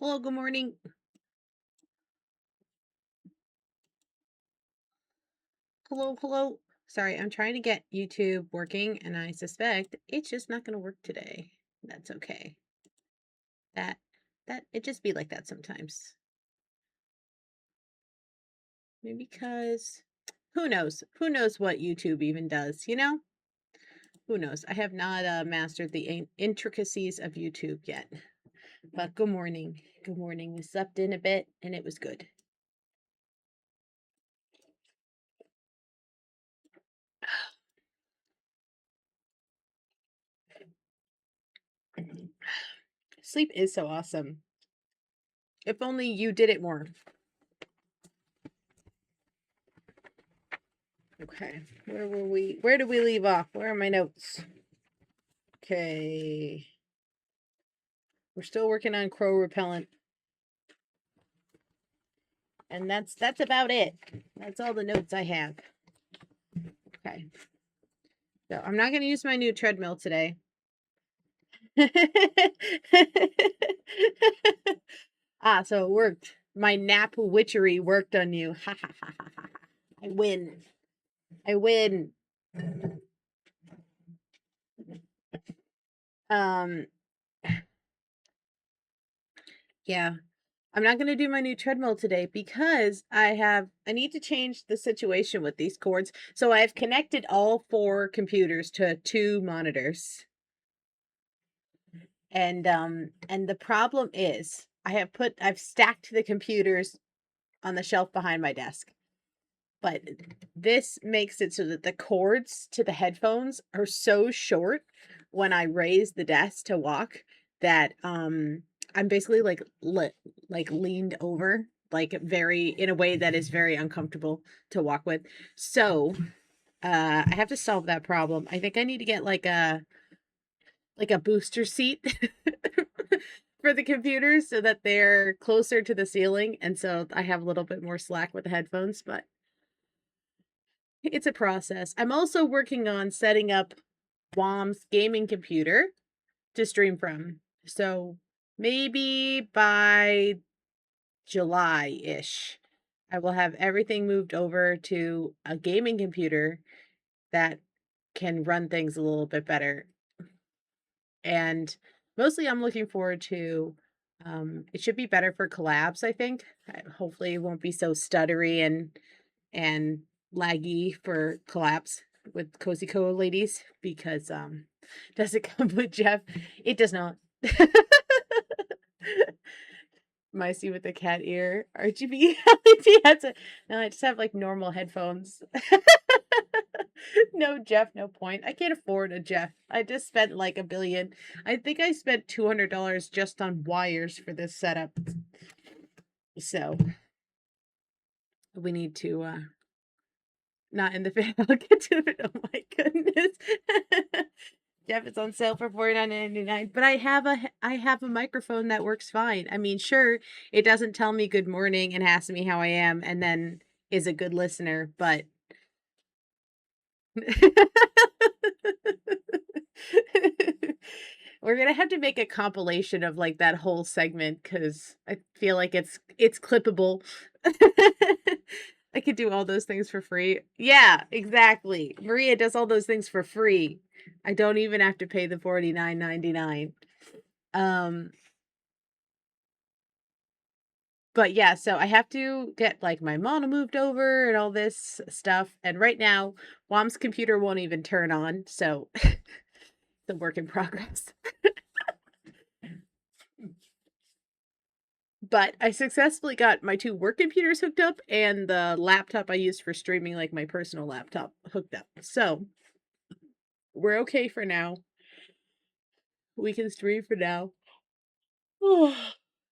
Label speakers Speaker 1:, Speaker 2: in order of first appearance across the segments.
Speaker 1: Hello, good morning. Hello, hello. Sorry, I'm trying to get YouTube working and I suspect it's just not going to work today. That's okay. That it just be like that sometimes. Maybe because who knows? Who knows what YouTube even does, you know? Who knows? I have not mastered the intricacies of YouTube yet. But good morning. Good morning. We slept in a bit and it was good. Sleep is so awesome. If only you did it more. Okay, where were we? Where did we leave off? Where are my notes? Okay. We're still working on crow repellent. And that's about it. That's all the notes I have. Okay. So I'm not going to use my new treadmill today. So it worked. My nap witchery worked on you. Ha ha ha ha ha. I win. I win. Um, yeah. I'm not going to do my new treadmill today because I need to change the situation with these cords. So I've connected all 4 computers to 2 monitors. And the problem is I've stacked the computers on the shelf behind my desk. But this makes it so that the cords to the headphones are so short when I raise the desk to walk that I'm basically like leaned over like very in a way that is very uncomfortable to walk with. So I have to solve that problem. I think I need to get like a booster seat for the computers so that they're closer to the ceiling and so I have a little bit more slack with the headphones, but it's a process. I'm also working on setting up WOM's gaming computer to stream from. So maybe by July-ish, I will have everything moved over to a gaming computer that can run things a little bit better. And mostly I'm looking forward to it should be better for collabs, I think. Hopefully it won't be so stuttery and laggy for collabs with Cozy Co ladies because does it come with Jeff? It does not. Micey with the cat ear, RGB LED headset. No, I just have like normal headphones. No Jeff, no point. I can't afford a Jeff. I just spent like a billion. I think I spent $200 just on wires for this setup. So we need to not in the fan. I'll get to it. Oh my goodness. Jeff, it's on sale for $49.99. But I have a microphone that works fine. I mean, sure, it doesn't tell me good morning and asks me how I am and then is a good listener, but we're gonna have to make a compilation of like that whole segment because I feel like it's clippable. I could do all those things for free. Yeah, exactly. Maria does all those things for free. I don't even have to pay the $49.99. Um, but yeah, so I have to get like my mono moved over and all this stuff. And right now, Mom's computer won't even turn on, so the work in progress. But I successfully got my 2 work computers hooked up and the laptop I used for streaming, like my personal laptop, hooked up. So we're okay for now. We can stream for now.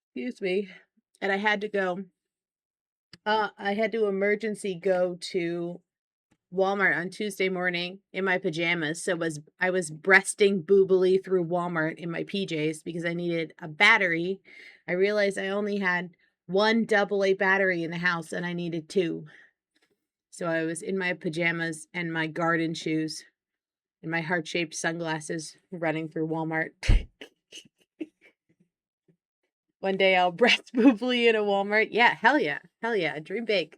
Speaker 1: Excuse me. And I had to emergency go to Walmart on Tuesday morning in my pajamas. So I was breasting boobily through Walmart in my PJs because I needed a battery. I realized I only had 1 AA battery in the house and I needed 2. So I was in my pajamas and my garden shoes and my heart-shaped sunglasses running through Walmart. One day I'll breast boobly in a Walmart. Yeah, hell yeah. Hell yeah. Dream big.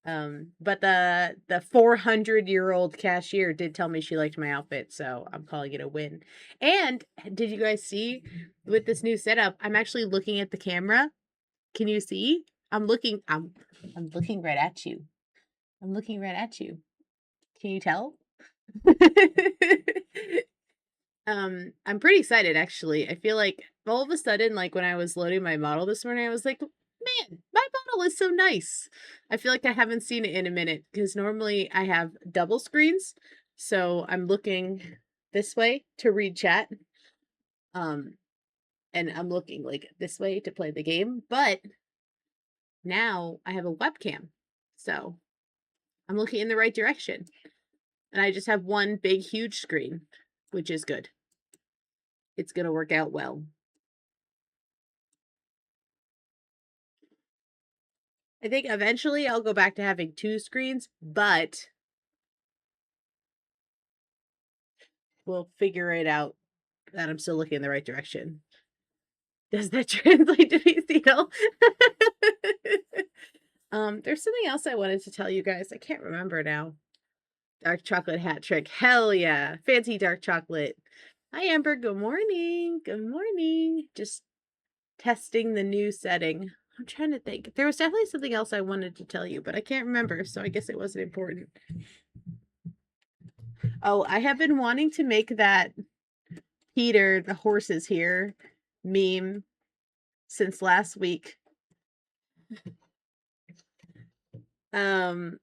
Speaker 1: But the 400-year-old cashier did tell me she liked my outfit, so I'm calling it a win. And did you guys see with this new setup, I'm actually looking at the camera. Can you see? I'm looking right at you. I'm looking right at you. Can you tell? I'm pretty excited actually. I feel like all of a sudden, like when I was loading my model this morning, I was like, man, my model is so nice. I feel like I haven't seen it in a minute because normally I have double screens. So I'm looking this way to read chat. Um, and I'm looking like this way to play the game. But now I have a webcam. So I'm looking in the right direction. And I just have one big, huge screen, which is good. It's going to work out well. I think eventually I'll go back to having 2 screens, but we'll figure it out that I'm still looking in the right direction. Does that translate to me, Theo? There's something else I wanted to tell you guys. I can't remember now. Dark chocolate hat trick. Hell yeah. Fancy dark chocolate. Hi, Amber. Good morning. Good morning. Just testing the new setting. I'm trying to think. There was definitely something else I wanted to tell you, but I can't remember, so I guess it wasn't important. Oh, I have been wanting to make that Peter, the horse is here meme since last week. And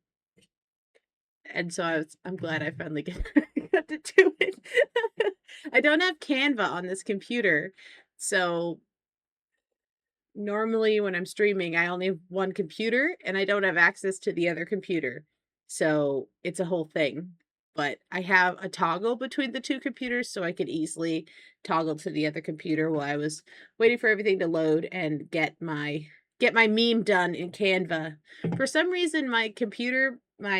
Speaker 1: so I'm glad I finally got to do it. I don't have Canva on this computer, so normally when I'm streaming, I only have one computer and I don't have access to the other computer. So it's a whole thing. But I have a toggle between the 2 computers so I could easily toggle to the other computer while I was waiting for everything to load and get my meme done in Canva. For some reason my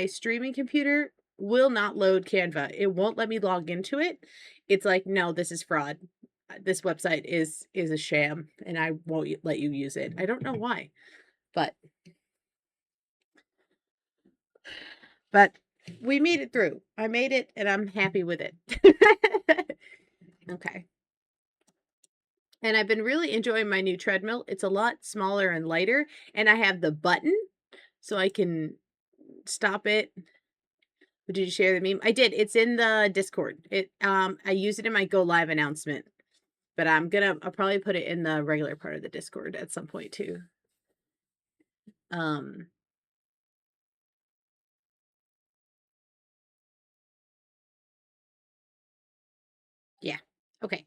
Speaker 1: streaming computer will not load Canva. It won't let me log into it. It's like, no, this is fraud. This website is a sham and I won't let you use it. I don't know why, but we made it through. I made it and I'm happy with it. Okay. And I've been really enjoying my new treadmill. It's a lot smaller and lighter and I have the button so I can stop it. Did you share the meme? I did. It's in the Discord. I use it in my go live announcement. But I'll probably put it in the regular part of the Discord at some point too. Yeah. Okay.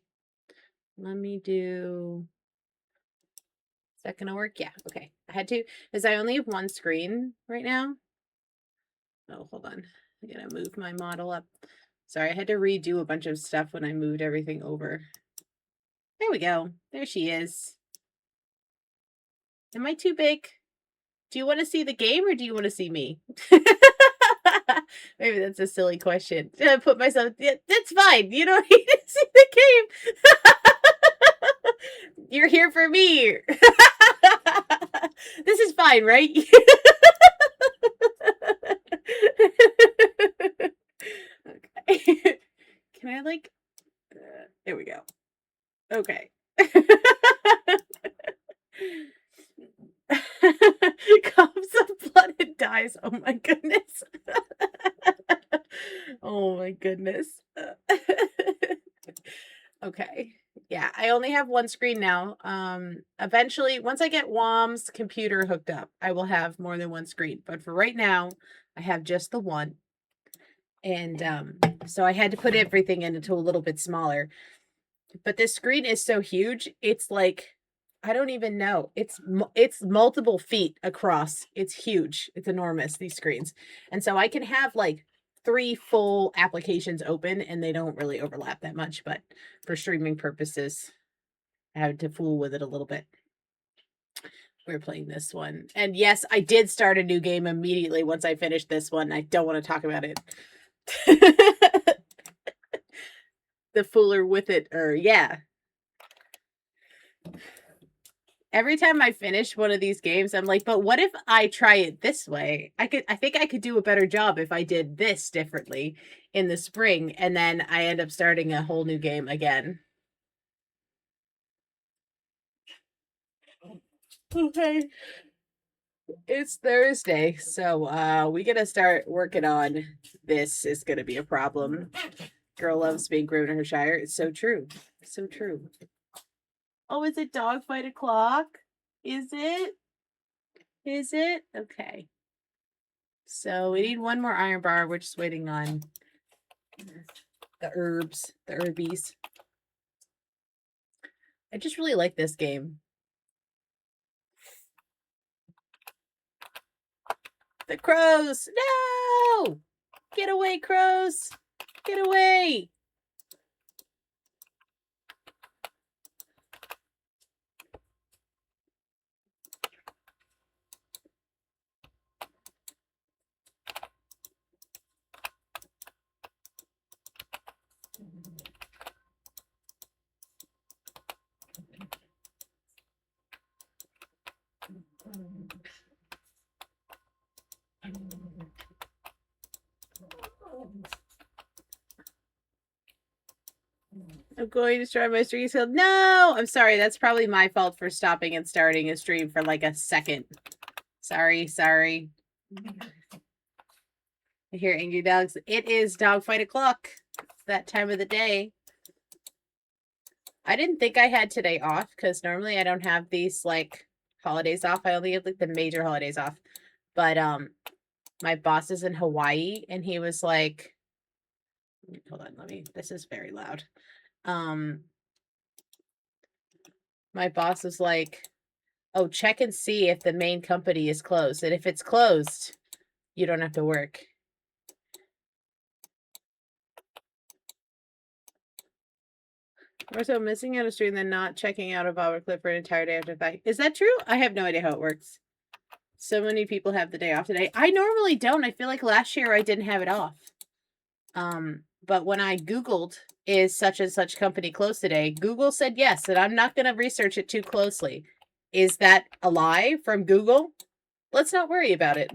Speaker 1: Let me do. Is that gonna work? Yeah. Okay. I had to, because I only have one screen right now. Oh, hold on. I gotta move my model up. Sorry, I had to redo a bunch of stuff when I moved everything over. There we go. There she is. Am I too big? Do you want to see the game or do you want to see me? Maybe that's a silly question. Did I put myself? Yeah, that's fine. You don't need to see the game. You're here for me. This is fine, right? Okay. Can I like? There we go. Okay. Comes of blood and dies. Oh my goodness. Oh my goodness. Okay. Yeah, I only have one screen now. Eventually, once I get WOM's computer hooked up, I will have more than one screen. But for right now, I have just the one. And so I had to put everything into a little bit smaller. But this screen is so huge, it's like I don't even know. It's multiple feet across. It's huge. It's enormous, these screens. And so I can have like 3 full applications open and they don't really overlap that much, but for streaming purposes, I had to fool with it a little bit. We're playing this one. And yes, I did start a new game immediately once I finished this one. I don't want to talk about it. The fooler with it, or yeah. every time I finish one of these games, I'm like, but what if I try it this way? I think I could do a better job if I did this differently in the spring, and then I end up starting a whole new game again. Okay. It's Thursday, so we gotta start working on this. Is gonna be a problem. Girl loves being groomed in her shire. It's so true. So true. Oh, is it dogfight o'clock? Is it? Is it? Okay. So we need one more iron bar. We're just waiting on the herbies. I just really like this game. The crows! No! Get away, crows! Get away! I'm going to start my stream. No! I'm sorry. That's probably my fault for stopping and starting a stream for like a second. Sorry. I hear angry dogs. It is dogfight o'clock. It's that time of the day. I didn't think I had today off because normally I don't have these like holidays off. I only have like the major holidays off. But my boss is in Hawaii and he was like, hold on, this is very loud. My boss was like, oh, check and see if the main company is closed. And if it's closed, you don't have to work. Or so missing out a stream then not checking out a Bobber clip for an entire day after the fact. Is that true? I have no idea how it works. So many people have the day off today. I normally don't. I feel like last year I didn't have it off. But when I Googled, is such and such company closed today? Google said yes, and I'm not going to research it too closely. Is that a lie from Google? Let's not worry about it.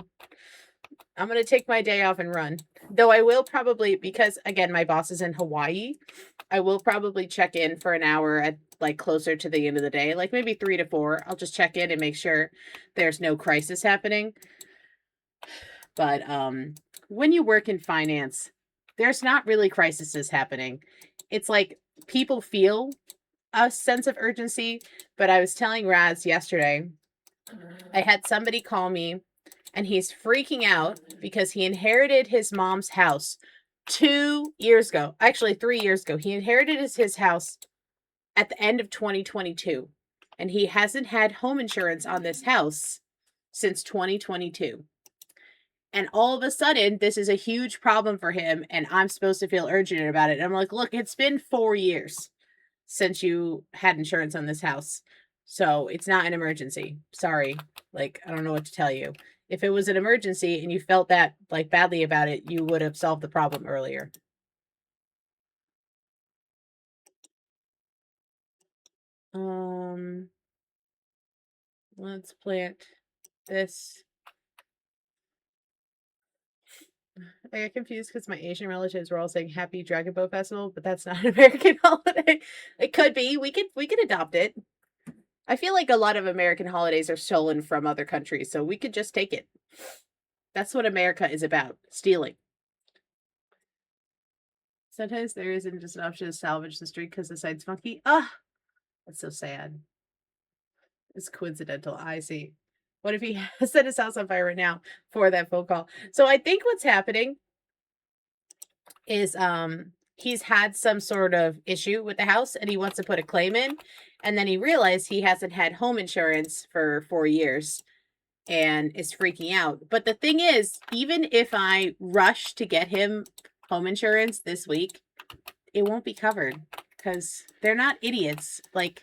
Speaker 1: I'm going to take my day off and run. Though I will probably, because again, my boss is in Hawaii, I will probably check in for an hour at like closer to the end of the day, like maybe 3 to 4. I'll just check in and make sure there's no crisis happening. But when you work in finance, there's not really crises happening. It's like people feel a sense of urgency. But I was telling Raz yesterday, I had somebody call me and he's freaking out because he inherited his mom's house 2 years ago. Actually, 3 years ago. He inherited his house at the end of 2022. And he hasn't had home insurance on this house since 2022. And all of a sudden, this is a huge problem for him, and I'm supposed to feel urgent about it. And I'm like, look, it's been 4 years since you had insurance on this house. So it's not an emergency. Sorry. Like, I don't know what to tell you. If it was an emergency and you felt that like badly about it, you would have solved the problem earlier. Let's plant this. I got confused because my Asian relatives were all saying Happy Dragon Boat Festival, but that's not an American holiday. It could be. We could adopt it. I feel like a lot of American holidays are stolen from other countries, so we could just take it. That's what America is about, stealing. Sometimes there isn't just an option to salvage the street because the site's funky. Ah, that's so sad. It's coincidental. I see. What if he set his house on fire right now for that phone call? So I think what's happening is he's had some sort of issue with the house and he wants to put a claim in, and then he realized he hasn't had home insurance for 4 years and is freaking out. But the thing is, even if I rush to get him home insurance this week, it won't be covered because they're not idiots. Like,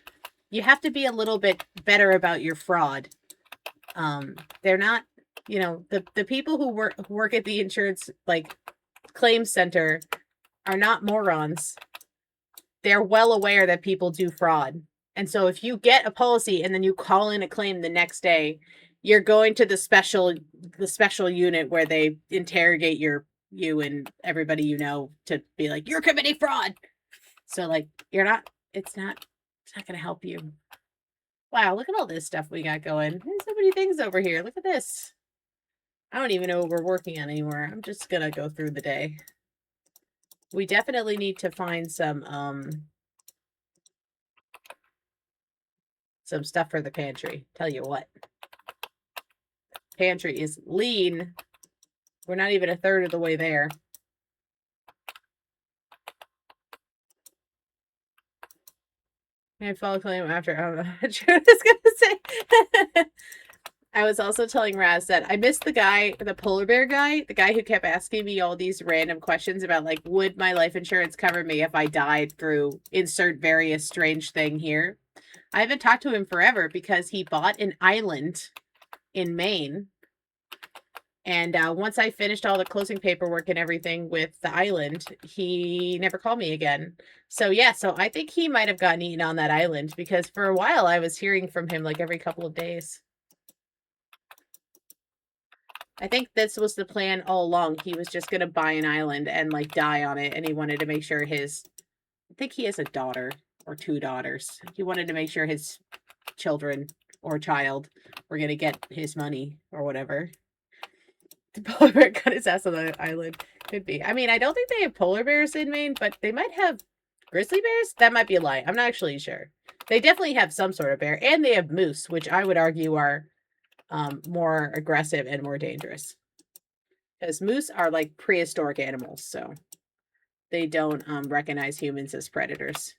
Speaker 1: you have to be a little bit better about your fraud. They're not, the people who work at the insurance like claims center are not morons. They're well aware that people do fraud And so if you get a policy and then you call in a claim the next day, you're going to the special unit where they interrogate you and everybody you know to be like, you're committing fraud. So like it's not gonna help you. Wow, look at all this stuff we got going. There's so many things over here. Look at this. I don't even know what we're working on anymore. I'm just gonna go through the day. We definitely need to find some stuff for the pantry. Tell you what. Pantry is lean. We're not even a third of the way there. I follow claim after I was gonna say. I was also telling Raz that I missed the polar bear guy, the guy who kept asking me all these random questions about like, would my life insurance cover me if I died through insert various strange thing here. I haven't talked to him forever because he bought an island in Maine. And once I finished all the closing paperwork and everything with the island, he never called me again. So yeah, so I think he might have gotten eaten on that island because for a while I was hearing from him like every couple of days. I think this was the plan all along. He was just going to buy an island and like die on it. And he wanted to make sure I think he has a daughter or 2 daughters. He wanted to make sure his children or child were going to get his money or whatever. The polar bear got his ass on the island. Could be. I mean, I don't think they have polar bears in Maine, but they might have grizzly bears. That might be a lie. I'm not actually sure. They definitely have some sort of bear, and they have moose, which I would argue are more aggressive and more dangerous. Because moose are like prehistoric animals, so they don't recognize humans as predators.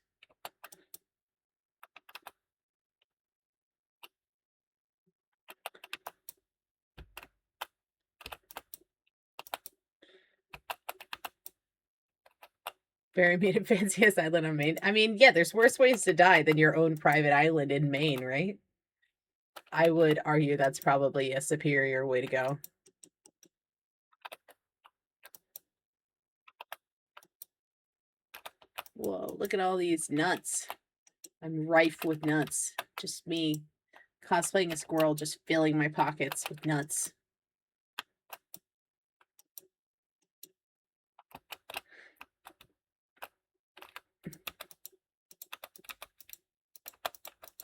Speaker 1: Very made a fanciest island on Maine. I mean, yeah, there's worse ways to die than your own private island in Maine, right? I would argue that's probably a superior way to go. Whoa, look at all these nuts. I'm rife with nuts. Just me cosplaying a squirrel, just filling my pockets with nuts.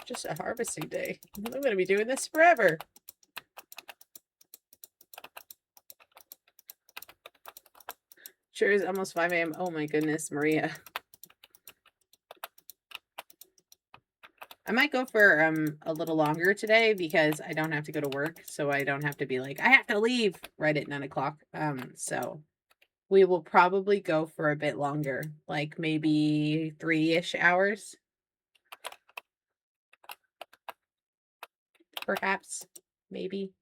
Speaker 1: Just a harvesting day. I'm going to be doing this forever. Sure is almost 5 a.m. Oh my goodness, Maria. I might go for a little longer today because I don't have to go to work, so I don't have to be like, I have to leave right at 9 o'clock. So we will probably go for a bit longer, like maybe 3-ish hours. Perhaps, maybe.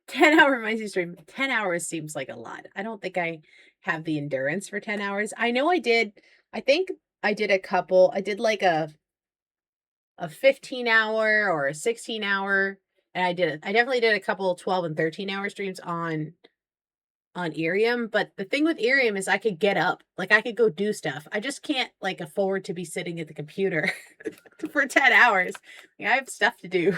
Speaker 1: 10-hour Maisie stream. 10 hours seems like a lot. I don't think I have the endurance for 10 hours. I know I think I did a couple. I did like a 15-hour or a 16-hour, and I definitely did a couple 12 and 13-hour streams on Irium, but the thing with Irium is I could get up. Like I could go do stuff. I just can't like afford to be sitting at the computer for 10 hours. Like, I have stuff to do.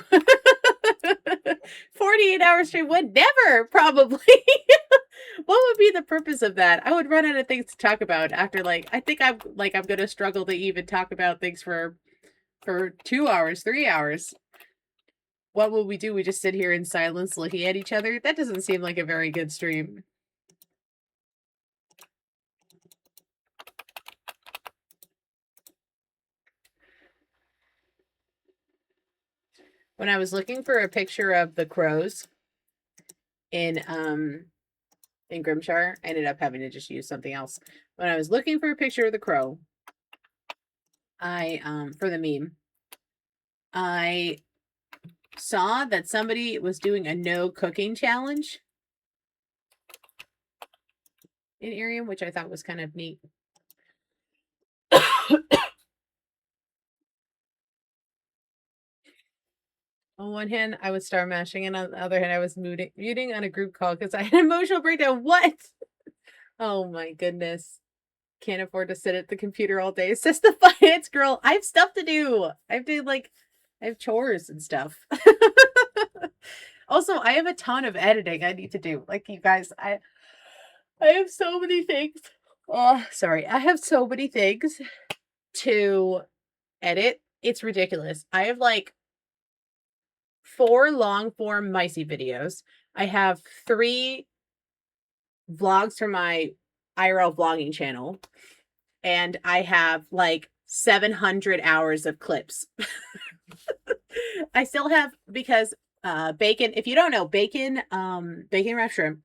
Speaker 1: 48-hour stream would never probably. What would be the purpose of that? I would run out of things to talk about after I think I'm gonna struggle to even talk about things for 2 hours, 3 hours. What will we do? We just sit here in silence looking at each other? That doesn't seem like a very good stream. When I was looking for a picture of the crows in Grimshire, I ended up having to just use something else. When I was looking for a picture of the crow, I for the meme, I saw that somebody was doing a no cooking challenge in Irium, which I thought was kind of neat. On one hand, I was star mashing, and on the other hand, I was muting on a group call because I had an emotional breakdown. What? Oh my goodness. Can't afford to sit at the computer all day. Says the finance girl. I have stuff to do. I have chores and stuff. Also, I have a ton of editing I need to do. Like you guys, I have so many things. Oh, sorry. I have so many things to edit. It's ridiculous. I have like 4 long form Micey videos. I have 3 vlogs for my IRL vlogging channel. And I have like 700 hours of clips. I still have because Bacon, if you don't know, Bacon Wrap Shrimp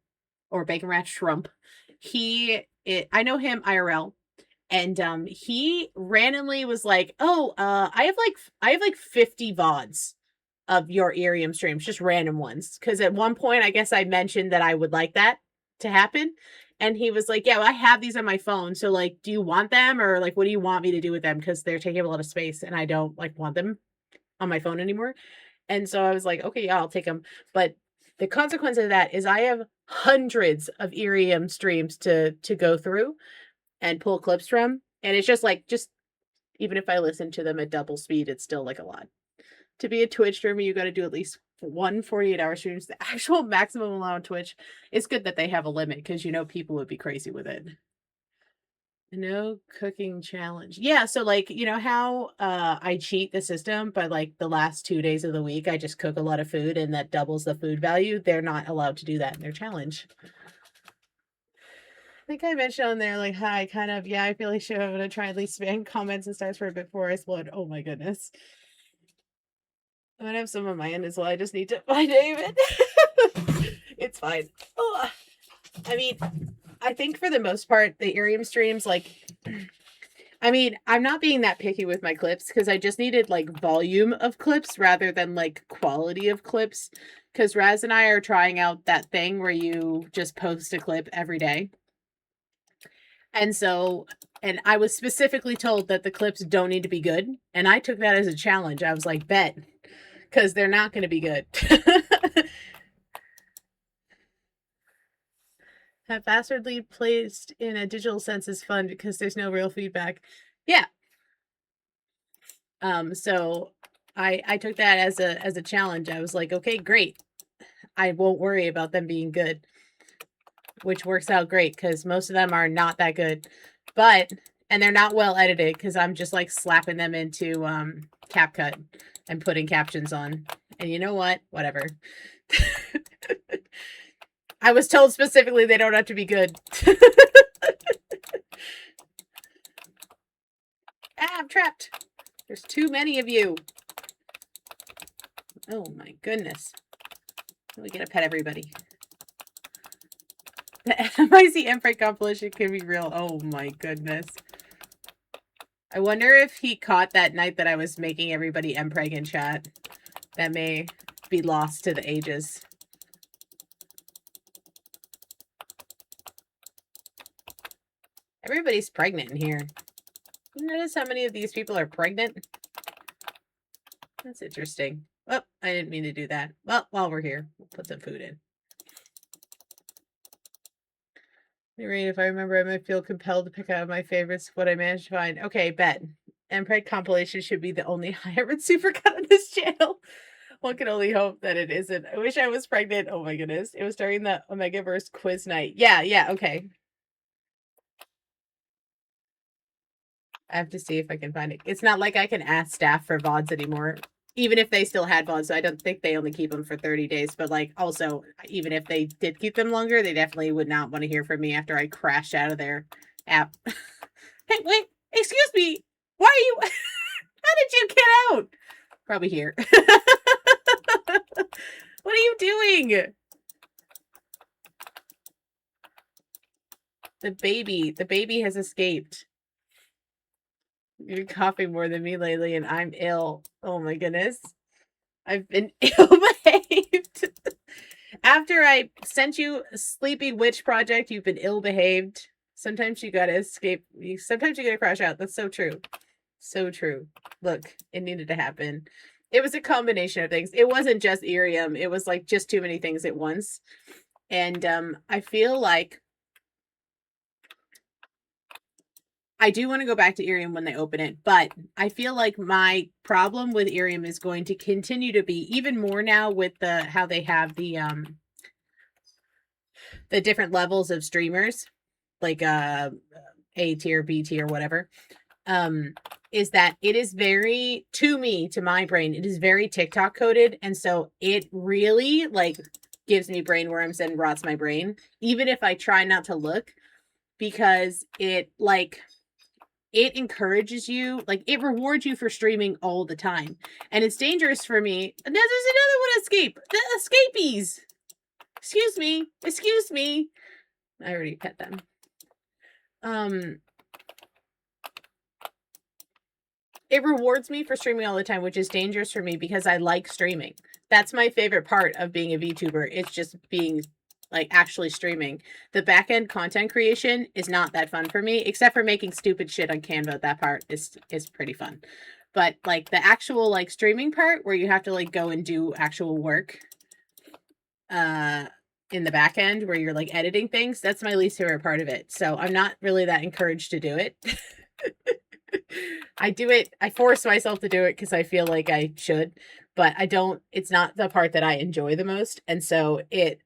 Speaker 1: or Bacon Wrap Shrimp, I know him IRL, and he randomly was like, "Oh, I have like 50 VODs of your Irium streams, just random ones." Because at one point, I guess I mentioned that I would like that to happen. And he was like, "Yeah, well, I have these on my phone. So, like, do you want them? Or, like, what do you want me to do with them? Because they're taking up a lot of space and I don't, like, want them on my phone anymore." And so I was like, "Okay, yeah, I'll take them." But the consequence of that is I have hundreds of Irium streams to go through and pull clips from. And it's just like, just even if I listen to them at double speed, it's still like a lot. To be a Twitch streamer, you got to do at least one 48-hour stream. The actual maximum allowed on Twitch. It's good that they have a limit because you know people would be crazy with it. No cooking challenge. Yeah, so like, you know how I cheat the system, but like the last 2 days of the week I just cook a lot of food and that doubles the food value. They're not allowed to do that in their challenge. I think I mentioned on there like hi, kind of, yeah, I feel like I'm gonna try at least spam comments and stars for a bit before I explode. Oh my goodness. I'm gonna have some on my end as well. I just need to find David. It's fine. Oh, I mean, I think for the most part, the Irium streams, like, I mean, I'm not being that picky with my clips because I just needed like volume of clips rather than like quality of clips. Because Raz and I are trying out that thing where you just post a clip every day. And so, and I was specifically told that the clips don't need to be good. And I took that as a challenge. I was like, bet, because they're not going to be good. Haphazardly placed in a digital sense is fun because there's no real feedback. Yeah. So I took that as a challenge. I was like, okay, great. I won't worry about them being good, which works out great because most of them are not that good. But and they're not well edited because I'm just like slapping them into CapCut and putting captions on. And you know what? Whatever. I was told specifically they don't have to be good. Ah, I'm trapped. There's too many of you. Oh my goodness. We gotta pet everybody. The MIC Empreg compilation can be real. Oh my goodness. I wonder if he caught that night that I was making everybody Empreg in chat. That may be lost to the ages. Everybody's pregnant in here. You notice how many of these people are pregnant? That's interesting. Oh, I didn't mean to do that. Well, while we're here, we'll put some food in. If I remember, I might feel compelled to pick out my favorites, what I managed to find. Okay, bet. Empreg compilation should be the only hybrid supercut on this channel. One can only hope that it isn't. I wish I was pregnant. Oh my goodness. It was during the Omegaverse quiz night. Yeah, okay. I have to see if I can find it. It's not like I can ask staff for VODs anymore. Even if they still had VODs, so I don't think they only keep them for 30 days. But like, also, even if they did keep them longer, they definitely would not want to hear from me after I crashed out of their app. Hey, wait, excuse me. Why are you? How did you get out? Probably here. What are you doing? The baby has escaped. You're coughing more than me lately, and I'm ill. Oh my goodness. I've been ill-behaved. After I sent you a Sleepy Witch project, you've been ill-behaved. Sometimes you gotta escape. Sometimes you gotta crash out. That's so true. So true. Look, it needed to happen. It was a combination of things. It wasn't just Irium. It was like just too many things at once. And I feel like I do want to go back to Irium when they open it, but I feel like my problem with Irium is going to continue to be even more now with the how they have the different levels of streamers, like A tier, B tier, whatever. Is that it is very, to me, to my brain, it is very TikTok coded, and so it really like gives me brain worms and rots my brain, even if I try not to look, because it like it encourages you, like it rewards you for streaming all the time, and it's dangerous for me. And there's another one escape, the escapees. Excuse me. I already pet them. It rewards me for streaming all the time, which is dangerous for me because I like streaming. That's my favorite part of being a VTuber. It's just being like actually streaming. The back end content creation is not that fun for me, except for making stupid shit on Canva. That part is pretty fun. But like the actual like streaming part where you have to like go and do actual work in the back end where you're like editing things, that's my least favorite part of it. So I'm not really that encouraged to do it. I do it, I force myself to do it because I feel like I should, but I don't, it's not the part that I enjoy the most. And so it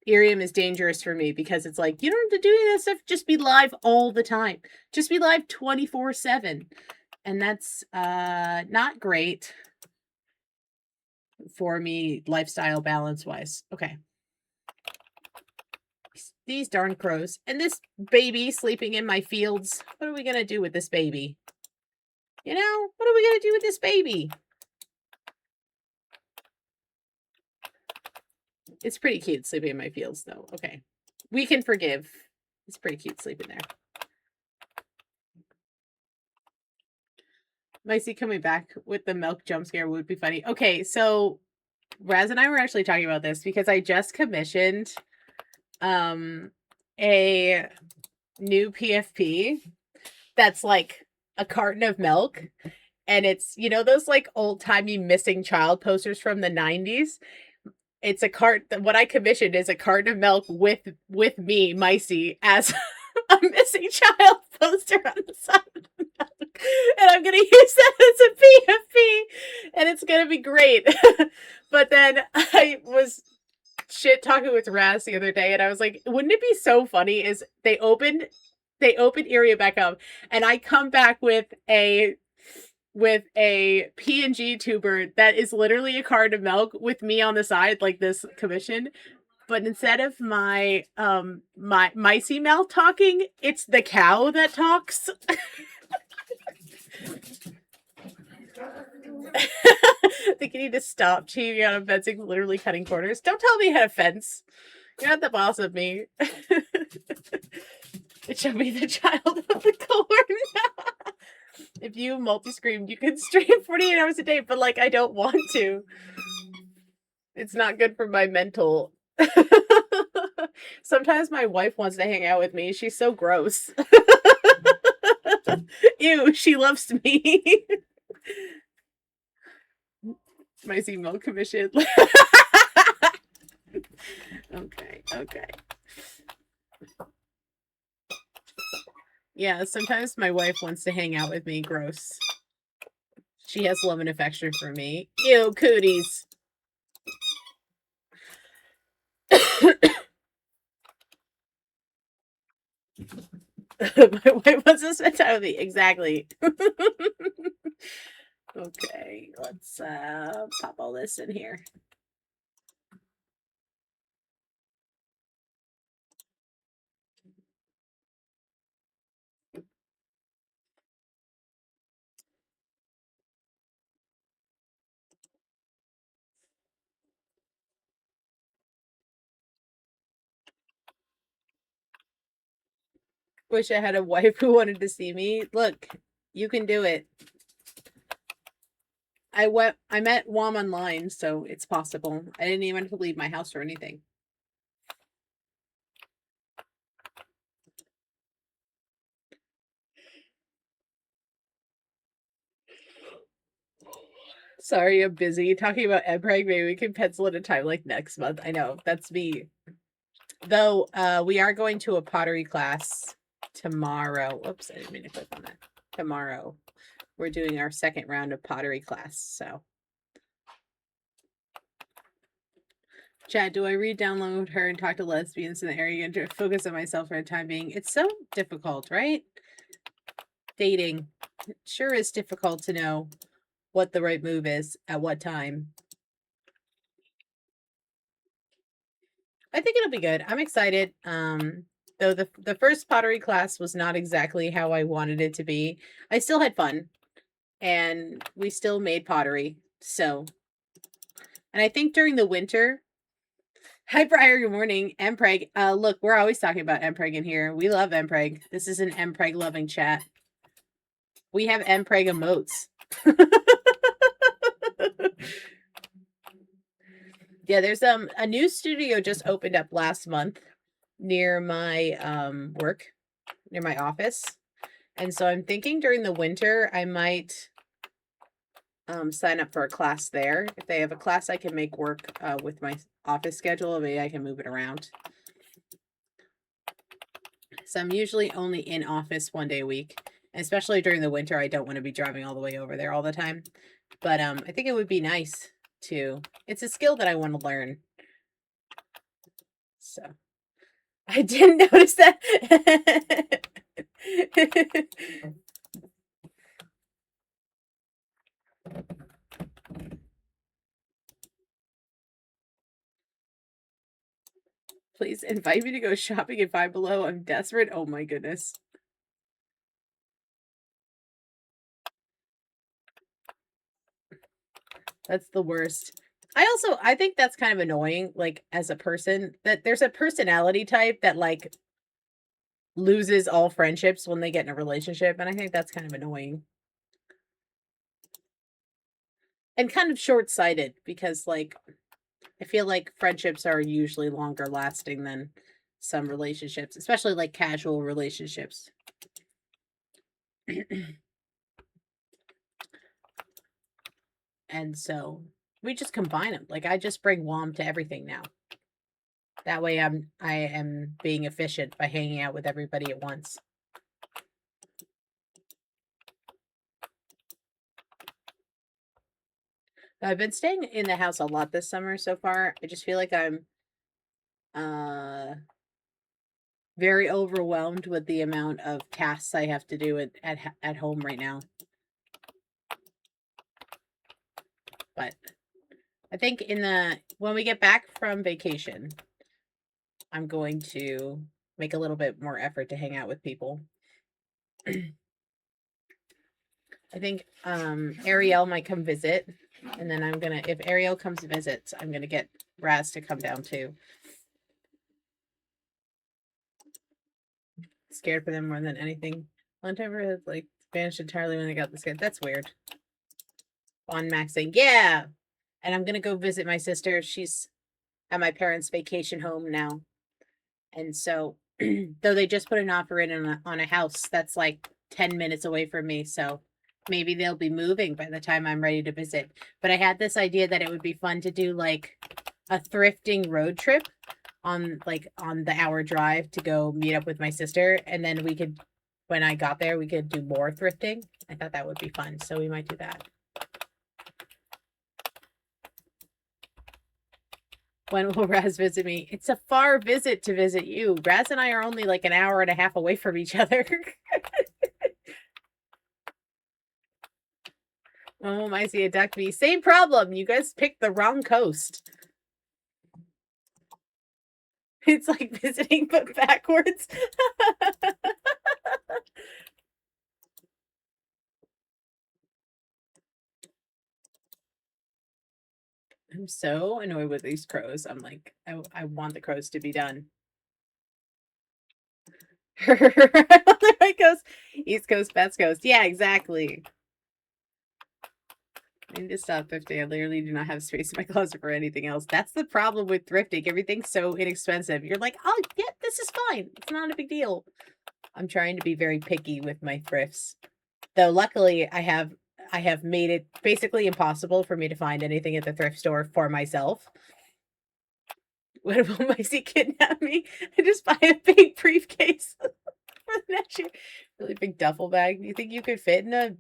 Speaker 1: Irium is dangerous for me because it's like, you don't have to do that stuff, just be live all the time. Just be live 24/7. And that's not great for me lifestyle balance wise. Okay. These darn crows. And this baby sleeping in my fields. What are we going to do with this baby? You know, what are we going to do with this baby? It's pretty cute sleeping in my fields, though. Okay. We can forgive. It's pretty cute sleeping there. Micey coming back with the milk jump scare would be funny. Okay, so Raz and I were actually talking about this because I just commissioned a new PFP that's like a carton of milk, and it's, you know, those like old-timey missing child posters from the 90s. It's a what I commissioned is a carton of milk with me, Micey, as a missing child poster on the side of the milk. And I'm gonna use that as a PFP, and it's gonna be great. But then I was shit talking with Raz the other day, and I was like, wouldn't it be so funny is they opened Area back up, and I come back with a PNG tuber that is literally a carton of milk with me on the side, like this commission. But instead of my my micey mouth talking, it's the cow that talks. I think you need to stop cheating on fencing, literally cutting corners. Don't tell me how to fence. You're not the boss of me. It should be the child of the corn. If you multi-screamed, you could stream 48 hours a day, but like I don't want to. It's not good for my mental. Sometimes my wife wants to hang out with me. She's so gross. Ew, she loves me. My email commission. Okay. Yeah, sometimes my wife wants to hang out with me. Gross. She has love and affection for me. Ew, cooties. My wife wants to spend time with me. Exactly. Okay, let's pop all this in here. Wish I had a wife who wanted to see me. Look, you can do it. I met Wom online, so it's possible. I didn't even have to leave my house or anything. Sorry, I'm busy talking about Empreg. Maybe we can pencil in a time like next month. I know, that's me. Though we are going to a pottery class tomorrow. Whoops, I didn't mean to click on that. Tomorrow. We're doing our second round of pottery class, so. Chat, do I re-download her and talk to lesbians in the area and focus on myself for the time being? It's so difficult, right? Dating. It sure is difficult to know what the right move is at what time. I think it'll be good. I'm excited. Though the first pottery class was not exactly how I wanted it to be. I still had fun and we still made pottery. So, and I think during the winter, hi Briar, good morning. Mpreg. Look, we're always talking about Mpreg in here. We love Mpreg. This is an Mpreg loving chat. We have Mpreg emotes. Yeah, there's a new studio just opened up last month near my work, near my office. And so I'm thinking during the winter I might sign up for a class there. If they have a class I can make work with my office schedule, maybe I can move it around. So I'm usually only in office 1 day a week. And especially during the winter, I don't want to be driving all the way over there all the time. But I think it would be nice to. It's a skill that I want to learn. So I didn't notice that. Please invite me to go shopping at Five Below. I'm desperate. Oh my goodness. That's the worst. I think that's kind of annoying, like, as a person, that there's a personality type that, like, loses all friendships when they get in a relationship, and I think that's kind of annoying. And kind of short-sighted because, like, I feel like friendships are usually longer lasting than some relationships, especially, like, casual relationships. And so we just combine them. Like, I just bring WOM to everything now. That way I am being efficient by hanging out with everybody at once. I've been staying in the house a lot this summer so far. I just feel like I'm very overwhelmed with the amount of tasks I have to do at home right now. But I think when we get back from vacation, I'm going to make a little bit more effort to hang out with people. I think Ariel might come visit, and then if Ariel comes to visit, I'm gonna get Raz to come down too. Scared for them more than anything. Luntover had like vanished entirely when they got the scared. That's weird. On Max saying, yeah. And I'm gonna go visit my sister. She's at my parents' vacation home now. And so though they just put an offer in on a house that's like 10 minutes away from me, so maybe they'll be moving by the time I'm ready to visit. But I had this idea that it would be fun to do like a thrifting road trip on the hour drive to go meet up with my sister, and then we could, when I got there, we could do more thrifting. I thought that would be fun, so we might do that. When will Raz visit me? It's a far visit to visit you. Raz and I are only like an hour and a half away from each other. Oh, I see a duck bee. Same problem. You guys picked the wrong coast. It's like visiting but backwards. I'm so annoyed with these crows. I'm like, I want the crows to be done. Right coast, East Coast, West Coast. Yeah, exactly. I need to stop thrifting. I literally do not have space in my closet for anything else. That's the problem with thrifting. Everything's so inexpensive. You're like, oh, yeah, this is fine. It's not a big deal. I'm trying to be very picky with my thrifts. Though luckily I have made it basically impossible for me to find anything at the thrift store for myself. When will Maisie kidnap me? I just buy a big briefcase for the next year. Really big duffel bag. You think you could fit in a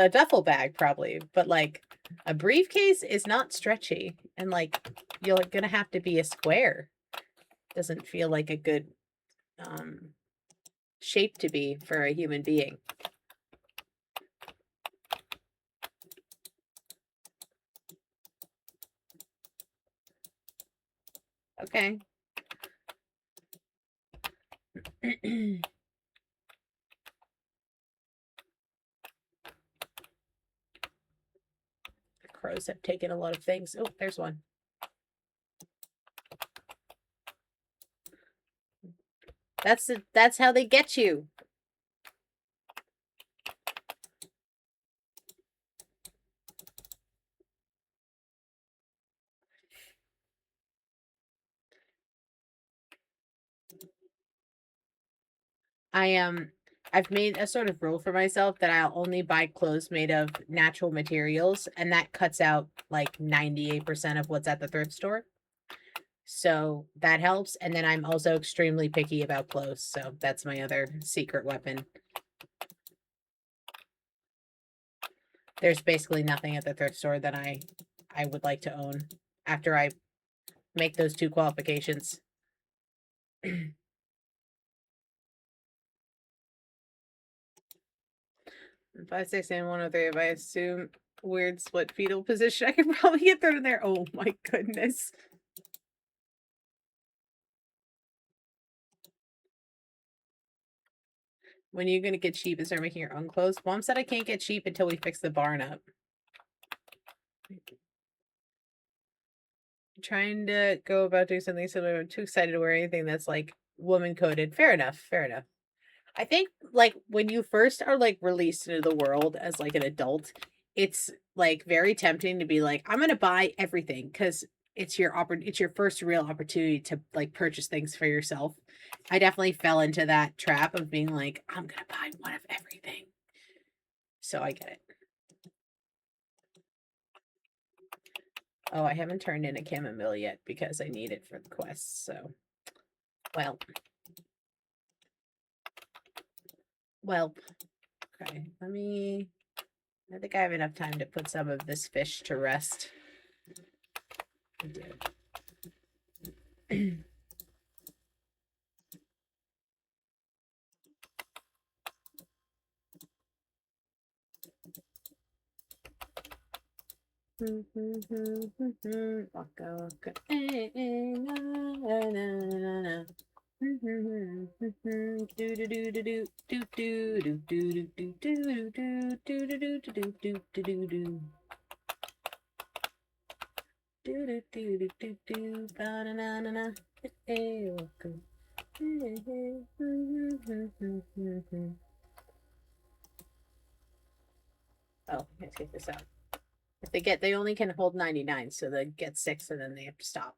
Speaker 1: duffel bag probably, but like a briefcase is not stretchy, and like you're gonna have to be a square. Doesn't feel like a good shape to be for a human being. Okay. The crows have taken a lot of things. Oh, there's one. That's how they get you. I've made a sort of rule for myself that I'll only buy clothes made of natural materials, and that cuts out like 98% of what's at the thrift store. So that helps. And then I'm also extremely picky about clothes. So that's my other secret weapon. There's basically nothing at the thrift store that I would like to own after I make those two qualifications. 5, 6, and 103. If I assume weird split fetal position, I could probably get thrown in there. Oh my goodness. When are you gonna get sheep and start making your own clothes? Mom said I can't get sheep until we fix the barn up. I'm trying to go about doing something similar. I'm too excited to wear anything that's like woman coded. Fair enough. Fair enough. I think like when you first are like released into the world as like an adult, it's like very tempting to be like, I'm gonna buy everything because it's your first real opportunity to like purchase things for yourself. I definitely fell into that trap of being like, I'm gonna buy one of everything. So I get it. Oh, I haven't turned in a chamomile yet because I need it for the quest. So, well, okay. I think I have enough time to put some of this fish to rest. I do. Waka waka. Na, na, na, na. Do do do do do do do do do do do do do do do do do do do do. Do do do do do do ba na na na na. Hey, welcome. Oh, let's get this out. If they only can hold 99, so they get 6 and then they have to stop.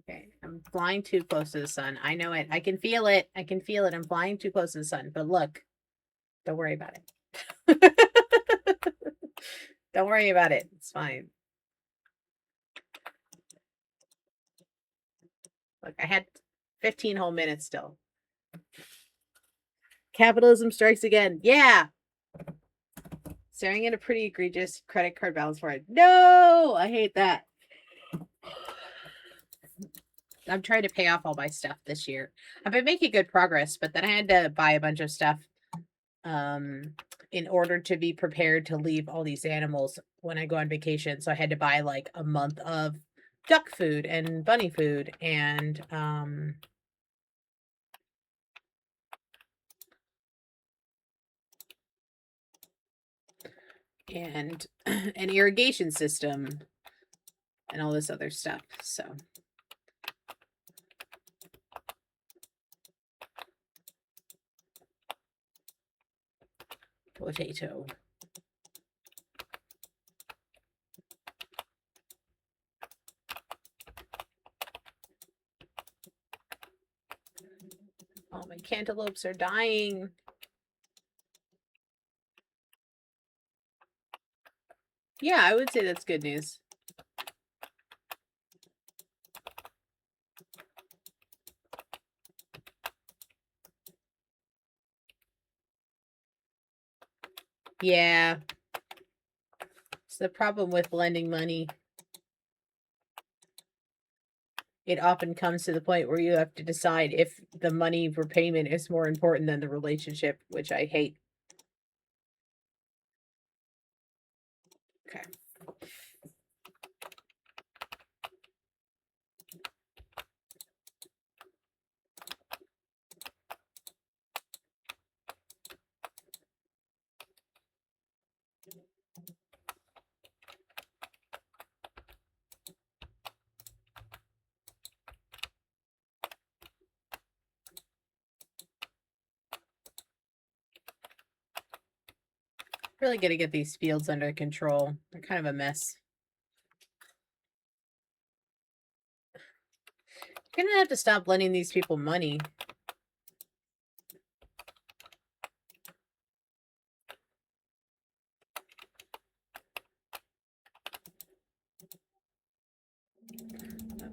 Speaker 1: Okay, I'm flying too close to the sun. I know it. I can feel it. I can feel it. I'm flying too close to the sun. But look, don't worry about it. Don't worry about it. It's fine. Look, I had 15 whole minutes still. Capitalism strikes again. Yeah. Staring at a pretty egregious credit card balance for it. No, I hate that. I'm trying to pay off all my stuff this year. I've been making good progress, but then I had to buy a bunch of stuff in order to be prepared to leave all these animals when I go on vacation. So I had to buy like a month of duck food and bunny food and an irrigation system and all this other stuff. So potato. Oh, my cantaloupes are dying. Yeah, I would say that's good news. Yeah. It's the problem with lending money. It often comes to the point where you have to decide if the money repayment is more important than the relationship, which I hate. Okay. Really got to get these fields under control. They're kind of a mess. You're gonna have to stop lending these people money.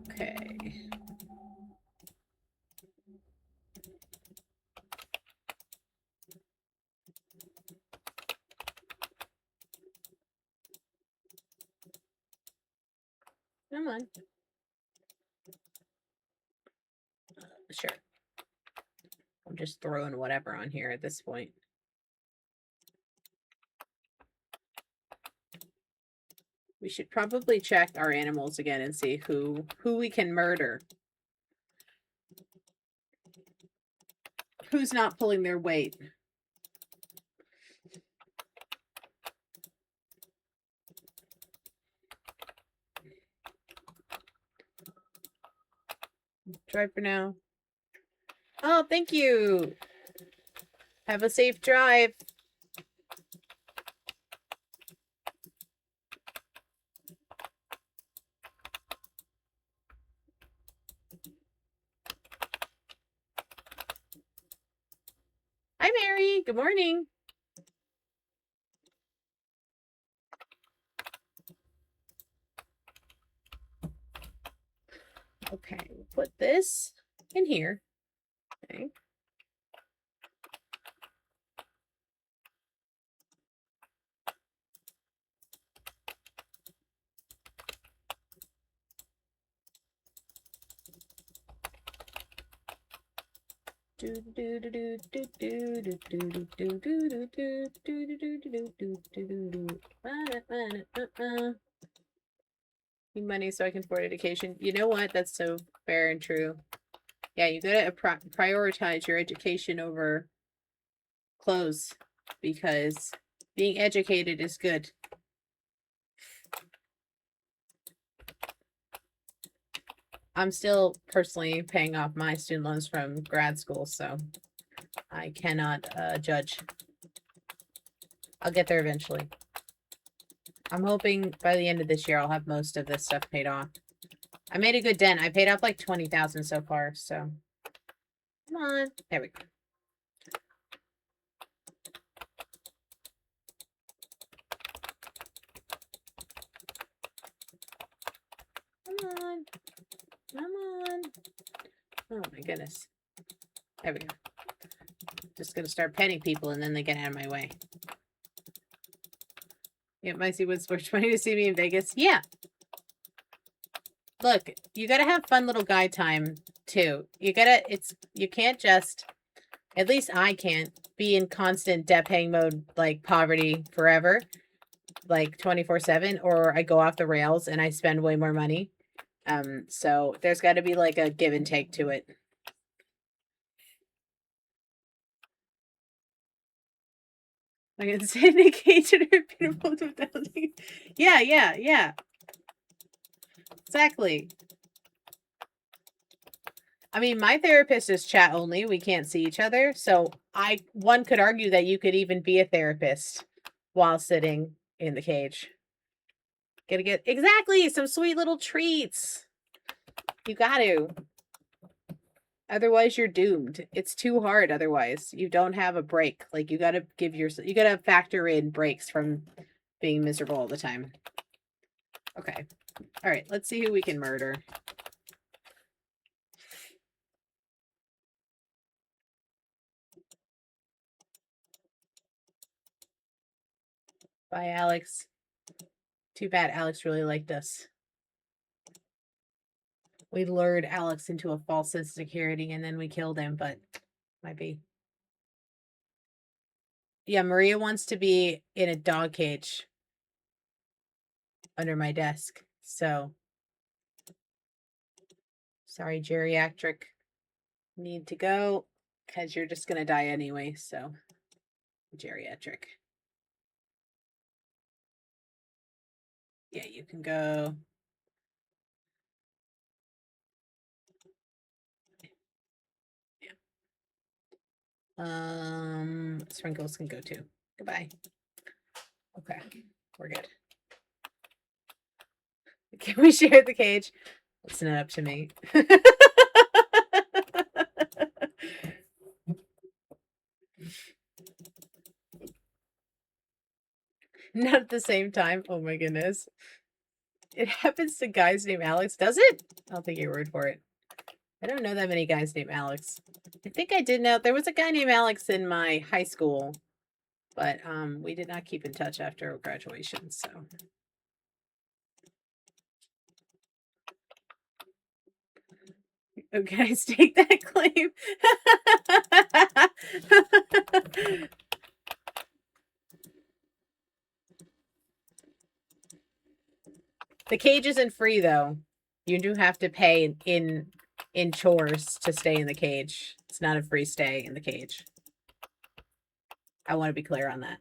Speaker 1: Okay. Come on. Sure. I'm just throwing whatever on here at this point. We should probably check our animals again and see who we can murder. Who's not pulling their weight? Drive for now. Oh, thank you. Have a safe drive. Hi, Mary. Good morning. Okay, we'll put this in here. Okay. Need money so I can afford education. You know what? That's so fair and true. Yeah, you gotta prioritize your education over clothes because being educated is good. I'm still personally paying off my student loans from grad school, so I cannot judge. I'll get there eventually. I'm hoping by the end of this year I'll have most of this stuff paid off. I made a good dent. I paid off like 20,000 so far, so come on. There we go. Come on. Come on. Oh my goodness. There we go. Just gonna start petting people and then they get out of my way. Yeah, my Seawood's worth 20 to see me in Vegas. Yeah. Look, you gotta have fun little guy time too. You can't just, at least I can't, be in constant debt paying mode, like poverty forever, like 24/7, or I go off the rails and I spend way more money. So there's got to be like a give and take to it. Like it's indicated or beautiful without. Yeah. Exactly. I mean, my therapist is chat only. We can't see each other. So one could argue that you could even be a therapist while sitting in the cage. Gotta get exactly some sweet little treats. You got to. Otherwise, you're doomed. It's too hard. Otherwise, you don't have a break. Like you got to factor in breaks from being miserable all the time. Okay. All right, let's see who we can murder. Bye, Alex. Too bad Alex really liked us. We lured Alex into a false sense of security and then we killed him, but might be. Yeah, Maria wants to be in a dog cage under my desk. So, sorry, geriatric. Need to go because you're just going to die anyway. So, geriatric. Yeah, you can go. Sprinkles can go too. Goodbye. Okay, we're good. Can we share the cage? It's not up to me. Not at the same time. Oh my goodness. It happens to guys named Alex, does it? I'll take your word for it. I don't know that many guys named Alex. I think I did know there was a guy named Alex in my high school, but we did not keep in touch after graduation, so. Okay, I stake that claim. The cage isn't free though. You do have to pay in chores to stay in the cage. It's not a free stay in the cage. I want to be clear on that.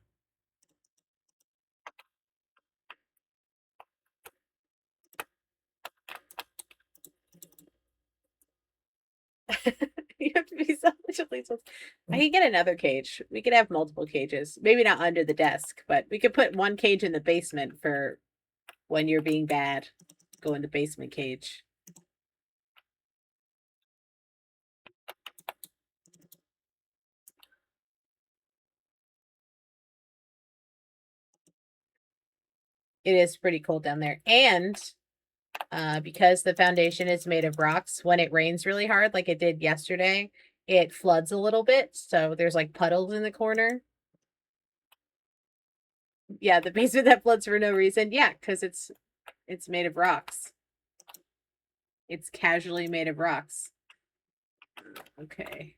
Speaker 1: You have to be selfish at least once. I can get another cage. We could have multiple cages. Maybe not under the desk, but we could put one cage in the basement for when you're being bad. Go in the basement cage. It is pretty cold down there. And because the foundation is made of rocks, when it rains really hard, like it did yesterday, it floods a little bit. So there's like puddles in the corner. Yeah, the basement that floods for no reason. Yeah, because it's made of rocks. It's casually made of rocks. Okay.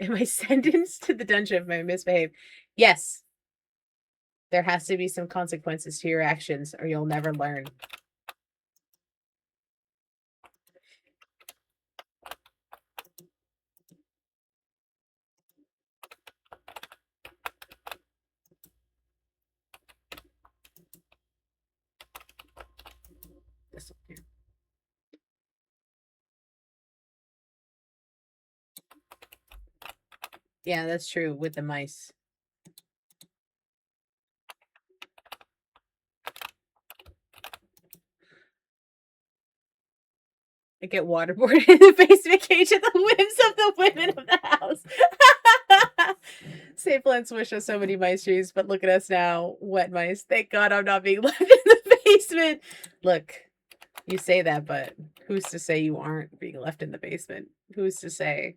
Speaker 1: Am I sentenced to the dungeon if I misbehave? Yes. There has to be some consequences to your actions or you'll never learn. This one here. Yeah, that's true with the mice. I get waterboarded in the basement cage at the whims of the women of the house. St. Plants wish us so many mice trees, but look at us now, wet mice. Thank God I'm not being left in the basement. Look, you say that, but who's to say you aren't being left in the basement? Who's to say?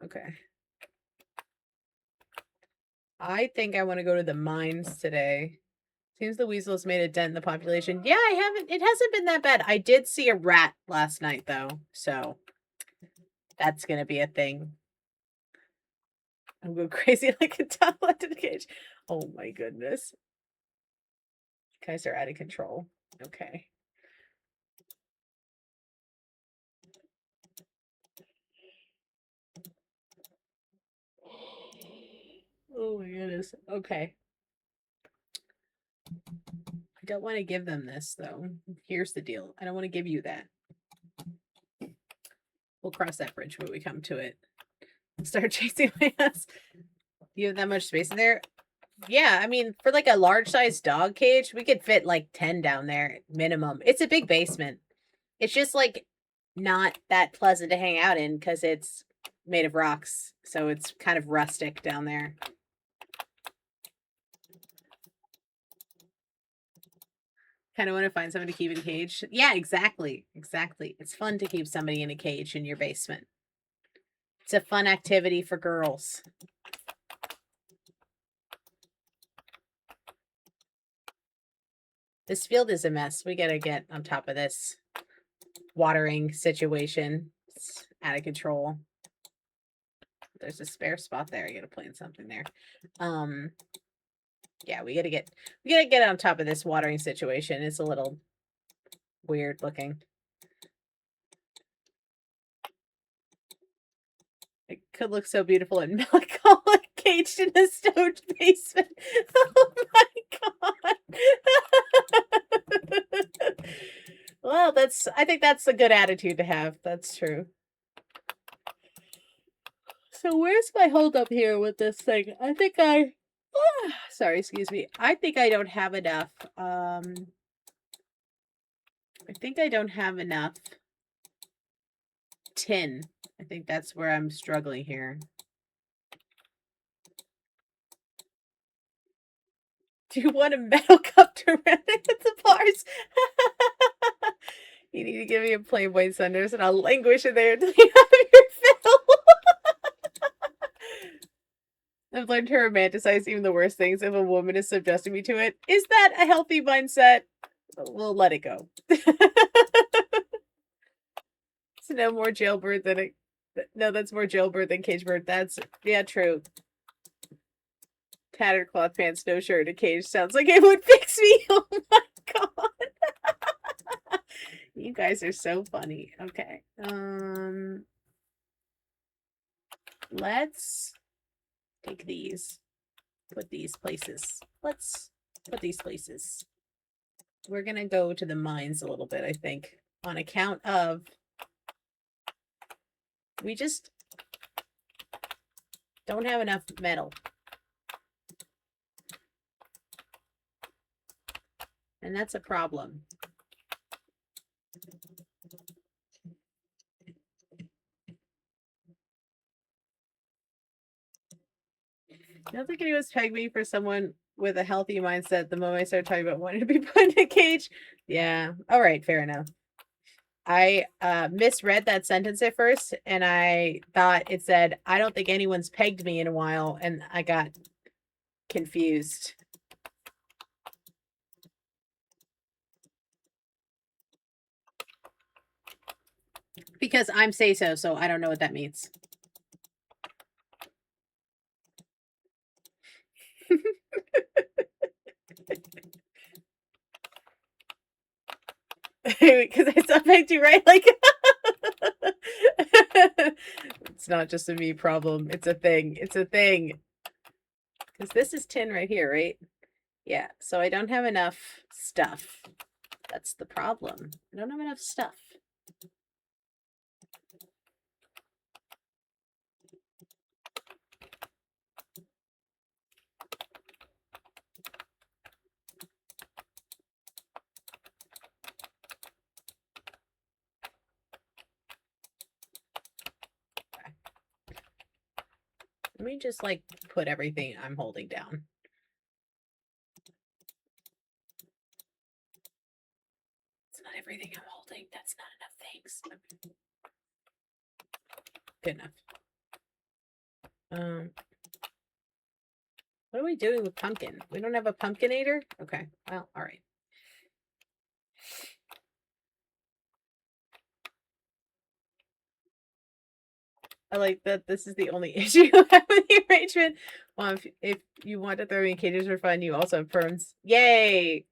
Speaker 1: Okay. I think I want to go to the mines today. Seems the weasel has made a dent in the population. Yeah, I haven't. It hasn't been that bad. I did see a rat last night, though. So that's going to be a thing. I'm going crazy like a dog left in the cage. Oh my goodness. Guys are out of control. Okay. Oh my goodness. Okay. I don't want to give them this, though. Here's the deal. I don't want to give you that. We'll cross that bridge when we come to it. Start chasing my ass. You have that much space in there? Yeah, I mean, for like a large size dog cage, we could fit like 10 down there minimum. It's a big basement. It's just like not that pleasant to hang out in because it's made of rocks. So it's kind of rustic down there. Kind of want to find someone to keep in a cage. Yeah, exactly. Exactly. It's fun to keep somebody in a cage in your basement. It's a fun activity for girls. This field is a mess. We gotta get on top of this watering situation. It's out of control. There's a spare spot there. I gotta plant something there. Yeah, we gotta get on top of this watering situation. It's a little weird looking. It could look so beautiful in melancholic, caged in a stone basement. Oh my god. Well, I think that's a good attitude to have. That's true. So where's my holdup here with this thing? I think sorry, excuse me. I think I don't have enough. I think I don't have enough tin. I think that's where I'm struggling here. Do you want a metal cup to run it with the bars? You need to give me a Playboy Sunders and I'll languish in there until you have your fill. I've learned to romanticize even the worst things if a woman is subjecting me to it. Is that a healthy mindset? We'll let it go. It's no more jailbird than a... No, that's more jailbird than cage bird. That's... Yeah, true. Tattered cloth pants, no shirt, a cage. Sounds like it would fix me. Oh my god. You guys are so funny. Okay. Let's take these. Put these places. Let's put these places. We're gonna go to the mines a little bit, I think, on account of we just don't have enough metal. And that's a problem. I don't think anyone's pegged me for someone with a healthy mindset the moment I started talking about wanting to be put in a cage. Yeah. All right. Fair enough. I misread that sentence at first and I thought it said, I don't think anyone's pegged me in a while. And I got confused. Because I'm say so, so I don't know what that means. Because I still pegged you, right? Like, it's not just a me problem. It's a thing. It's a thing. Because this is tin right here, right? Yeah. So I don't have enough stuff. That's the problem. I don't have enough stuff. Let me just like put everything I'm holding down. It's not everything I'm holding. That's not enough things. Good enough. What are we doing with pumpkin? We don't have a pumpkinator? Okay. Well, all right. I like that this is the only issue I have with the arrangement. Well, if you want to throw me in cages for fun, you also have perms. Yay!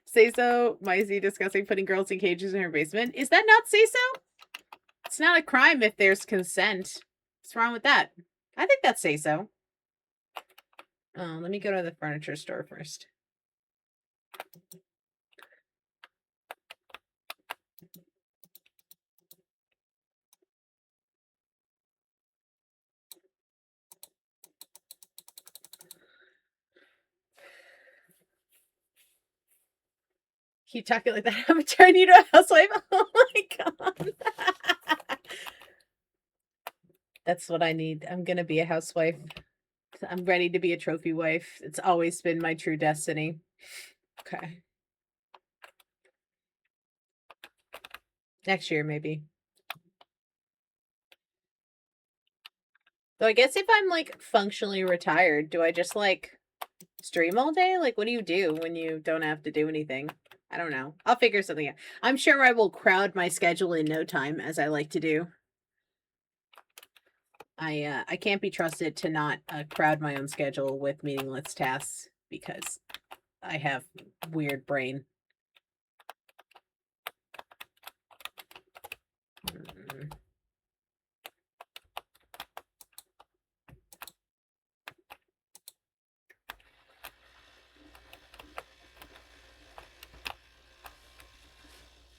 Speaker 1: Say so, Maisie discussing putting girls in cages in her basement. Is that not say so? It's not a crime if there's consent. What's wrong with that? I think that's say so. Let me go to the furniture store first. Keep talking like that. I'm turning you to a housewife. Oh my god. That's what I need. I'm gonna be a housewife. I'm ready to be a trophy wife. It's always been my true destiny. Okay. Next year, maybe. So I guess if I'm like functionally retired, do I just like stream all day? Like, what do you do when you don't have to do anything? I don't know. I'll figure something out. I'm sure I will crowd my schedule in no time, as I like to do. I can't be trusted to not crowd my own schedule with meaningless tasks because I have weird brain.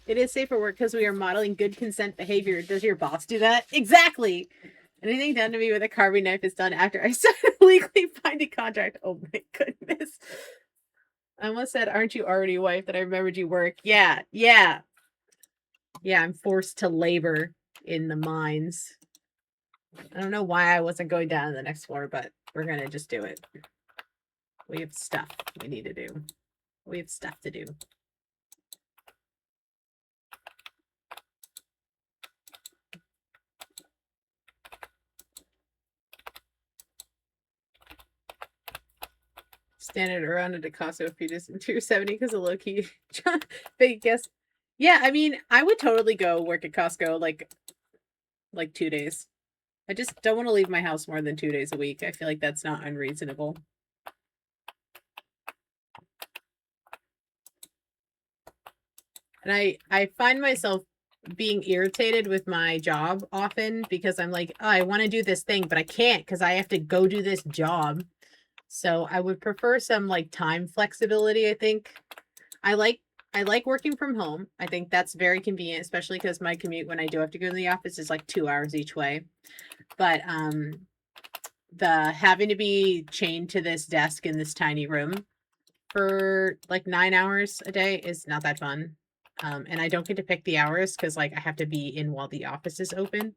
Speaker 1: It is safer work because we are modeling good consent behavior. Does your boss do that? Exactly. Anything done to me with a carving knife is done after I started legally finding contract. Oh my goodness. I almost said, aren't you already a wife? That I remembered you work. Yeah, yeah. Yeah, I'm forced to labor in the mines. I don't know why I wasn't going down to the next floor, but we're going to just do it. We have stuff we need to do. We have stuff to do. Standing around at a Costco if you just 270 because of low key. Big guess. Yeah, I mean, I would totally go work at Costco like 2 days. I just don't want to leave my house more than 2 days a week. I feel like that's not unreasonable. And I find myself being irritated with my job often because I'm like, oh, I want to do this thing, but I can't because I have to go do this job. So I would prefer some like time flexibility, I think. I like working from home. I think that's very convenient, especially because my commute when I do have to go to the office is like 2 hours each way. But the having to be chained to this desk in this tiny room for like 9 hours a day is not that fun. And I don't get to pick the hours because like I have to be in while the office is open.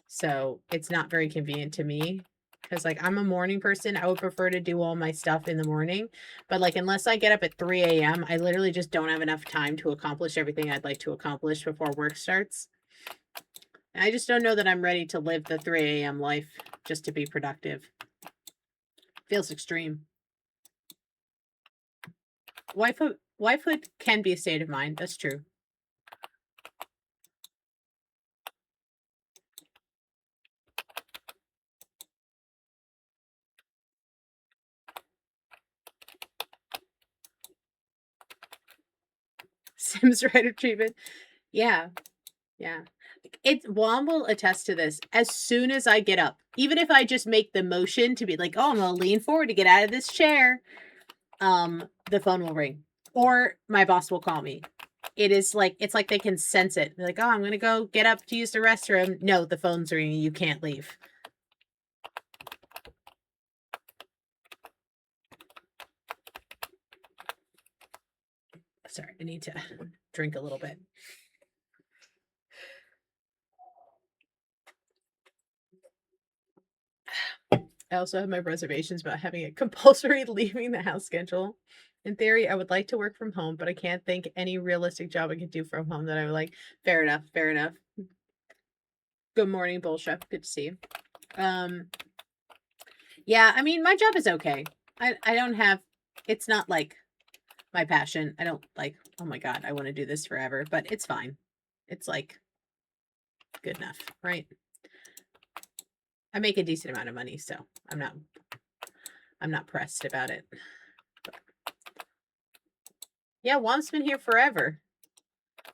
Speaker 1: So it's not very convenient to me. Because like I'm a morning person. I would prefer to do all my stuff in the morning. But like unless I get up at 3 a.m., I literally just don't have enough time to accomplish everything I'd like to accomplish before work starts. And I just don't know that I'm ready to live the 3 a.m. life just to be productive. Feels extreme. Wifehood can be a state of mind. That's true. Sims writer treatment. Yeah. Yeah. Juan will attest to this. As soon as I get up, even if I just make the motion to be like, oh, I'm gonna lean forward to get out of this chair, the phone will ring. Or my boss will call me. It's like they can sense it. They're like, oh, I'm gonna go get up to use the restroom. No, the phone's ringing, you can't leave. Sorry, I need to drink a little bit. I also have my reservations about having a compulsory leaving the house schedule. In theory, I would like to work from home, but I can't think any realistic job I could do from home that I would like. Fair enough. Fair enough. Good morning, bullshit. Good to see you. Yeah, I mean, my job is okay. I don't have, it's not like my passion. I don't like, oh my God, I want to do this forever, but it's fine. It's like good enough, right? I make a decent amount of money, so I'm not pressed about it. Yeah, Wom's been here forever.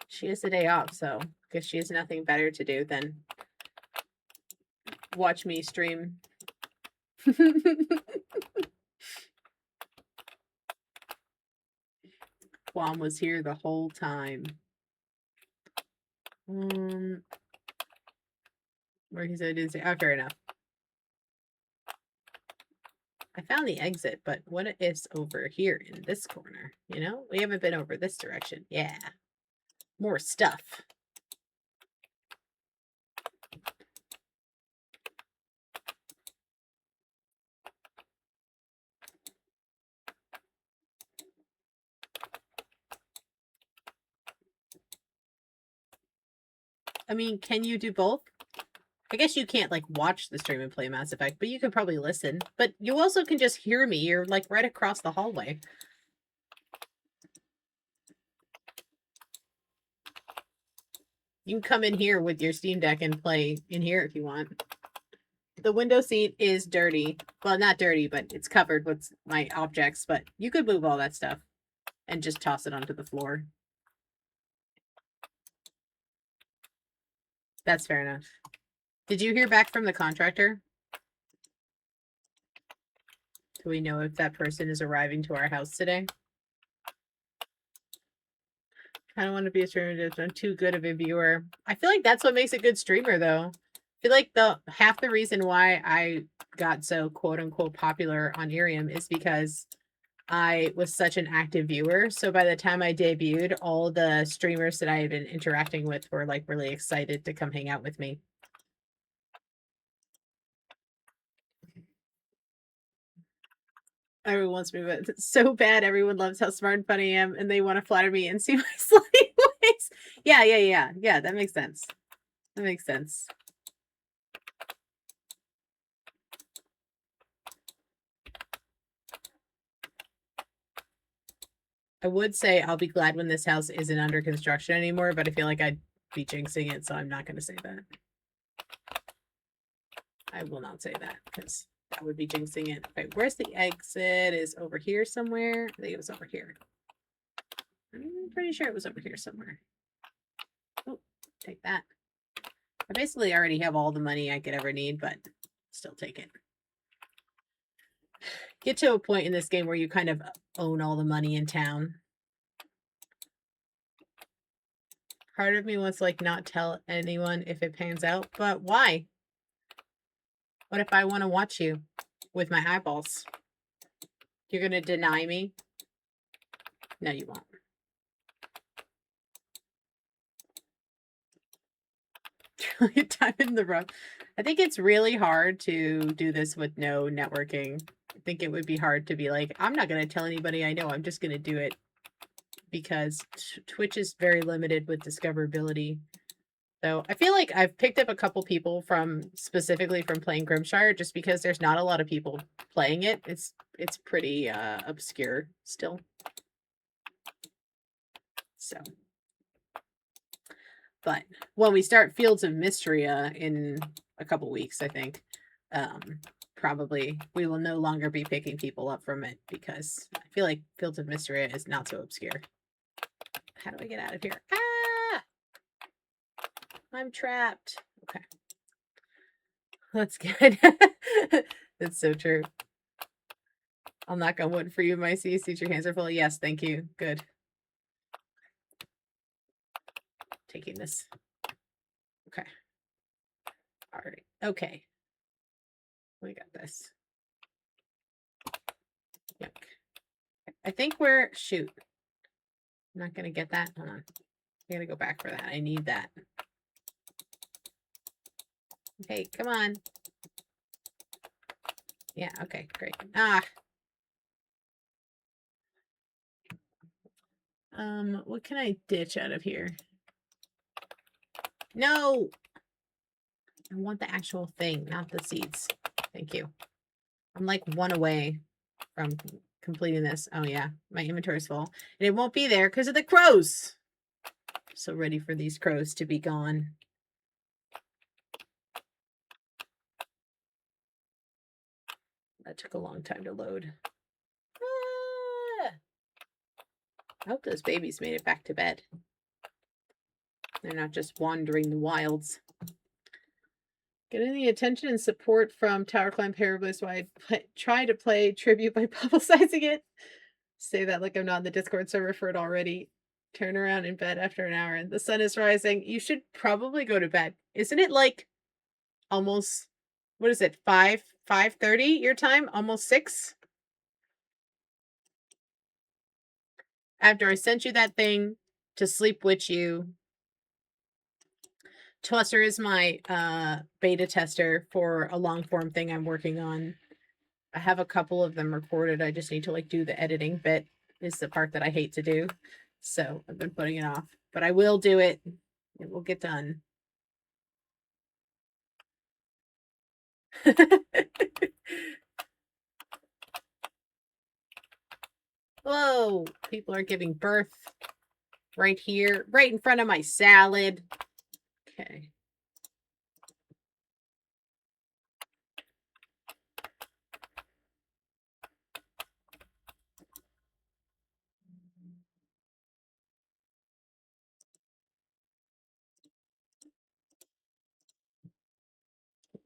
Speaker 1: She has the day off, so because she has nothing better to do than watch me stream. Wom was here the whole time. Where he said, "Oh, fair enough." I found the exit, but what is over here in this corner? You know, we haven't been over this direction. Yeah. More stuff. I mean, can you do both? I guess you can't like watch the stream and play Mass Effect, but you can probably listen. But you also can just hear me. You're like right across the hallway. You can come in here with your Steam Deck and play in here if you want. The window seat is dirty. Well, not dirty, but it's covered with my objects. But you could move all that stuff and just toss it onto the floor. That's fair enough. Did you hear back from the contractor? Do we know if that person is arriving to our house today? I don't want to be a streamer. I'm too good of a viewer. I feel like that's what makes a good streamer, though. I feel like half the reason why I got so quote unquote popular on Irium is because I was such an active viewer. So by the time I debuted, all the streamers that I had been interacting with were like really excited to come hang out with me. Everyone wants me, but it's so bad. Everyone loves how smart and funny I am, and they want to flatter me and see my slutty ways. Yeah. That makes sense. That makes sense. I would say I'll be glad when this house isn't under construction anymore, but I feel like I'd be jinxing it, so I'm not going to say that. I will not say that because that would be jinxing it. Okay, where's the exit? Is over here somewhere? I think it was over here. I'm pretty sure it was over here somewhere. Oh, take that. I basically already have all the money I could ever need, but still take it. Get to a point in this game where you kind of own all the money in town. Part of me wants to like not tell anyone if it pans out, but why? What if I want to watch you with my eyeballs? You're going to deny me? No, you won't. Time in the rough. I think it's really hard to do this with no networking. I think it would be hard to be like, I'm not going to tell anybody I know. I'm just going to do it because Twitch is very limited with discoverability. So I feel like I've picked up a couple people specifically from playing Grimshire just because there's not a lot of people playing it. It's pretty obscure still. So, but when we start Fields of Mysteria in a couple weeks, I think, probably we will no longer be picking people up from it because I feel like Fields of Mysteria is not so obscure. How do I get out of here? Ah! I'm trapped. Okay. That's good. That's so true. I'll knock on wood for you, my C. Your hands are full. Yes, thank you. Good. Taking this. Okay. All right. Okay. We got this. Yuck. I think we're... Shoot. I'm not going to get that. Hold on. I got to go back for that. I need that. Okay, come on. Yeah, okay, great. What can I ditch out of here? No! I want the actual thing, not the seeds. Thank you. I'm like one away from completing this. Oh yeah, my inventory's full. And it won't be there because of the crows. So ready for these crows to be gone. That took a long time to load. Ah! I hope those babies made it back to bed. They're not just wandering the wilds. Getting the attention and support from Tower Climb Parabliss while I try to play tribute by publicizing it. Say that like I'm not in the Discord server for it already. Turn around in bed after an hour and the sun is rising. You should probably go to bed. Isn't it like almost, what is it, 5 5:30 your time, almost 6. After I sent you that thing to sleep with you. Twister is my beta tester for a long form thing I'm working on. I have a couple of them recorded. I just need to like do the editing bit is the part that I hate to do. So I've been putting it off, but I will do it. It will get done. Whoa, people are giving birth right here, right in front of my salad. Okay.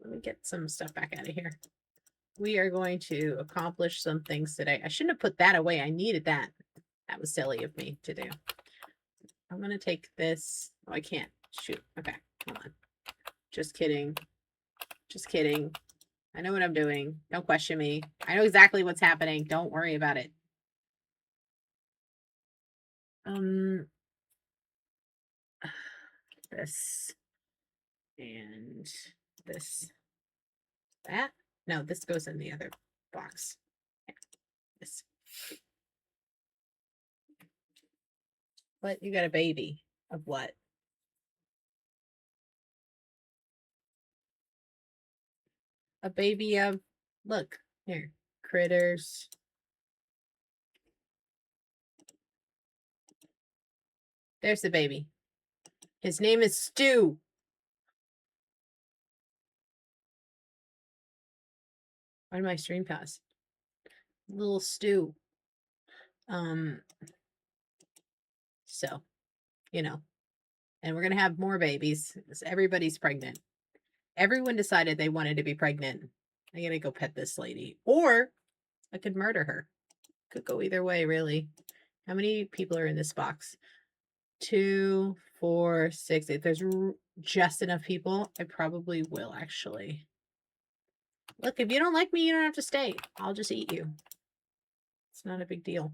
Speaker 1: Let me get some stuff back out of here. We are going to accomplish some things today. I shouldn't have put that away. I needed that. That was silly of me to do. I'm going to take this. Oh, I can't. Shoot. Okay. Hold on. Just kidding. Just kidding. I know what I'm doing. Don't question me. I know exactly what's happening. Don't worry about it. This and this. That? No, this goes in the other box. Yeah, this. What? You got a baby of what? A baby of, look, here, critters. There's the baby. His name is Stu. Why did my stream pause? Little Stu. So, you know, and we're going to have more babies. Everybody's pregnant. Everyone decided they wanted to be pregnant. I got to go pet this lady. Or I could murder her. Could go either way, really. How many people are in this box? 2, 4, 6, 8. There's just enough people. I probably will, actually. Look, if you don't like me, you don't have to stay. I'll just eat you. It's not a big deal.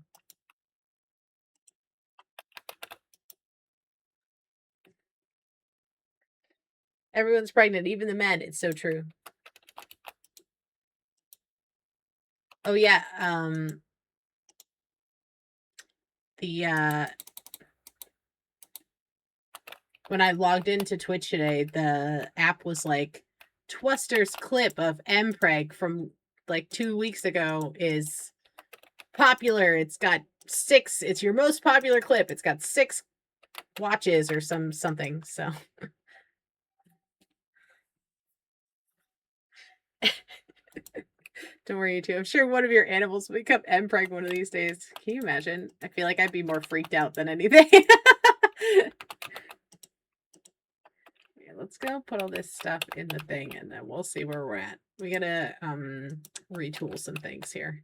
Speaker 1: Everyone's pregnant, even the men. It's so true. Oh, yeah. When I logged into Twitch today, the app was like, Twister's clip of mpreg from like 2 weeks ago is popular. It's got 6. It's your most popular clip. It's got 6 watches or something. So don't worry, you two. I'm sure one of your animals will become mpreg one of these days. Can you imagine? I feel like I'd be more freaked out than anything. Yeah, let's go put all this stuff in the thing and then we'll see where we're at. We gotta retool some things here.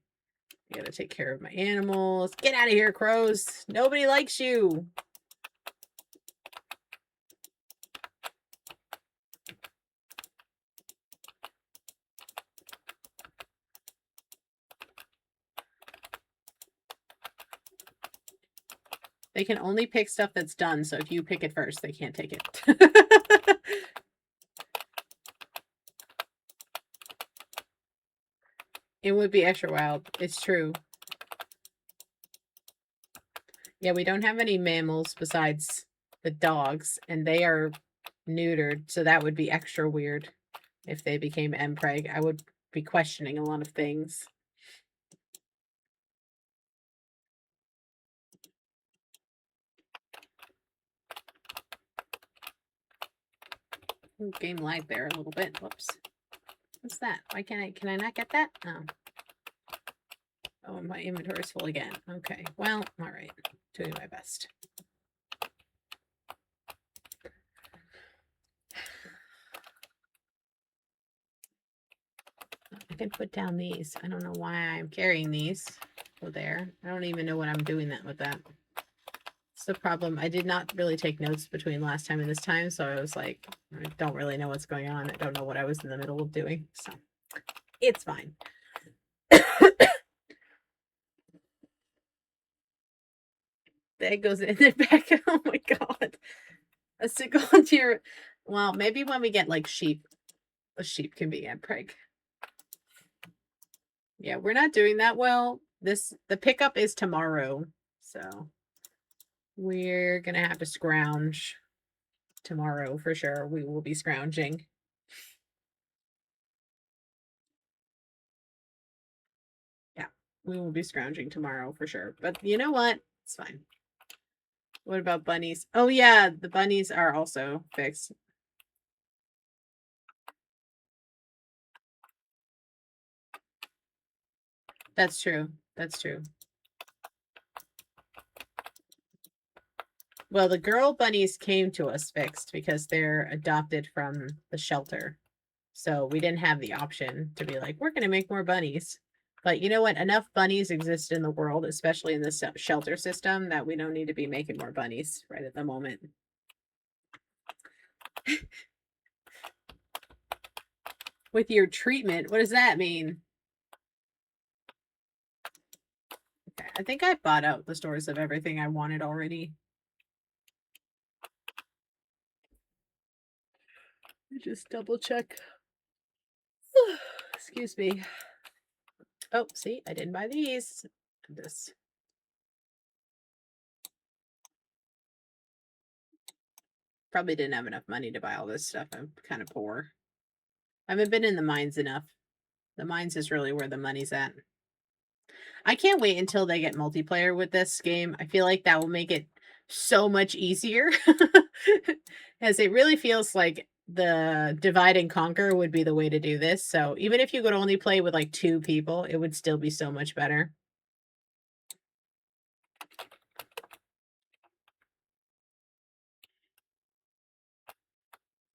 Speaker 1: I gotta take care of my animals. Get out of here, crows. Nobody likes you. They can only pick stuff that's done, so if you pick it first, they can't take it. It would be extra wild. It's true. Yeah, we don't have any mammals besides the dogs, and they are neutered, so that would be extra weird if they became mpreg. I would be questioning a lot of things. Ooh, game lag there a little bit. Whoops. What's that? Why can I not get that? No. Oh, my inventory is full again. Okay. Well, all right. Doing my best. I can put down these. I don't know why I'm carrying these. Go there. I don't even know what I'm doing with that. It's the problem. I did not really take notes between last time and this time, so I was like, I don't really know what's going on. I don't know what I was in the middle of doing. So It's fine. That goes in the back. Oh my god. A single tier. Well, maybe when we get like sheep, a sheep can be a preg. Yeah, we're not doing that well. The pickup is tomorrow, so we're gonna have to scrounge tomorrow for sure. We will be scrounging. Yeah, we will be scrounging tomorrow for sure. But you know what? It's fine. What about bunnies? Oh yeah, the bunnies are also fixed. That's true. That's true. Well, the girl bunnies came to us fixed because they're adopted from the shelter. So we didn't have the option to be like, we're going to make more bunnies. But you know what? Enough bunnies exist in the world, especially in the shelter system, that we don't need to be making more bunnies right at the moment. With your treatment, what does that mean? Okay, I think I bought out the stores of everything I wanted already. Just double check. Excuse me. Oh, see, I didn't buy these. This. Probably didn't have enough money to buy all this stuff. I'm kind of poor. I haven't been in the mines enough. The mines is really where the money's at. I can't wait until they get multiplayer with this game. I feel like that will make it so much easier. As it really feels like the divide and conquer would be the way to do this. So even if you could only play with like 2 people, it would still be so much better.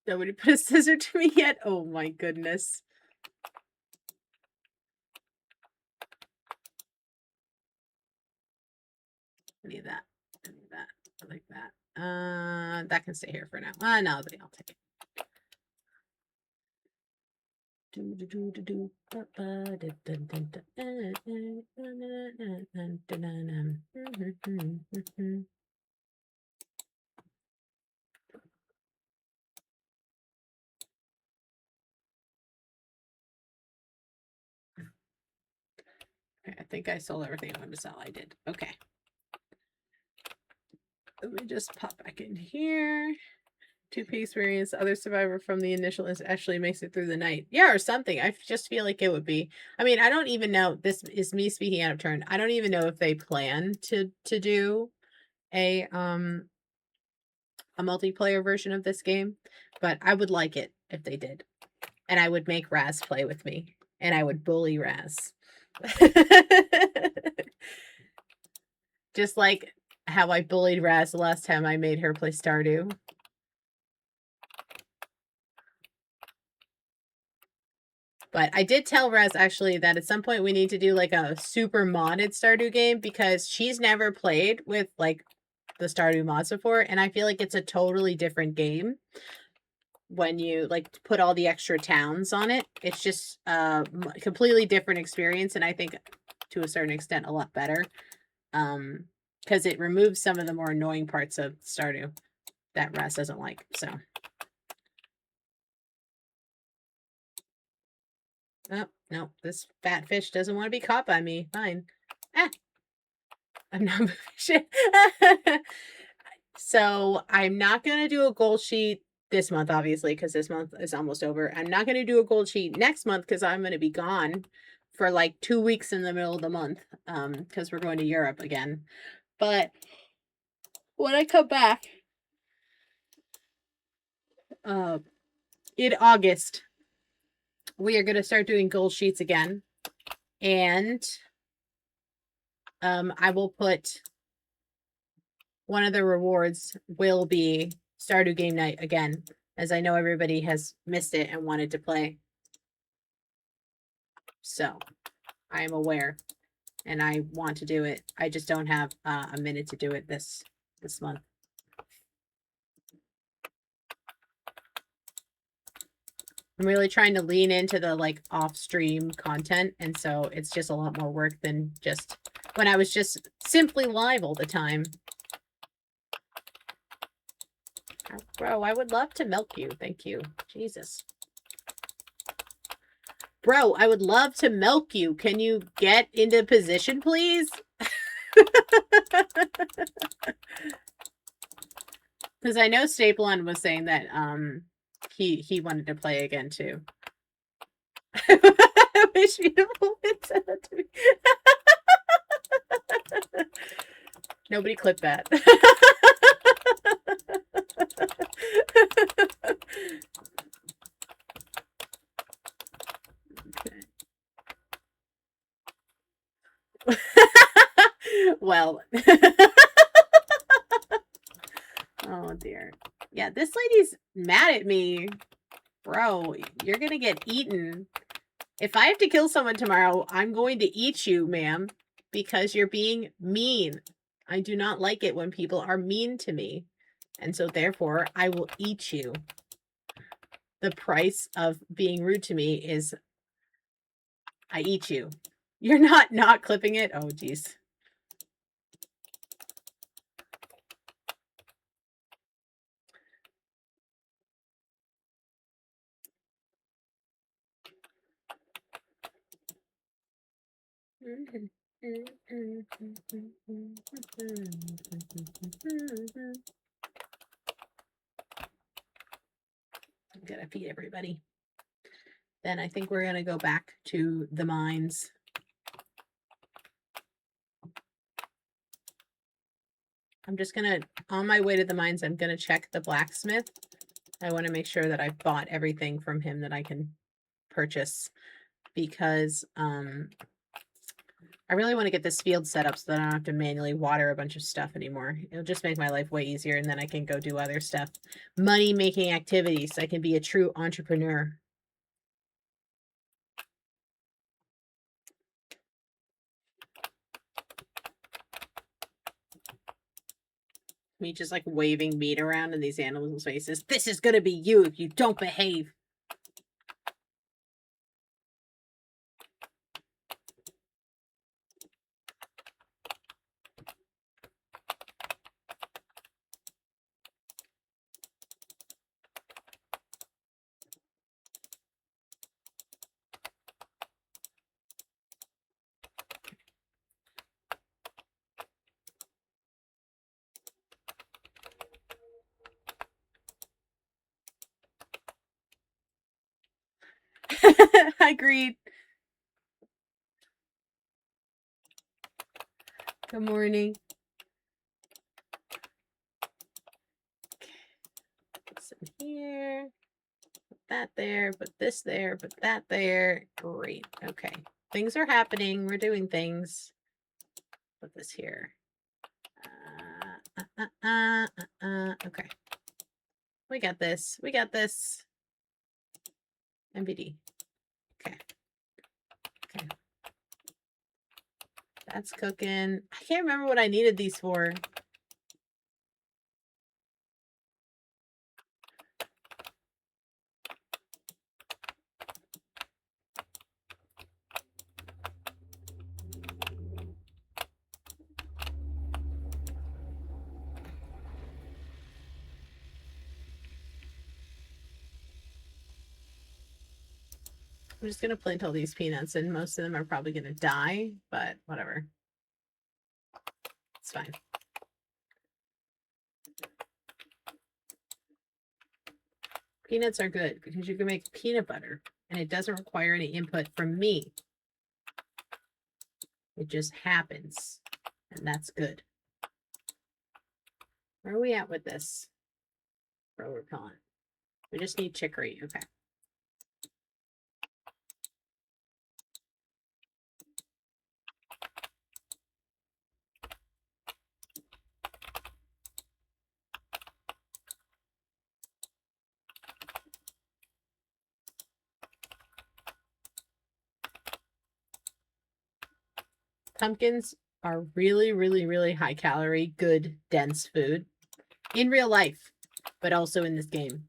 Speaker 1: Nobody put a scissor to me yet? Oh my goodness. I need that. I need that. I like that. That can stay here for now. No, I'll take it. Okay, I think I sold everything I wanted to sell. I did. Okay. Let me just pop back in here. 2P experience. Other survivor from the initial actually makes it through the night. Yeah, or something. I just feel like it would be. I mean, I don't even know. This is me speaking out of turn. I don't even know if they plan to do a multiplayer version of this game, but I would like it if they did. And I would make Raz play with me. And I would bully Raz. Just like how I bullied Raz the last time I made her play Stardew. But I did tell Raz actually that at some point we need to do like a super modded Stardew game because she's never played with like the Stardew mods before, and I feel like it's a totally different game when you like put all the extra towns on it. It's just a completely different experience, and I think to a certain extent a lot better. Because it removes some of the more annoying parts of Stardew that Raz doesn't like. So. Oh, no, this fat fish doesn't want to be caught by me. Fine. Ah. I'm not moving shit. So I'm not going to do a goal sheet this month, obviously, because this month is almost over. I'm not going to do a goal sheet next month because I'm going to be gone for like 2 weeks in the middle of the month because we're going to Europe again. But when I come back in August, we are going to start doing goal sheets again. And I will put one of the rewards will be Stardew Game Night again, as I know everybody has missed it and wanted to play. So I am aware and I want to do it. I just don't have a minute to do it this month. I'm really trying to lean into the like off-stream content, and so it's just a lot more work than just when I was just simply live all the time. Oh, bro, I would love to milk you. Thank you. Jesus. Bro, I would love to milk you. Can you get into position, please? Because I know Staplon was saying that he wanted to play again too. I wish beautiful would send that to me. Nobody clip that. Well. Oh dear. Yeah, this lady's mad at me. Bro, you're gonna get eaten. If I have to kill someone tomorrow, I'm going to eat you, ma'am, because you're being mean. I do not like it when people are mean to me. And so therefore, I will eat you. The price of being rude to me is I eat you. You're not clipping it? Oh, geez. I'm gonna feed everybody. Then I think we're gonna go back to the mines. I'm just gonna, on my way to the mines, I'm gonna check the blacksmith. I want to make sure that I've bought everything from him that I can purchase, because I really want to get this field set up so that I don't have to manually water a bunch of stuff anymore. It'll just make my life way easier, and then I can go do other stuff. Money-making activities. So I can be a true entrepreneur. Me just like waving meat around in these animals' faces. This is gonna be you if you don't behave. Agreed. Good morning. This in here. Put that there. Put this there. Put that there. Great. Okay. Things are happening. We're doing things. Put this here. Okay. We got this. We got this. MVD. Okay. Okay. That's cooking. I can't remember what I needed these for. I'm just gonna plant all these peanuts, and most of them are probably gonna die, but whatever. It's fine. Peanuts are good because you can make peanut butter, and it doesn't require any input from me. It just happens, and that's good. Where are we at with this? Row repellent. We just need chicory. Okay. Pumpkins are really, really, really high calorie, good, dense food in real life, but also in this game.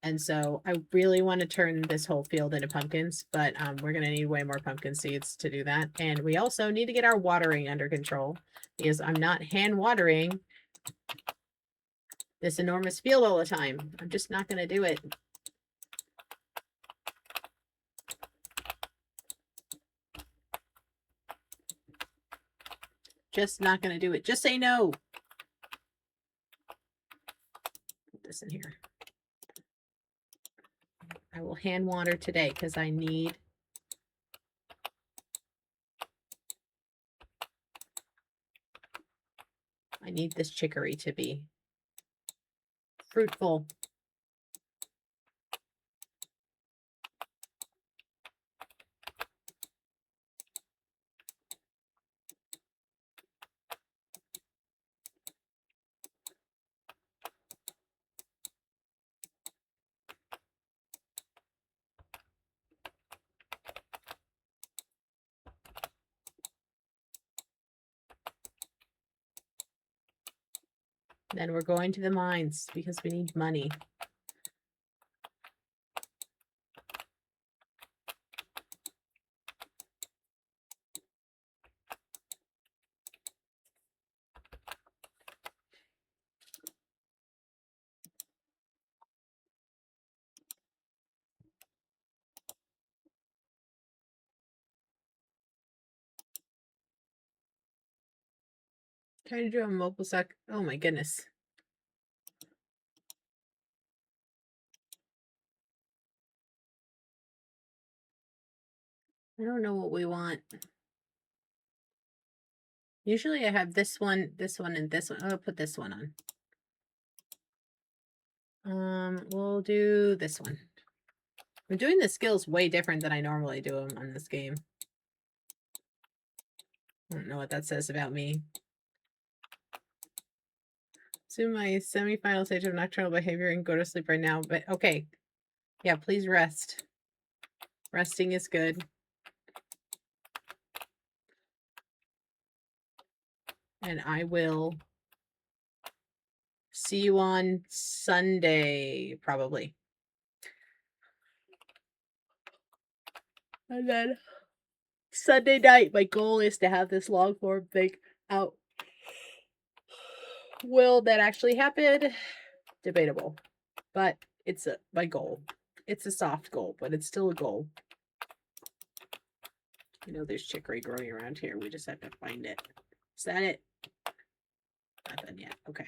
Speaker 1: And so I really want to turn this whole field into pumpkins, but we're going to need way more pumpkin seeds to do that. And we also need to get our watering under control because I'm not hand watering this enormous field all the time. I'm just not going to do it. Just not going to do it. Just say no. Put this in here. I will hand water today because I need this chicory to be fruitful. Then we're going to the mines because we need money. Trying to do a mobile sack. Oh my goodness. I don't know what we want. Usually I have this one, and this one. I'll put this one on. We'll do this one. I'm doing the skills way different than I normally do them on this game. I don't know what that says about me. To my semi-final stage of nocturnal behavior and go to sleep right now. But okay. Yeah, please rest. Resting is good. And I will see you on Sunday, probably. And then Sunday night, my goal is to have this long form thing out. Will that actually happen? Debatable. But it's my goal. It's a soft goal, but it's still a goal. You know, there's chicory growing around here. We just have to find it. Is that it? Not done yet. Okay.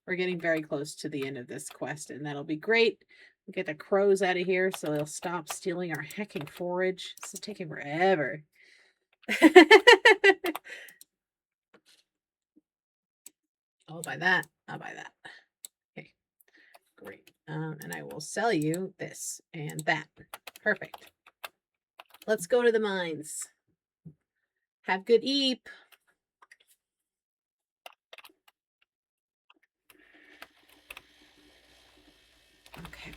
Speaker 1: We're getting very close to the end of this quest, and that'll be great. We'll get the crows out of here so they'll stop stealing our hecking forage. This is taking forever. I'll buy that. I'll buy that. Okay. Great. And I will sell you this and that. Perfect. Let's go to the mines. Have good eep. Okay.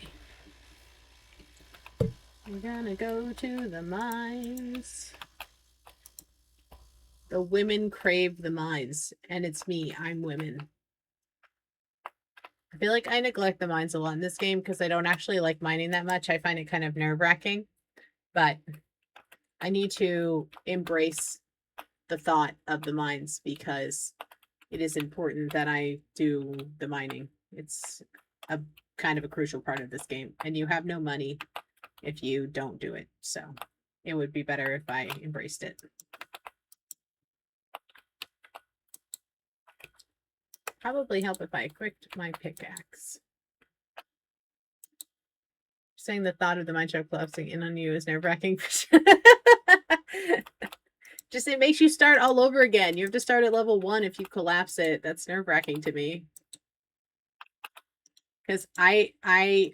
Speaker 1: We're gonna go to the mines. The women crave the mines, and it's me. I'm women. I feel like I neglect the mines a lot in this game because I don't actually like mining that much. I find it kind of nerve-wracking, but I need to embrace the thought of the mines because it is important that I do the mining. It's a kind of a crucial part of this game, and you have no money if you don't do it. So it would be better if I embraced it. Probably help if I equipped my pickaxe. Saying the thought of the mine shaft collapsing in on you is nerve-wracking. Just it makes you start all over again. You have to start at level 1 if you collapse it. That's nerve-wracking to me. Because I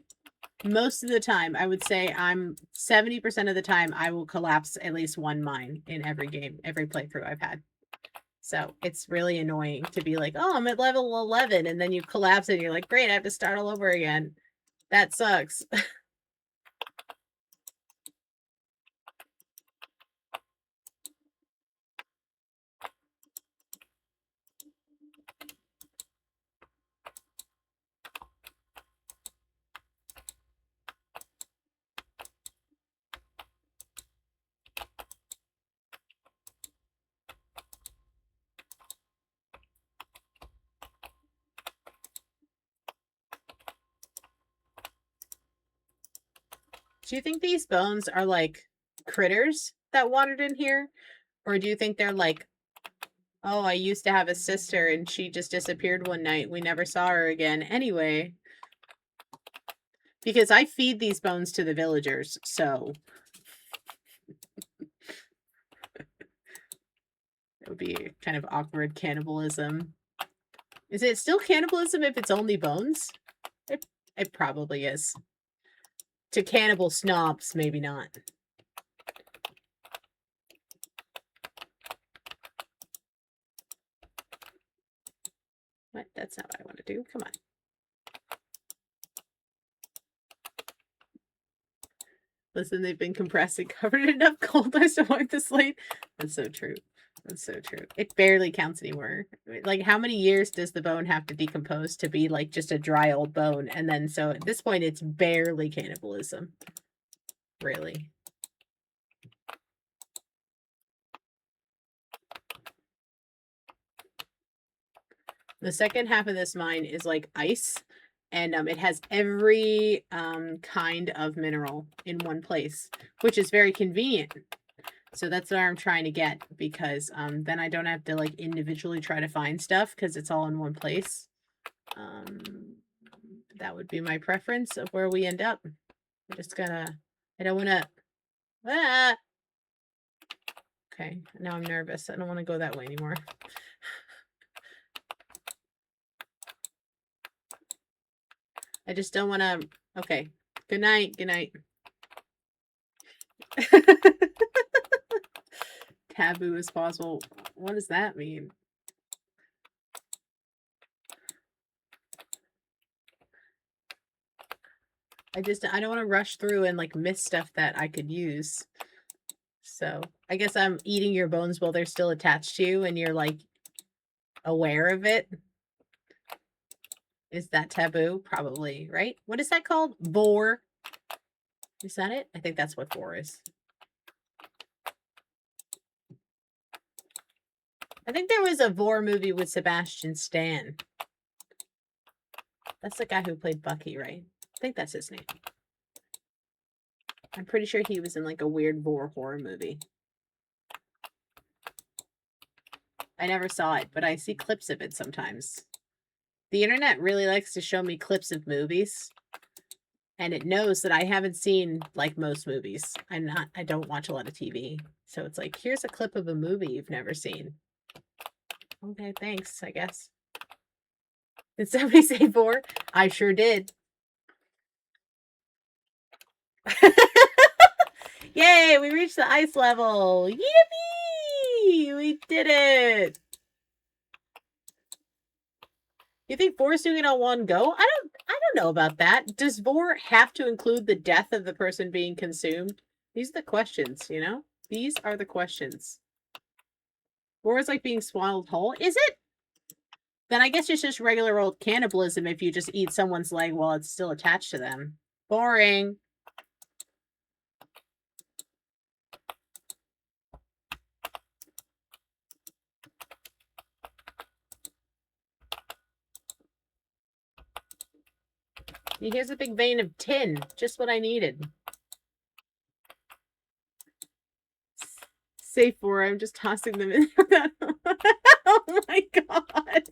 Speaker 1: most of the time, I would say I'm 70% of the time I will collapse at least one mine in every game, every playthrough I've had. So it's really annoying to be like, oh, I'm at level 11, and then you collapse it and you're like, great, I have to start all over again. That sucks. Do you think these bones are like critters that wandered in here? Or do you think they're like, oh, I used to have a sister and she just disappeared one night. We never saw her again. Anyway, because I feed these bones to the villagers, so it would be kind of awkward cannibalism. Is it still cannibalism if it's only bones? It probably is. To cannibal snobs, maybe not. What? That's not what I want to do. Come on. Listen, they've been compressed and covered in enough coal dust to wipe the slate. That's so true. That's so true. It barely counts anymore. Like, how many years does the bone have to decompose to be like just a dry old bone? And then, so at this point, it's barely cannibalism. Really. The second half of this mine is like ice, and it has every kind of mineral in one place, which is very convenient. So that's where I'm trying to get, because then I don't have to like individually try to find stuff because it's all in one place. That would be my preference of where we end up. I'm just gonna, I don't want to, okay, now I'm nervous. I don't want to go that way anymore. I just don't want to, okay. Good night, good night. Taboo as possible. What does that mean? I don't want to rush through and like miss stuff that I could use. So I guess I'm eating your bones while they're still attached to you and you're like aware of it. Is that taboo? Probably, right? What is that called? Vor. Is that it? I think that's what vor is. I think there was a vor movie with Sebastian Stan. That's the guy who played Bucky, right? I think that's his name. I'm pretty sure he was in like a weird vor horror movie. I never saw it, but I see clips of it sometimes. The internet really likes to show me clips of movies, and it knows that I haven't seen like most movies. I don't watch a lot of TV. So it's like, here's a clip of a movie you've never seen. Okay, thanks, I guess. Did somebody say vor? I sure did. Yay, we reached the ice level. Yippee! We did it. You think vor's doing it on one go? I don't know about that. Does vor have to include the death of the person being consumed? These are the questions, you know? These are the questions. Vor is like being swallowed whole. Is it? Then I guess it's just regular old cannibalism if you just eat someone's leg while it's still attached to them. Boring. Here's a big vein of tin. Just what I needed. Safe for, I'm just tossing them in. Oh my god.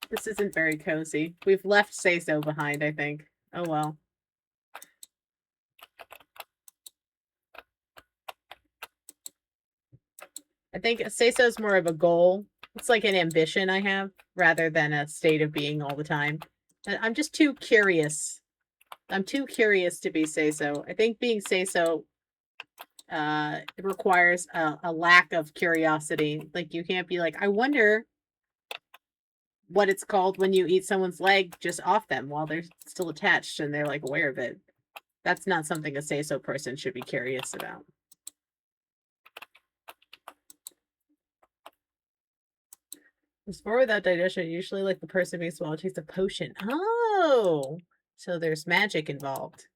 Speaker 1: This isn't very cozy. We've left Say So behind, I think. Oh well. I think Say So is more of a goal. It's like an ambition I have rather than a state of being all the time. I'm just too curious. I'm too curious to be Say So. I think being Say So it requires a lack of curiosity. Like, you can't be like, I wonder what it's called when you eat someone's leg just off them while they're still attached and they're like aware of it. That's not something a Say So person should be curious about. As for without digestion, usually like the person being swallowed takes a potion. Oh, so there's magic involved.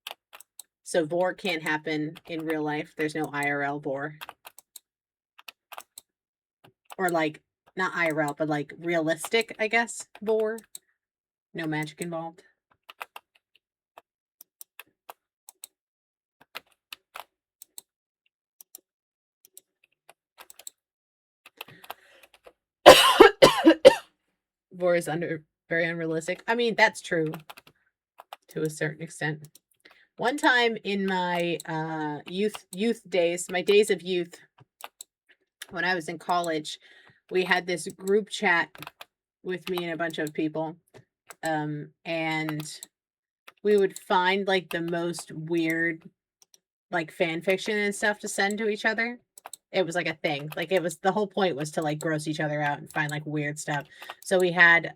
Speaker 1: So vor can't happen in real life. There's no IRL vor. Or like, not IRL, but like realistic, I guess, vor. No magic involved. before is very unrealistic. I mean, that's true to a certain extent. One time in my youth days, my days of youth, when I was in college, we had this group chat with me and a bunch of people. And we would find like the most weird like fan fiction and stuff to send to each other. It was like a thing. Like it was the whole point was to like gross each other out and find like weird stuff. So we had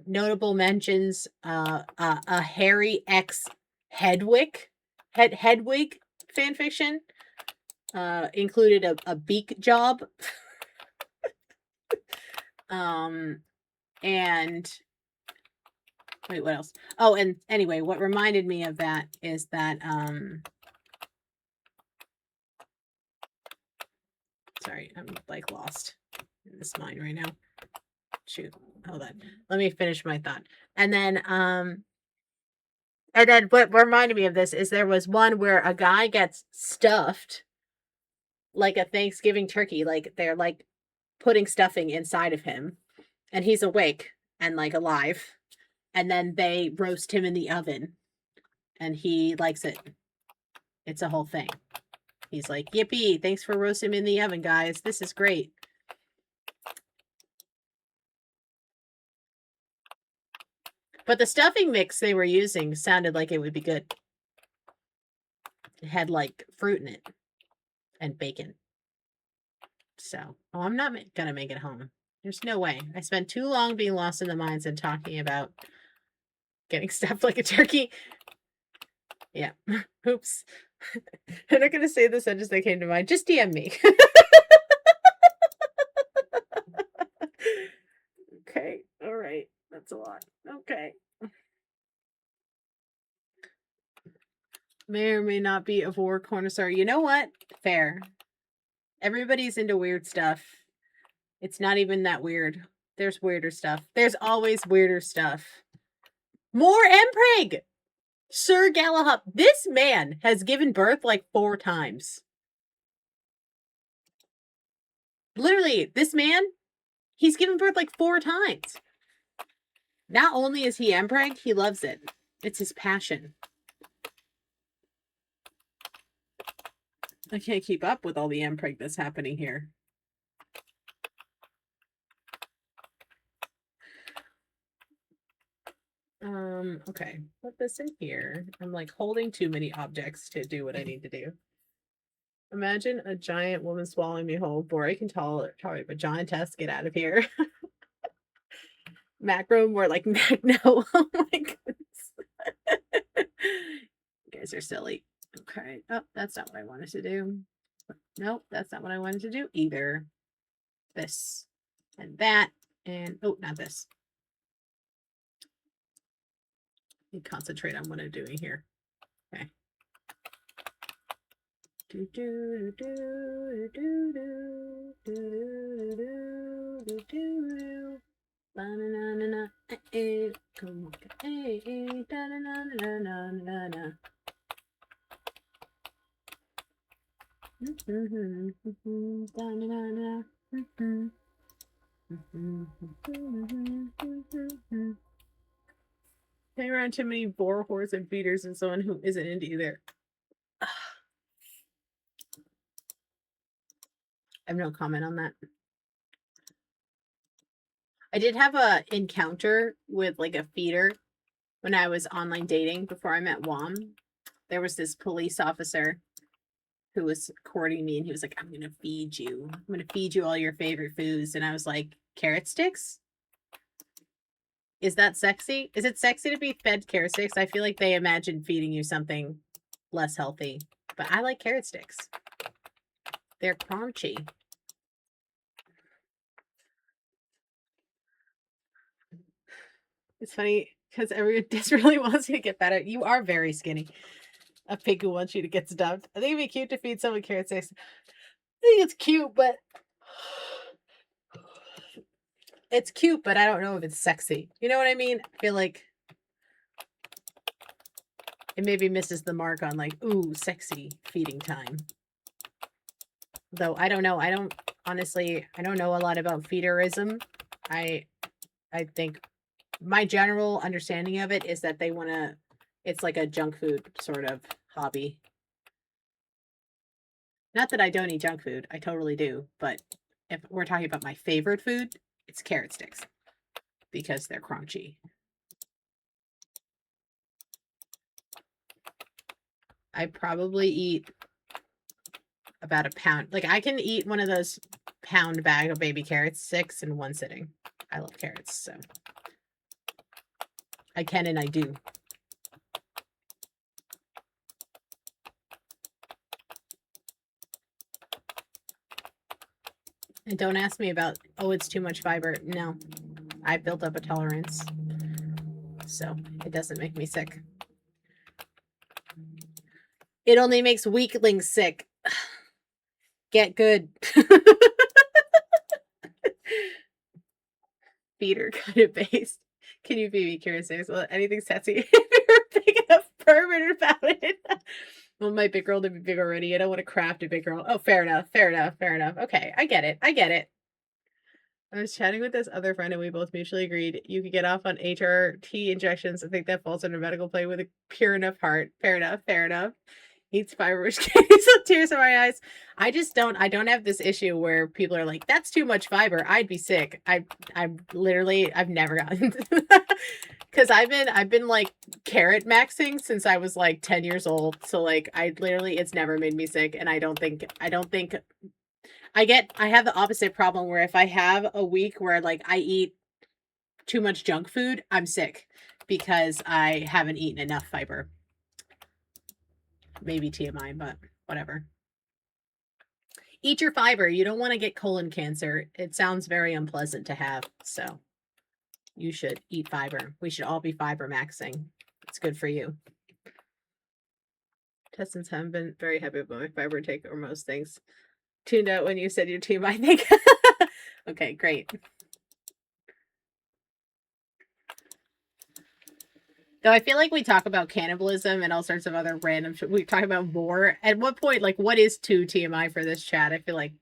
Speaker 1: notable mentions, a Harry X Hedwig fan fiction. Included a beak job. And wait, what else? Oh, and anyway, what reminded me of that is that sorry, I'm like lost in this mind right now. Shoot, hold on. Let me finish my thought. And then what reminded me of this is there was one where a guy gets stuffed like a Thanksgiving turkey, like they're like putting stuffing inside of him, and he's awake and like alive, and then they roast him in the oven, and he likes it. It's a whole thing. He's like, yippee, thanks for roasting him in the oven, guys. This is great. But the stuffing mix they were using sounded like it would be good. It had like fruit in it and bacon. So, I'm not gonna make it home. There's no way. I spent too long being lost in the mines and talking about getting stuffed like a turkey. Yeah. Oops. I'm not gonna say the sentence that came to mind. Just DM me. Okay. All right. That's a lot. Okay. May or may not be a war connoisseur. You know what? Fair. Everybody's into weird stuff. It's not even that weird. There's weirder stuff. There's always weirder stuff. More Mpreg! Sir Galahad. This man has given birth like 4 times. Literally, this man, he's given birth like 4 times. Not only is he Mpreg, he loves it. It's his passion. I can't keep up with all the Mpreg that's happening here. Okay. Put this in here. I'm like holding too many objects to do what I need to do. Imagine a giant woman swallowing me whole. Boy, I can tolerate, but giantess, get out of here. Macro, more like Magno. Oh my goodness. You guys are silly. Okay. Oh, that's not what I wanted to do. Nope, that's not what I wanted to do either. This and that. And oh, not this. You concentrate on what I'm doing here. Okay. Do do do do do do do do do. Ba-na-na-na-na. Come on. Da-na-na-na-na-na-na-na. Hang around too many boar, horse, and feeders and someone who isn't into either. I have no comment on that. I did have a encounter with like a feeder when I was online dating before I met Wom. There was this police officer who was courting me, and he was like, I'm going to feed you. I'm going to feed you all your favorite foods. And I was like, carrot sticks? Is that sexy? Is it sexy to be fed carrot sticks? I feel like they imagine feeding you something less healthy. But I like carrot sticks. They're crunchy. It's funny because everyone desperately wants you to get better. You are very skinny. A pig who wants you to get stuffed. I think it'd be cute to feed someone carrot sticks. I think it's cute, but I don't know if it's sexy. You know what I mean? I feel like it maybe misses the mark on like, ooh, sexy feeding time. Though I don't know. Honestly, I don't know a lot about feederism. I think my general understanding of it is that they want to, it's like a junk food sort of hobby. Not that I don't eat junk food, I totally do, but if we're talking about my favorite food, it's carrot sticks because they're crunchy. I probably eat about a pound. Like, I can eat one of those pound bag of baby carrots sticks in one sitting. I love carrots, so I can and I do. And don't ask me about, oh, it's too much fiber. No, I built up a tolerance, so it doesn't make me sick. It only makes weaklings sick. Get good. Feeder kind of based. Can you be curious? Well, anything sexy if you're big enough pervert about it. Well, my big girl to be big already. I don't want to craft a big girl. Oh, fair enough. Fair enough. Fair enough. Okay, I get it. I get it. I was chatting with this other friend and we both mutually agreed you could get off on HRT injections. I think that falls under medical play with a pure enough heart. Fair enough. Fair enough. Eats fiber, which gets some tears in my eyes. I don't have this issue where people are like, that's too much fiber. I'd be sick. I've never gotten because I've been like carrot maxing since I was like 10 years old. So like it's never made me sick. And I have the opposite problem where if I have a week where like I eat too much junk food, I'm sick because I haven't eaten enough fiber. Maybe TMI, but whatever. Eat your fiber. You don't want to get colon cancer. It sounds very unpleasant to have, so you should eat fiber. We should all be fiber maxing. It's good for you. Testants haven't been very happy about my fiber intake or most things. Tuned out when you said your team, I think. Okay, great. Though I feel like we talk about cannibalism and all sorts of other random shit. We talk about war. At what point, like, what is too TMI for this chat? I feel like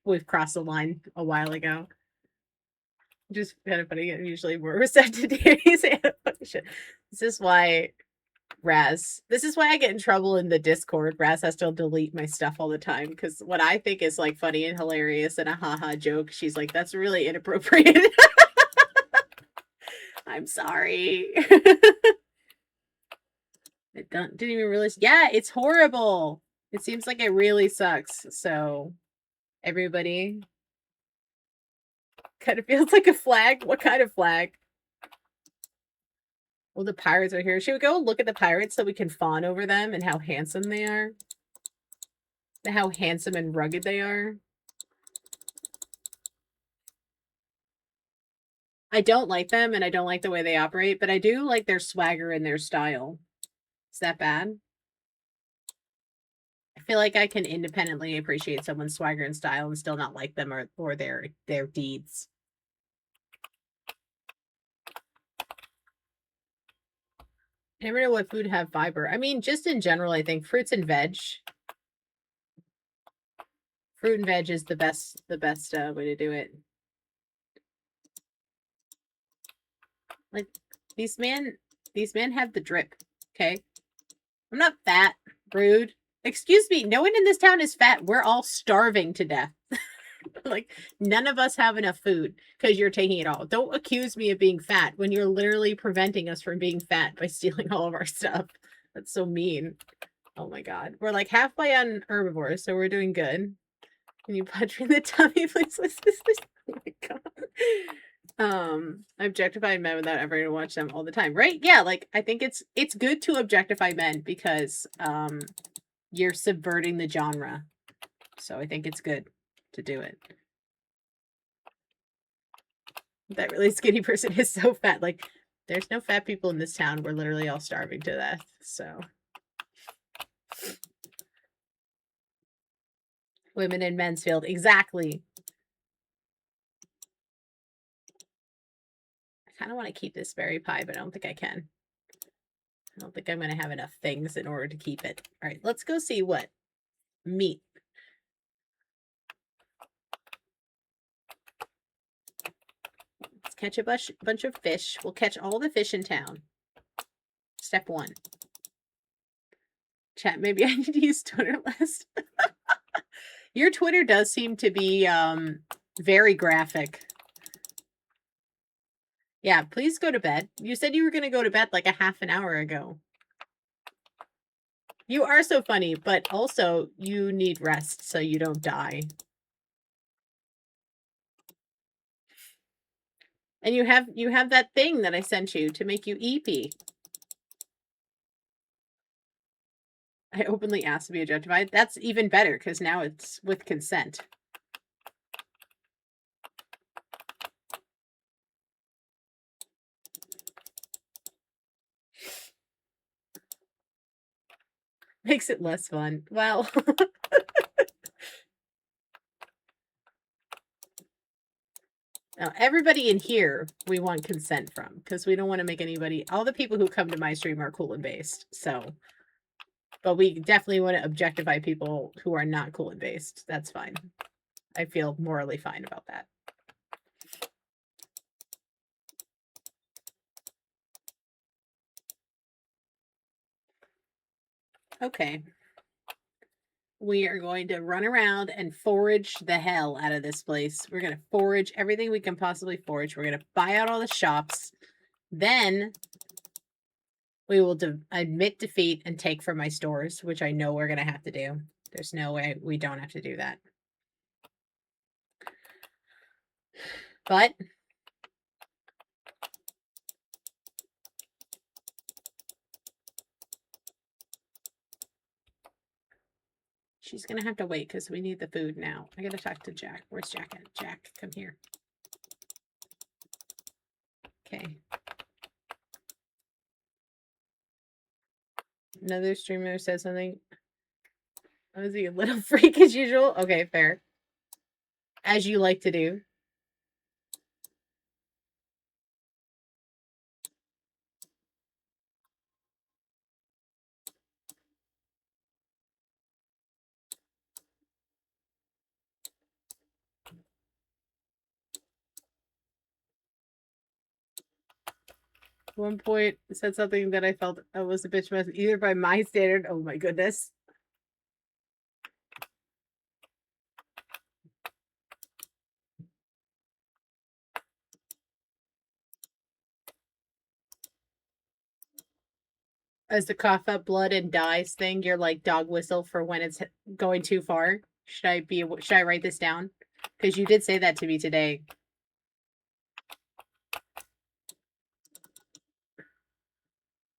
Speaker 1: we've crossed the line a while ago. Just kind of funny. I'm usually more receptive to hearing you say shit. This is why I get in trouble in the Discord. Raz has to delete my stuff all the time because what I think is like funny and hilarious and a haha joke, she's like, that's really inappropriate. I'm sorry. It didn't even realize. Yeah, it's horrible. It seems like it really sucks. So, everybody kind of feels like a flag. What kind of flag? Well, the pirates are here. Should we go look at the pirates so we can fawn over them and how handsome they are? How handsome and rugged they are? I don't like them and I don't like the way they operate, but I do like their swagger and their style. Is that bad? I feel like I can independently appreciate someone's swagger and style and still not like them or their deeds. I never know what food have fiber. I mean, just in general, I think fruits and veg. Fruit and veg is the best way to do it. Like these men have the drip. Okay, I'm not fat. Rude. Excuse me. No one in this town is fat. We're all starving to death. Like none of us have enough food because you're taking it all. Don't accuse me of being fat when you're literally preventing us from being fat by stealing all of our stuff. That's so mean. Oh my god. We're like halfway on herbivores, so we're doing good. Can you punch me in the tummy, please? Oh my god. Objectify men without ever to watch them all the time, right? Yeah, like I think it's good to objectify men because you're subverting the genre. So I think it's good to do it. That really skinny person is so fat. Like, there's no fat people in this town. We're literally all starving to death. So, women in men's field, exactly. I kind of want to keep this berry pie, but I don't think I can. I don't think I'm going to have enough things in order to keep it. All right, let's go see what meat. Let's catch a bunch of fish. We'll catch all the fish in town. Step 1. Chat, maybe I need to use Twitter less. Your Twitter does seem to be very graphic. Yeah, please go to bed. You said you were going to go to bed like a half an hour ago. You are so funny, but also you need rest so you don't die. And you have that thing that I sent you to make you eepy. I openly asked to be objectified. That's even better because now it's with consent. Makes it less fun. Well, now everybody in here we want consent from because we don't want to make anybody. All the people who come to my stream are cool and based. So, but we definitely want to objectify people who are not cool and based. That's fine. I feel morally fine about that. Okay. We are going to run around and forage the hell out of this place. We're going to forage everything we can possibly forage. We're going to buy out all the shops. Then we will admit defeat and take from my stores, which I know we're going to have to do. There's no way we don't have to do that. But she's going to have to wait because we need the food now. I got to talk to Jack. Where's Jack at? Jack, come here. Okay. Another streamer said something. Was he a little freak as usual? Okay, fair. As you like to do. At one point said something that I felt was a bitch mess, either by my standard. Oh my goodness. As the cough up blood and dies thing, you're like dog whistle for when it's going too far. Should I write this down? Because you did say that to me today.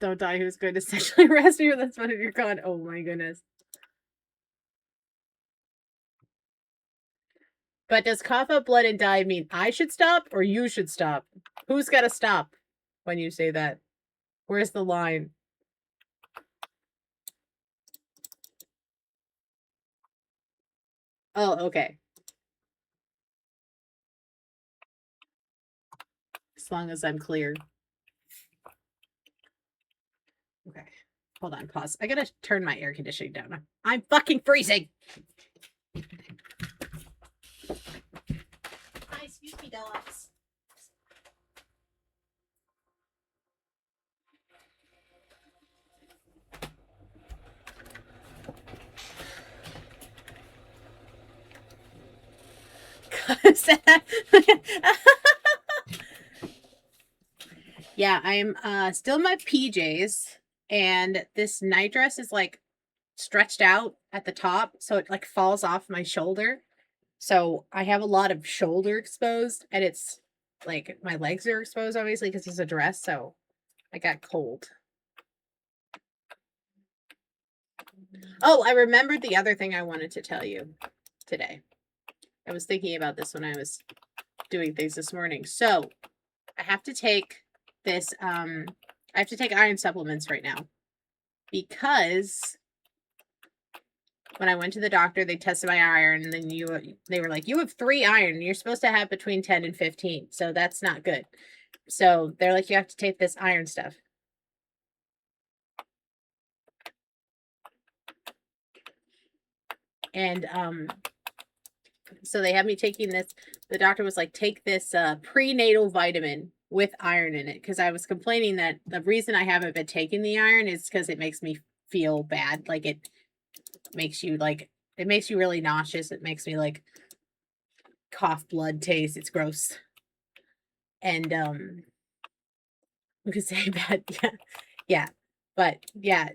Speaker 1: Don't die who's going to sexually harass you. That's one of your god. Oh my goodness. But does cough up blood and die mean I should stop or you should stop? Who's got to stop when you say that? Where's the line? Oh, okay. As long as I'm clear. Okay. Hold on, pause. I gotta turn my air conditioning down. I'm fucking freezing! Hi, excuse me, dogs. Yeah, I'm still in my PJs, and this night dress is like stretched out at the top, so it like falls off my shoulder. So I have a lot of shoulder exposed, and it's like my legs are exposed, obviously, because it's a dress. So I got cold. Oh, I remembered the other thing I wanted to tell you today. I was thinking about this when I was doing things this morning. So I have to take this, I have to take iron supplements right now because when I went to the doctor, they tested my iron, and then they were like, you have 3 iron. You're supposed to have between 10 and 15. So that's not good. So they're like, you have to take this iron stuff. And So they have me taking this. The doctor was like, take this prenatal vitamin with iron in it, because I was complaining that the reason I haven't been taking the iron is because it makes me feel bad. Like it makes you really nauseous. It makes me like cough blood taste. It's gross. And we could say that, yeah. Yeah. But yeah,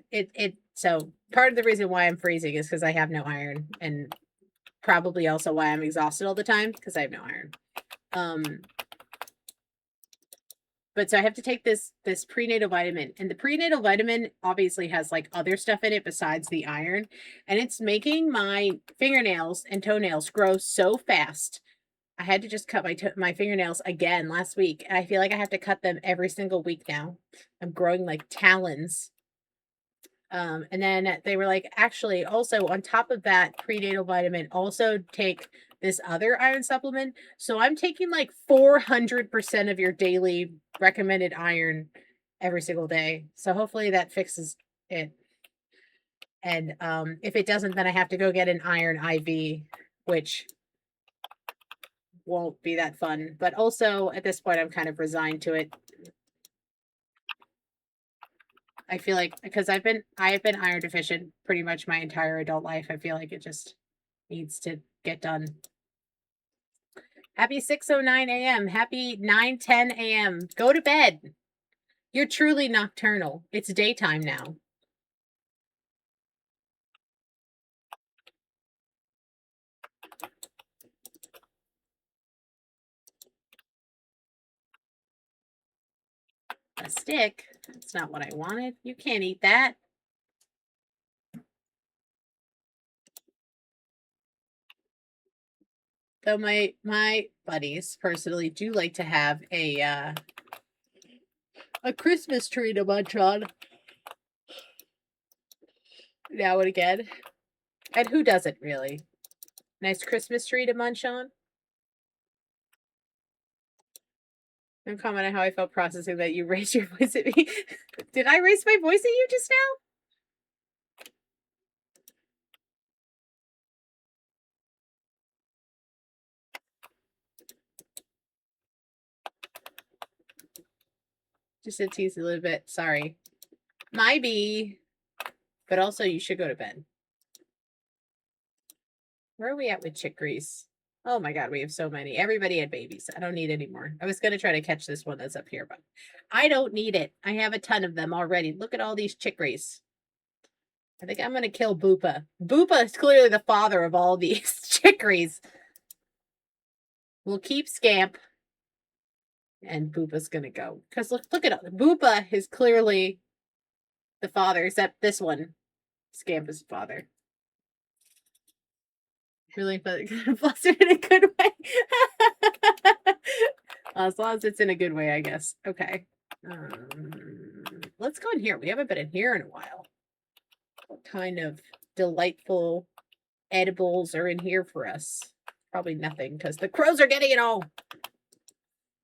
Speaker 1: so part of the reason why I'm freezing is because I have no iron, and probably also why I'm exhausted all the time, because I have no iron. But so I have to take this prenatal vitamin, and the prenatal vitamin obviously has like other stuff in it besides the iron, and it's making my fingernails and toenails grow so fast. I had to just cut my fingernails again last week. I feel like I have to cut them every single week now. I'm growing like talons. And then they were like, actually, also on top of that prenatal vitamin, also take this other iron supplement. So I'm taking like 400% of your daily recommended iron every single day. So hopefully that fixes it. And if it doesn't, then I have to go get an iron IV, which won't be that fun. But also at this point, I'm kind of resigned to it. I feel like, because I have been iron deficient pretty much my entire adult life. I feel like it just needs to get done. Happy 6:09 a.m. Happy 9:10 a.m. Go to bed. You're truly nocturnal. It's daytime now. A stick? That's not what I wanted. You can't eat that. Though my buddies personally do like to have a Christmas tree to munch on now and again. And who doesn't really? Nice Christmas tree to munch on. Don't comment on how I felt processing that you raised your voice at me. Did I raise my voice at you just now? Just a tease a little bit. Sorry. My bee. But also, you should go to bed. Where are we at with chicories? Oh my god, we have so many. Everybody had babies. I don't need any more. I was going to try to catch this one that's up here, but I don't need it. I have a ton of them already. Look at all these chicories. I think I'm going to kill Boopa. Boopa is clearly the father of all these chicories. We'll keep Scamp. And Boopa's going to go. Because look at it. Boopa is clearly the father, except this one. Scamp is the father. Really flustered in a good way. As long as it's in a good way, I guess. Okay. Let's go in here. We haven't been in here in a while. What kind of delightful edibles are in here for us? Probably nothing, because the crows are getting it all.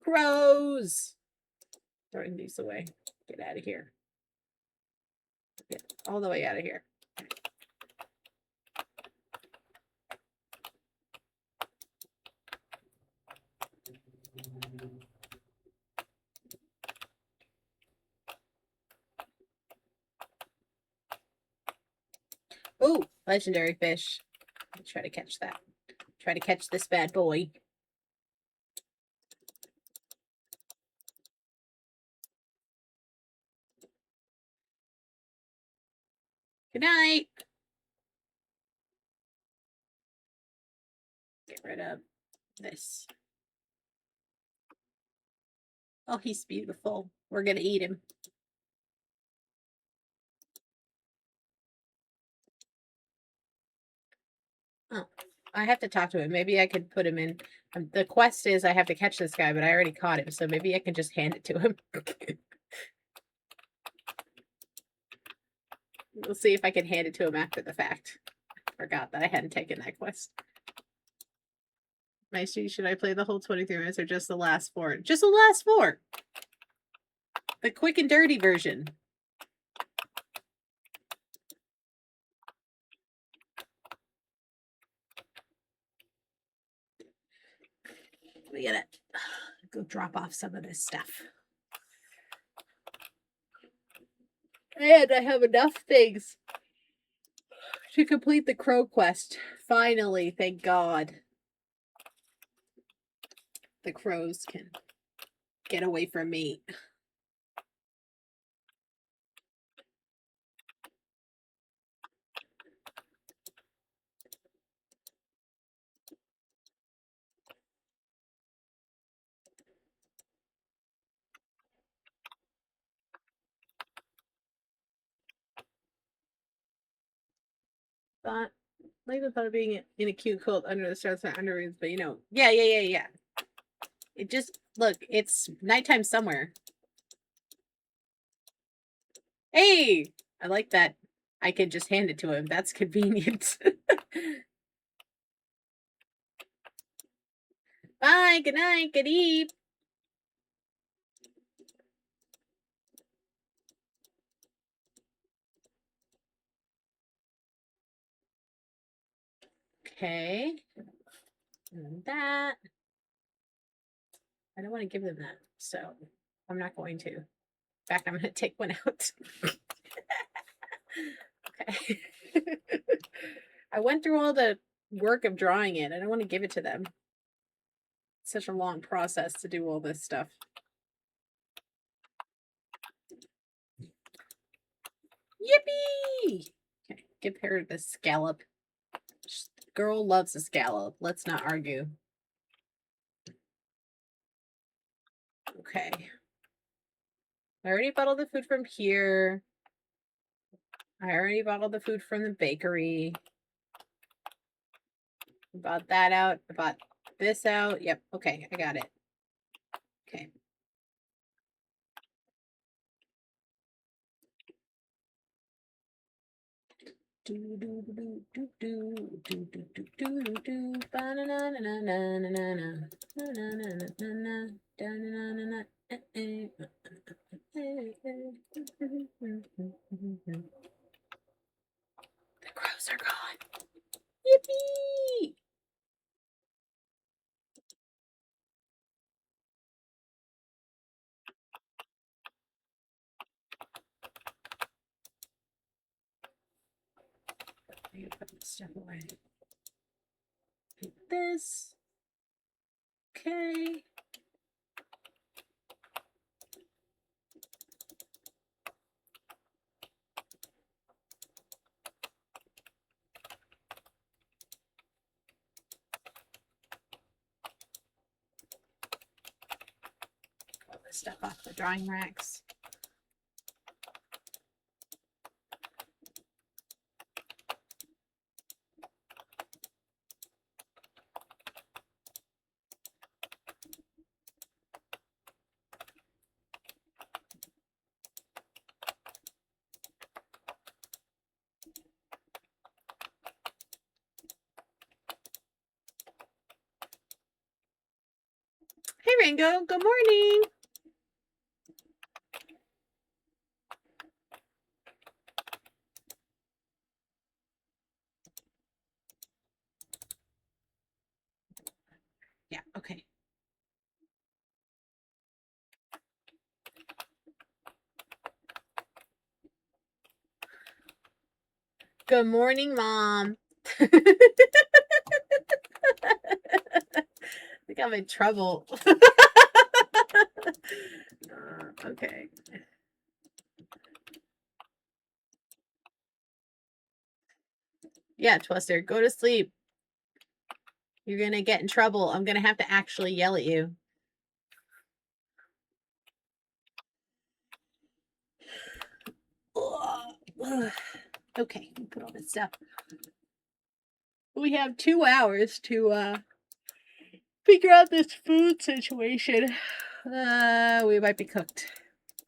Speaker 1: Crows! Throwing these away. Get out of here. Get all the way out of here. Ooh, legendary fish. Let's try to catch that. Try to catch this bad boy. Good night. Get rid of this. Oh, he's beautiful. We're going to eat him. Oh, I have to talk to him. Maybe I could put him in. The quest is I have to catch this guy, but I already caught him, so maybe I can just hand it to him. We'll see if I can hand it to him after the fact. Forgot that I hadn't taken that quest. Should I play the whole 23 minutes or just the last 4? Just the last 4. The quick and dirty version. We gotta go drop off some of this stuff. And I have enough things to complete the crow quest. Finally, thank God. The crows can get away from me. Thought like the thought of being in a cute quilt under the stars and underrooms, but yeah. It just look, it's nighttime somewhere. Hey, I like that. I could just hand it to him. That's convenient. Bye. Good night. Good eve. Okay. And that. I don't want to give them that, so I'm not going to. In fact, I'm going to take one out. Okay. I went through all the work of drawing it. I don't want to give it to them. It's such a long process to do all this stuff. Yippee! Okay, give her the scallop. Girl loves a scallop. Let's not argue. Okay. I already bought all the food from here. I already bought all the food from the bakery. I bought that out. I bought this out. Yep. Okay, I got it. Okay. The crows are gone. Yippee! I gotta put this stuff away. Like this. Okay. All this stuff off the drawing racks. Hey, Ringo. Good morning. Yeah, okay. Good morning, Mom. I think I'm in trouble. Okay. Yeah, Twister, go to sleep. You're gonna get in trouble. I'm gonna have to actually yell at you. Okay, put all this stuff. We have 2 hours to figure out this food situation. We might be cooked.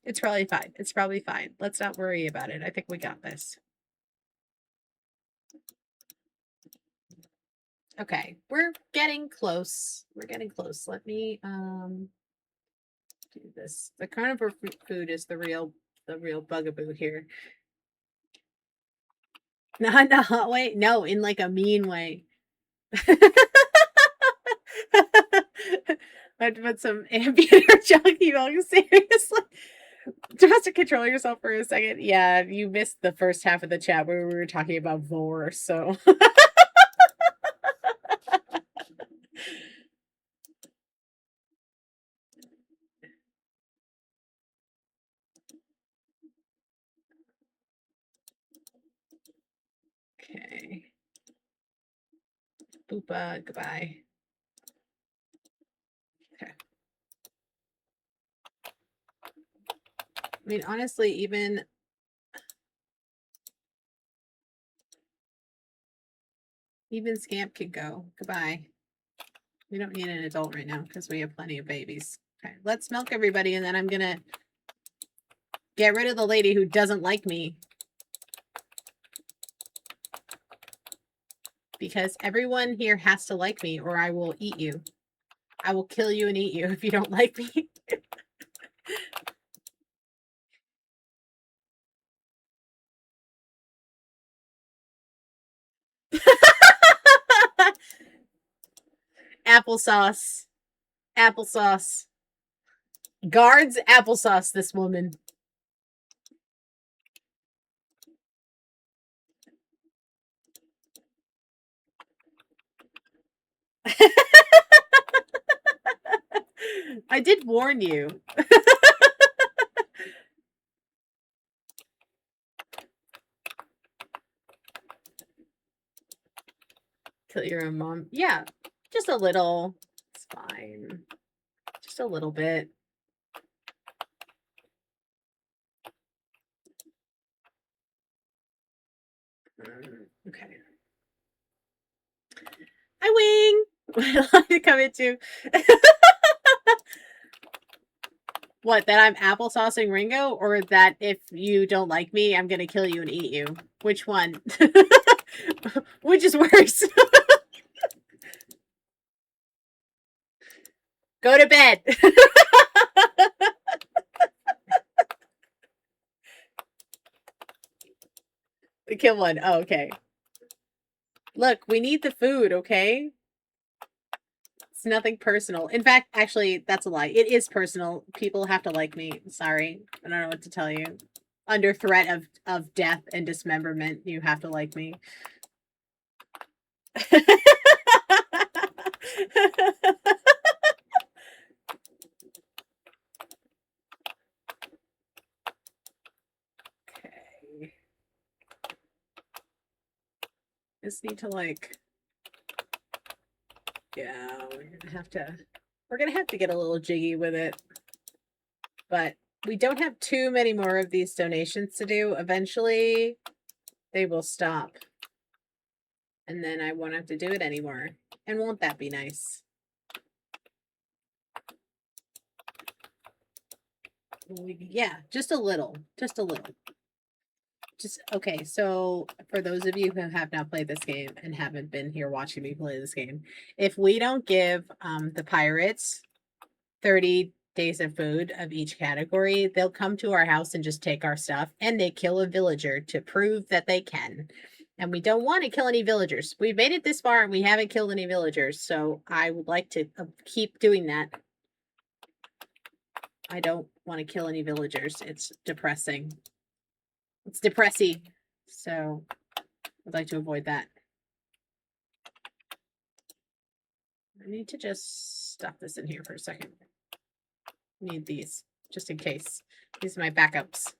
Speaker 1: It's probably fine. It's probably fine. Let's not worry about it. I think we got this. Okay, we're getting close. We're getting close. Let me do this. The carnivore food is the real bugaboo here. No, wait, no, in like a mean way. I have to put some ambient or junkie milk. Seriously. Just to control yourself for a second. Yeah, you missed the first half of the chat where we were talking about vor, so. Okay. Boopa, goodbye. Okay. I mean, honestly, even Scamp could go. Goodbye. We don't need an adult right now because we have plenty of babies. Okay, let's milk everybody, and then I'm gonna get rid of the lady who doesn't like me. Because everyone here has to like me, or I will eat you. I will kill you and eat you if you don't like me. Applesauce. Applesauce. Guards applesauce this woman. I did warn you. Kill your own mom. Yeah, just a little. It's fine. Just a little bit. Okay. Hi, Wing. I'd like to come into. What, that I'm applesaucing Ringo, or that if you don't like me, I'm gonna kill you and eat you? Which one? Which is worse? Go to bed. Kill one. Oh, okay. Look, we need the food, okay? It's nothing personal. In fact, actually, that's a lie. It is personal. People have to like me. Sorry. I don't know what to tell you. Under threat of death and dismemberment, you have to like me. Okay. Just need to like, yeah, we're gonna have to get a little jiggy with it. But we don't have too many more of these donations to do. Eventually, they will stop. And then I won't have to do it anymore. And won't that be nice? Yeah, just a little. Just a little. Just, okay, so for those of you who have not played this game and haven't been here watching me play this game, if we don't give the pirates 30 days of food of each category, they'll come to our house and just take our stuff, and they kill a villager to prove that they can. And we don't want to kill any villagers. We've made it this far and we haven't killed any villagers, so I would like to keep doing that. I don't want to kill any villagers. It's depressing. It's depressing. So I'd like to avoid that. I need to just stuff this in here for a second. Need these just in case. These are my backups.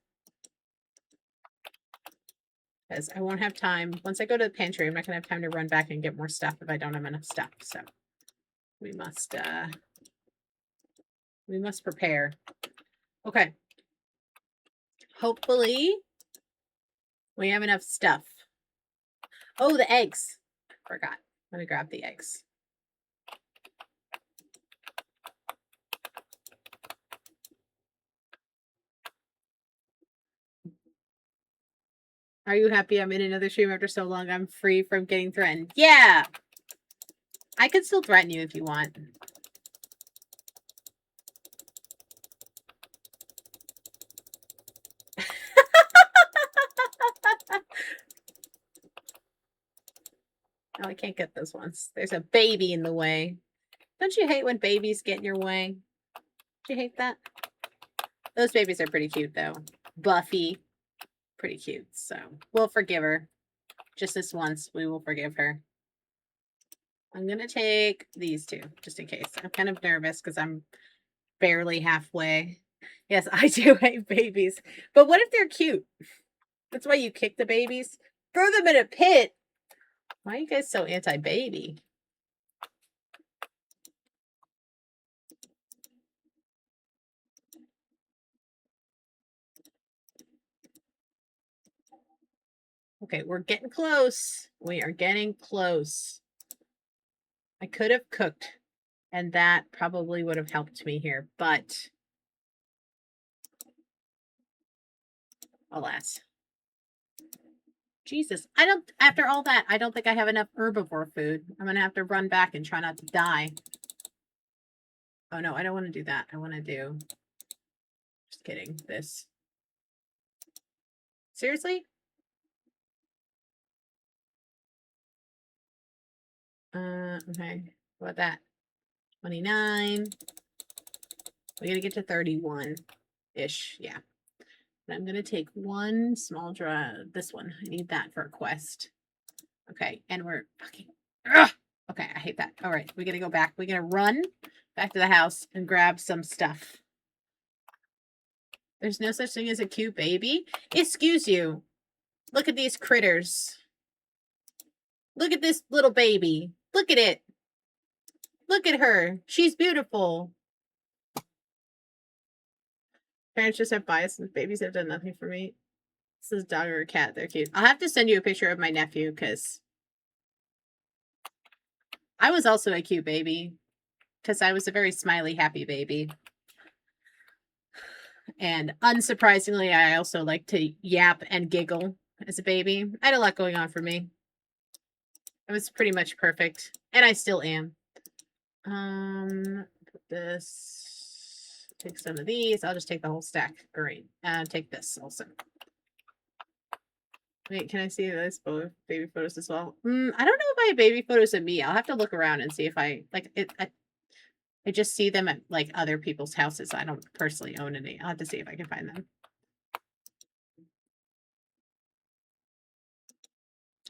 Speaker 1: Because I won't have time. Once I go to the pantry, I'm not going to have time to run back and get more stuff if I don't have enough stuff. So we must prepare. Okay. Hopefully we have enough stuff. Oh, the eggs. Forgot. Let me grab the eggs. Are you happy I'm in another stream after so long? I'm free from getting threatened. Yeah! I could still threaten you if you want. Oh, I can't get those ones. There's a baby in the way. Don't you hate when babies get in your way? Do you hate that? Those babies are pretty cute, though. Buffy, pretty cute. So we'll forgive her. Just this once, we will forgive her. I'm going to take these two, just in case. I'm kind of nervous because I'm barely halfway. Yes, I do hate babies. But what if they're cute? That's why you kick the babies? Throw them in a pit. Why are you guys so anti-baby? Okay, we're getting close. We are getting close. I could have cooked, and that probably would have helped me here, but alas. Jesus, I don't, after all that, I don't think I have enough herbivore food. I'm gonna have to run back and try not to die. Oh no, I don't want to do that. I want to do, just kidding, this. Seriously? Okay. What about that? 29. We gotta get to 31-ish. Yeah. And I'm gonna take one small this one. I need that for a quest. Okay, and we're fucking. Ugh! Okay, I hate that. All right, we gotta go back. We're gonna run back to the house and grab some stuff. There's no such thing as a cute baby. Excuse you. Look at these critters. Look at this little baby. Look at it. Look at her. She's beautiful. Parents just have biases. Babies have done nothing for me. This is a dog or a cat. They're cute. I'll have to send you a picture of my nephew because I was also a cute baby. Because I was a very smiley, happy baby. And unsurprisingly, I also like to yap and giggle as a baby. I had a lot going on for me. I was pretty much perfect. And I still am. Put this. Take some of these. I'll just take the whole stack. Great. And take this also. Wait, can I see those baby photos as well? I don't know if I have baby photos of me. I'll have to look around and see if I like it. I just see them at like other people's houses. I don't personally own any. I'll have to see if I can find them.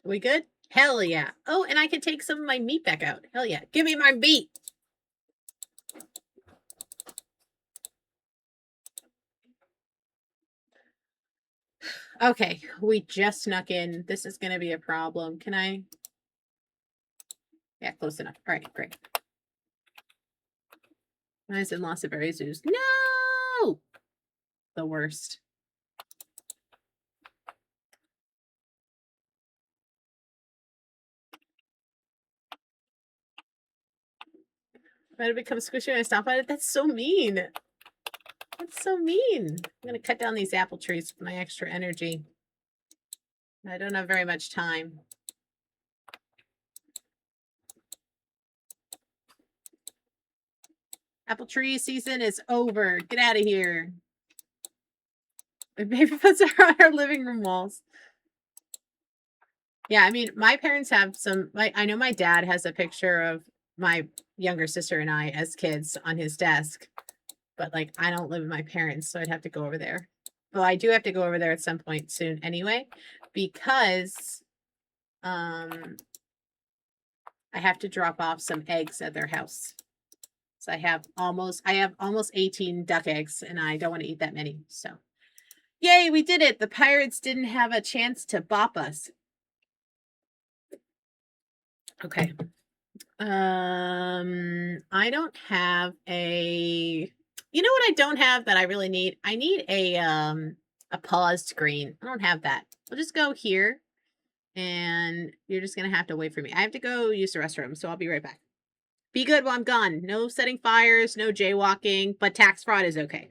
Speaker 1: Are we good? Hell yeah. Oh, and I can take some of my meat back out. Hell yeah. Give me my meat. Okay, we just snuck in. This is going to be a problem. Can I? Yeah, close enough. All right, great. I said lots of berry zoos. No! The worst. Might have become squishy when I stop on it. That's so mean. That's so mean. I'm going to cut down these apple trees with my extra energy. I don't have very much time. Apple tree season is over. Get out of here. My baby puts are on our living room walls. Yeah, I mean, my parents have some. I know my dad has a picture of my younger sister and I as kids on his desk, but like I don't live with my parents, so I'd have to go over there. Well, I do have to go over there at some point soon anyway, because I have to drop off some eggs at their house. So I have almost 18 duck eggs, and I don't want to eat that many. So, yay, we did it! The pirates didn't have a chance to bop us. Okay. I don't have a. You know what I don't have that I really need? I need a pause screen. I don't have that. We'll just go here, and you're just gonna have to wait for me. I have to go use the restroom, so I'll be right back. Be good while I'm gone. No setting fires, no jaywalking, but tax fraud is okay.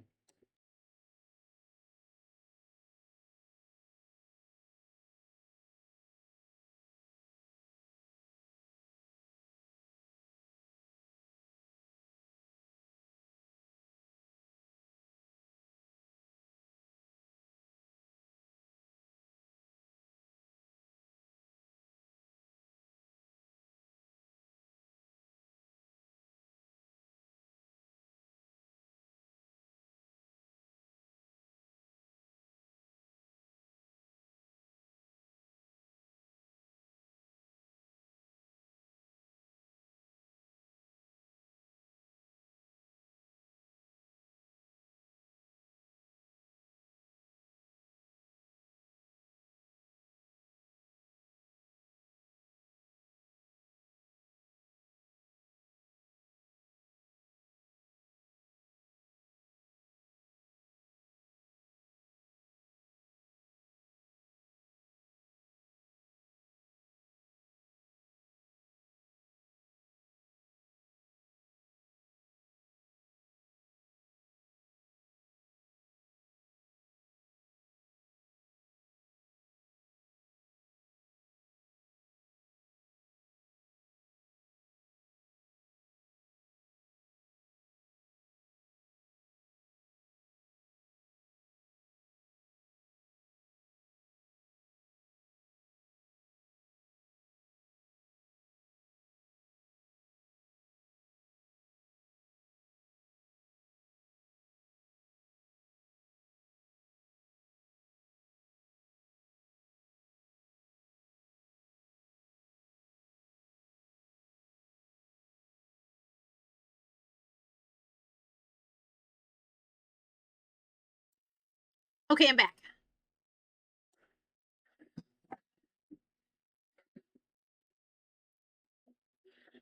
Speaker 1: Okay, I'm back.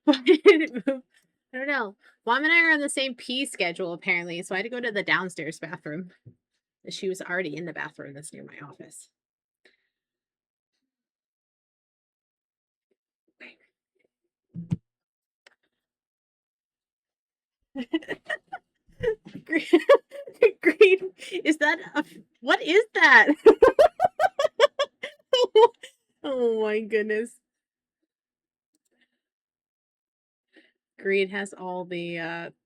Speaker 1: Why did it move? I don't know. Mom and I are on the same pee schedule, apparently, so I had to go to the downstairs bathroom. She was already in the bathroom that's near my office. Green, green. Is that a, what is that? Oh my goodness. Green has all the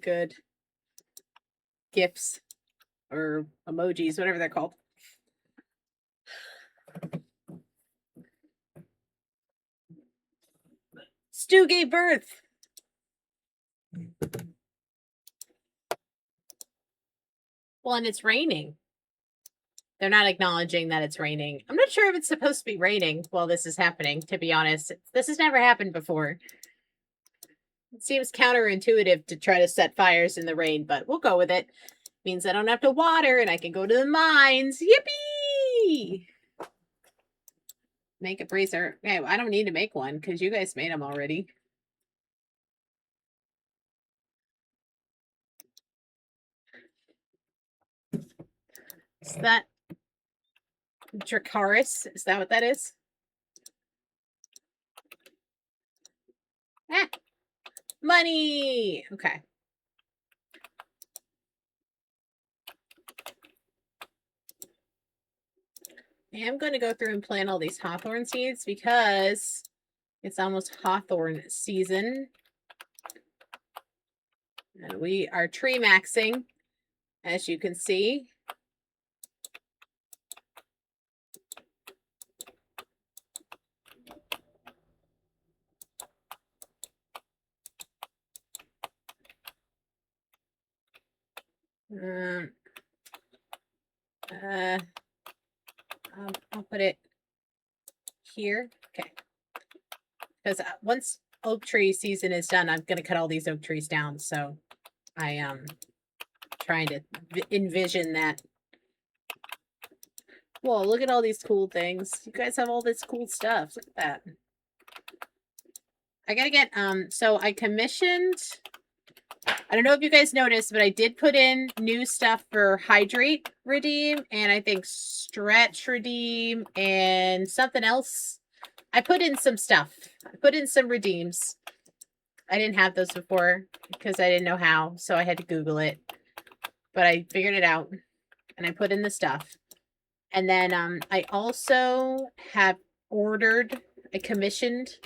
Speaker 1: good gifs or emojis, whatever they're called. Stu gave birth. Well, and it's raining. They're not acknowledging that it's raining. I'm not sure if it's supposed to be raining while this is happening, to be honest. This has never happened before. It seems counterintuitive to try to set fires in the rain, but we'll go with it. Means I don't have to water and I can go to the mines. Yippee! Make a bracer. Okay, I don't need to make one because you guys made them already. Is that Dracaris? Is that what that is? Ah, money! Okay. I am going to go through and plant all these hawthorn seeds because it's almost hawthorn season. And we are tree maxing, as you can see. I'll put it here. Okay. Because once oak tree season is done, I'm going to cut all these oak trees down. So I am trying to envision that. Whoa, look at all these cool things. You guys have all this cool stuff. Look at that. I gotta get, so I commissioned, I don't know if you guys noticed, but I did put in new stuff for Hydrate Redeem, and I think Stretch Redeem, and something else. I put in some stuff. I put in some redeems. I didn't have those before because I didn't know how, so I had to Google it. But I figured it out, and I put in the stuff. And then I also have ordered, I commissioned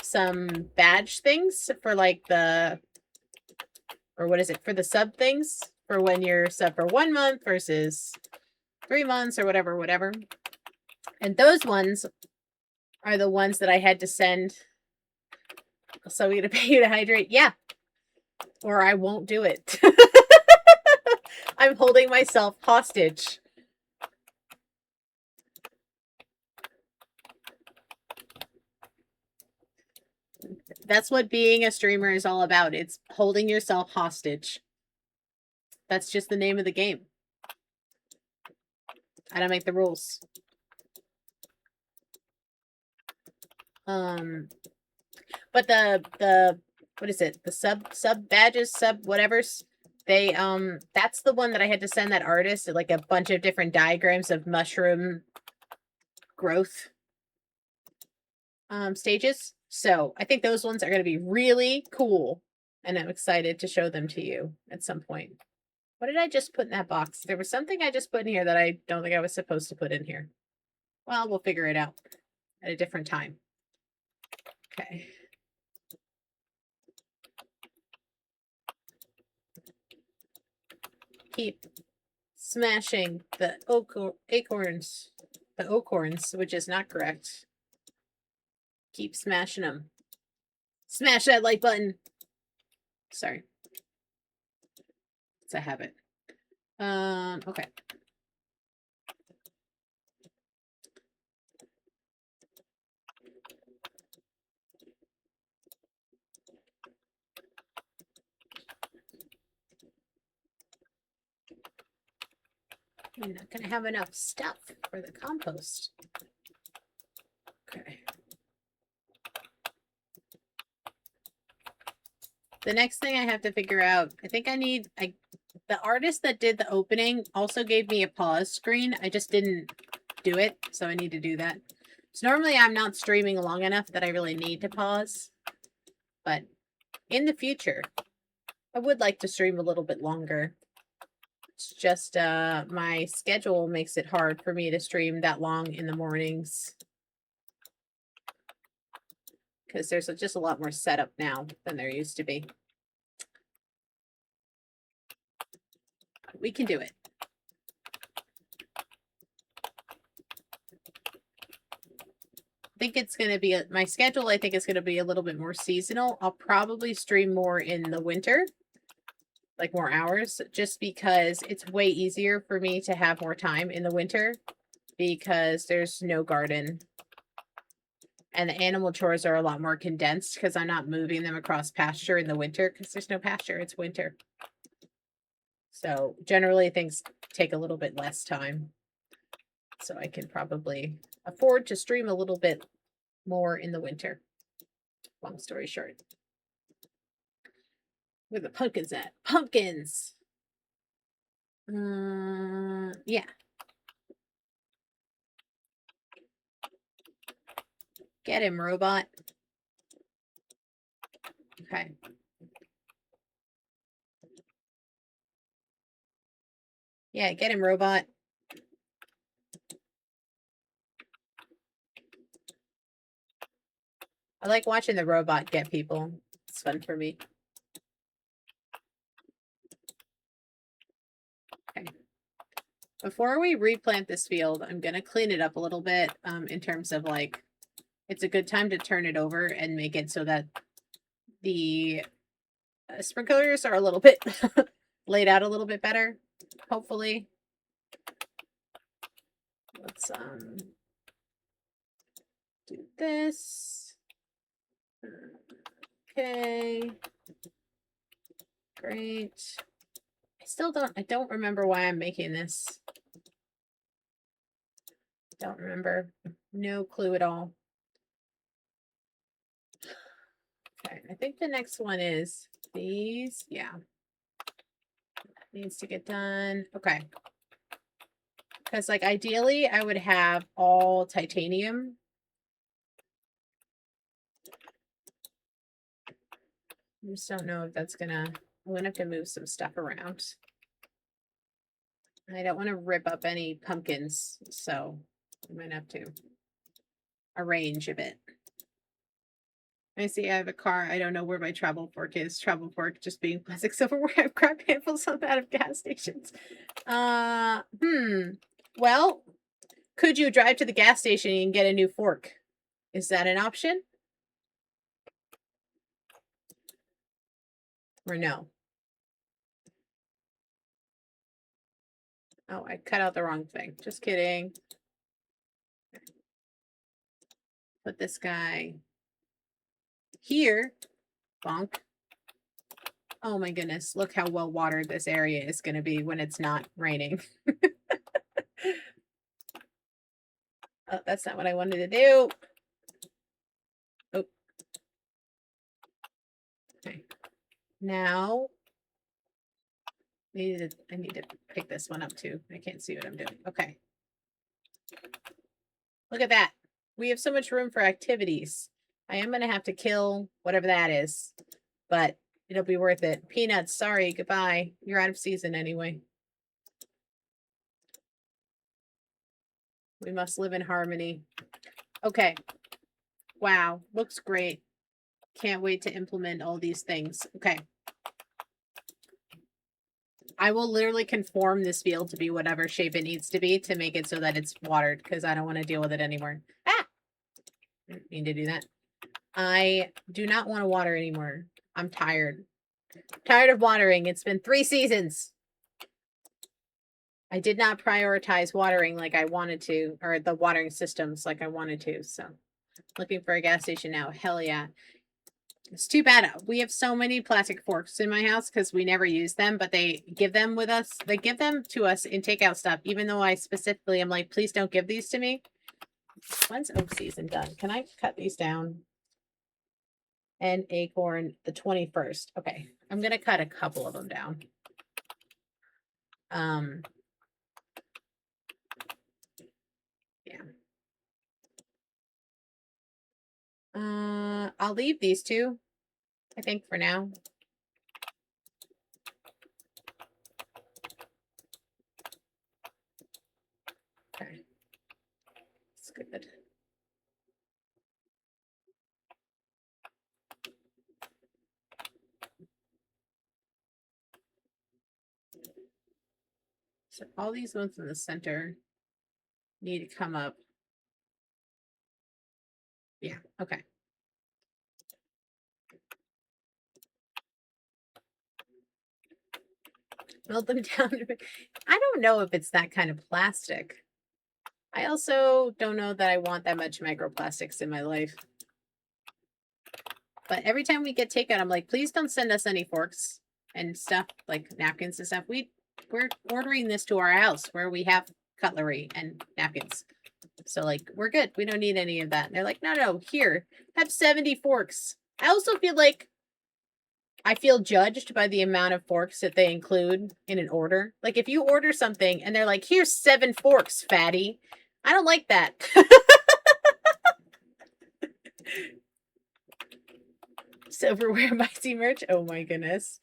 Speaker 1: some badge things for like the, or what is it, for the sub things, for when you're sub for 1 month versus 3 months or whatever. And those ones are the ones that I had to send. So we gonna pay you to hydrate? Yeah. Or I won't do it. I'm holding myself hostage. That's what being a streamer is all about. It's holding yourself hostage. That's just the name of the game. I don't make the rules. But the what is it? The sub badges, sub whatevers. They that's the one that I had to send that artist, like a bunch of different diagrams of mushroom growth stages. So I think those ones are going to be really cool, and I'm excited to show them to you at some point. What did I just put in that box? There was something I just put in here that I don't think I was supposed to put in here. Well, we'll figure it out at a different time. Okay. Keep smashing the acorns, which is not correct. Keep smashing them. Smash that like button. Sorry. It's a habit. Okay. I'm not going to have enough stuff for the compost. Okay. The next thing I have to figure out, I think the artist that did the opening also gave me a pause screen. I just didn't do it, so I need to do that. So normally I'm not streaming long enough that I really need to pause. But in the future, I would like to stream a little bit longer. It's just my schedule makes it hard for me to stream that long in the mornings. Because there's just a lot more setup now than there used to be. We can do it. I think it's going to be, my schedule I think is going to be a little bit more seasonal. I'll probably stream more in the winter, like more hours, just because it's way easier for me to have more time in the winter because there's no garden. And the animal chores are a lot more condensed because I'm not moving them across pasture in the winter because there's no pasture, it's winter. So generally things take a little bit less time. So I can probably afford to stream a little bit more in the winter. Long story short. Where the pumpkins at? Pumpkins! Yeah. Get him, robot. Okay. Yeah, get him, robot. I like watching the robot get people. It's fun for me. Okay. Before we replant this field, I'm going to clean it up a little bit in terms of like, it's a good time to turn it over and make it so that the sprinklers are a little bit laid out a little bit better, hopefully. Let's do this. Okay. Great. I don't remember why I'm making this. Don't remember. No clue at all. Okay, I think the next one is these. Yeah. Needs to get done. Okay. Because like ideally I would have all titanium. I just don't know if that's I'm gonna have to move some stuff around. I don't want to rip up any pumpkins, so I might have to arrange a bit. I see I have a car. I don't know where my travel fork is. Travel fork just being plastic silverware. I have crab handfuls out of gas stations. Well, could you drive to the gas station and get a new fork? Is that an option? Or no? Oh, I cut out the wrong thing. Just kidding. Put this guy here. Bonk. Oh my goodness. Look how well watered this area is going to be when it's not raining. Oh, that's not what I wanted to do. Oh. Okay. Now, I need to pick this one up too. I can't see what I'm doing. Okay. Look at that. We have so much room for activities. I am going to have to kill whatever that is, but it'll be worth it. Peanuts, sorry, goodbye. You're out of season anyway. We must live in harmony. Okay. Wow, looks great. Can't wait to implement all these things. Okay. I will literally conform this field to be whatever shape it needs to be to make it so that it's watered because I don't want to deal with it anymore. Ah! Didn't mean to do that. I do not want to water anymore. I'm tired. Tired of watering. It's been 3 seasons. I did not prioritize watering like I wanted to, or the watering systems like I wanted to. So looking for a gas station now. Hell yeah. It's too bad. We have so many plastic forks in my house because we never use them, but they give them with us. They give them to us in takeout stuff, even though I specifically am like, please don't give these to me. When's oak season done? Can I cut these down? And acorn the 21st. Okay. I'm going to cut a couple of them down. Yeah. I'll leave these two, I think, for now. Okay. It's good. So all these ones in the center need to come up. Yeah, okay. Melt them down. I don't know if it's that kind of plastic. I also don't know that I want that much microplastics in my life. But every time we get takeout, I'm like, please don't send us any forks and stuff, like napkins and stuff. We're ordering this to our house where we have cutlery and napkins. So like, we're good. We don't need any of that. And they're like, no, here, have 70 forks. I also feel like I feel judged by the amount of forks that they include in an order. Like if you order something and they're like, here's 7 forks, fatty. I don't like that. Silverware Micey merch. Oh my goodness.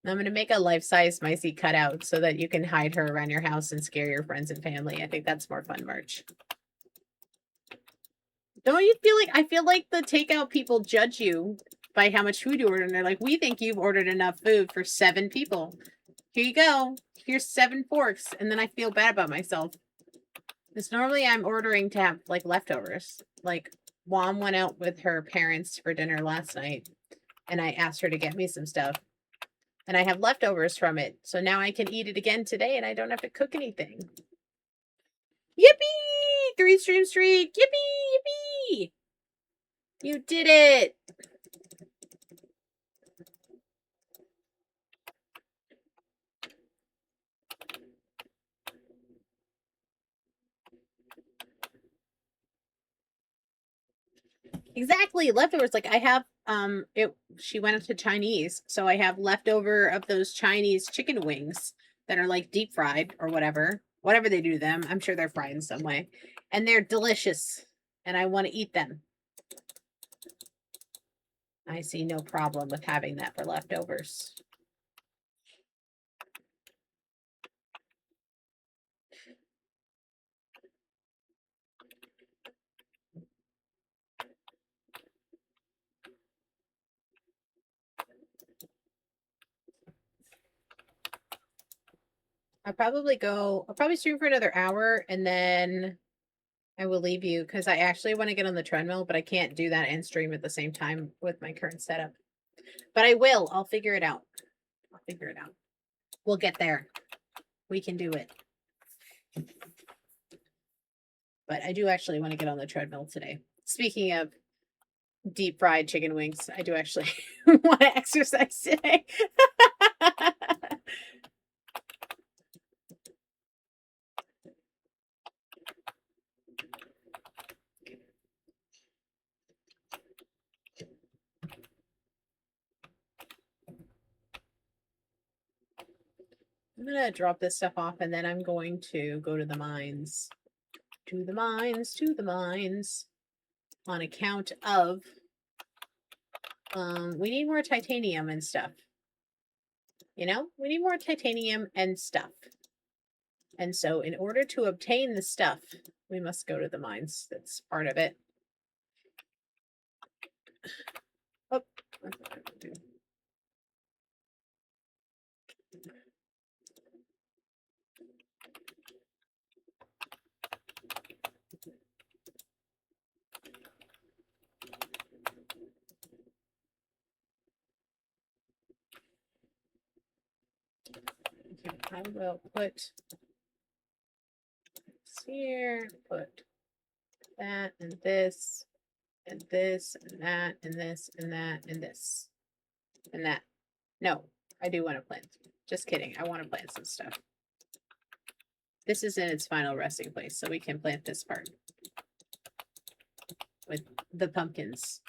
Speaker 1: I'm going to make a life-size Micey cutout so that you can hide her around your house and scare your friends and family. I think that's more fun merch. Don't you feel like, I feel like the takeout people judge you by how much food you order, and they're like, we think you've ordered enough food for 7 people. Here you go. Here's 7 forks. And then I feel bad about myself. Because normally I'm ordering to have like leftovers. Like Mom went out with her parents for dinner last night, and I asked her to get me some stuff. And I have leftovers from it. So now I can eat it again today and I don't have to cook anything. Yippee! 3 stream streak! Yippee! Yippee! You did it! Exactly. Leftovers. Like I have she went to Chinese, so I have leftover of those Chinese chicken wings that are like deep fried or whatever. Whatever they do to them. I'm sure they're fried in some way. And they're delicious. And I want to eat them. I see no problem with having that for leftovers. I'll probably stream for another hour and then I will leave you because I actually want to get on the treadmill, but I can't do that and stream at the same time with my current setup. But I will. I'll figure it out. I'll figure it out. We'll get there. We can do it. But I do actually want to get on the treadmill today. Speaking of deep fried chicken wings, I do actually want to exercise today. I'm going to drop this stuff off and then I'm going to go to the mines. To the mines, to the mines. On account of we need more titanium and stuff. You know, we need more titanium and stuff. And so in order to obtain the stuff, we must go to the mines. That's part of it. Oh, that's what I would do. Okay, I will put this here, put that, and this, and this, and that, and this, and that, and this, and that. No, I do want to plant. Just kidding. I want to plant some stuff. This is in its final resting place, so we can plant this part with the pumpkins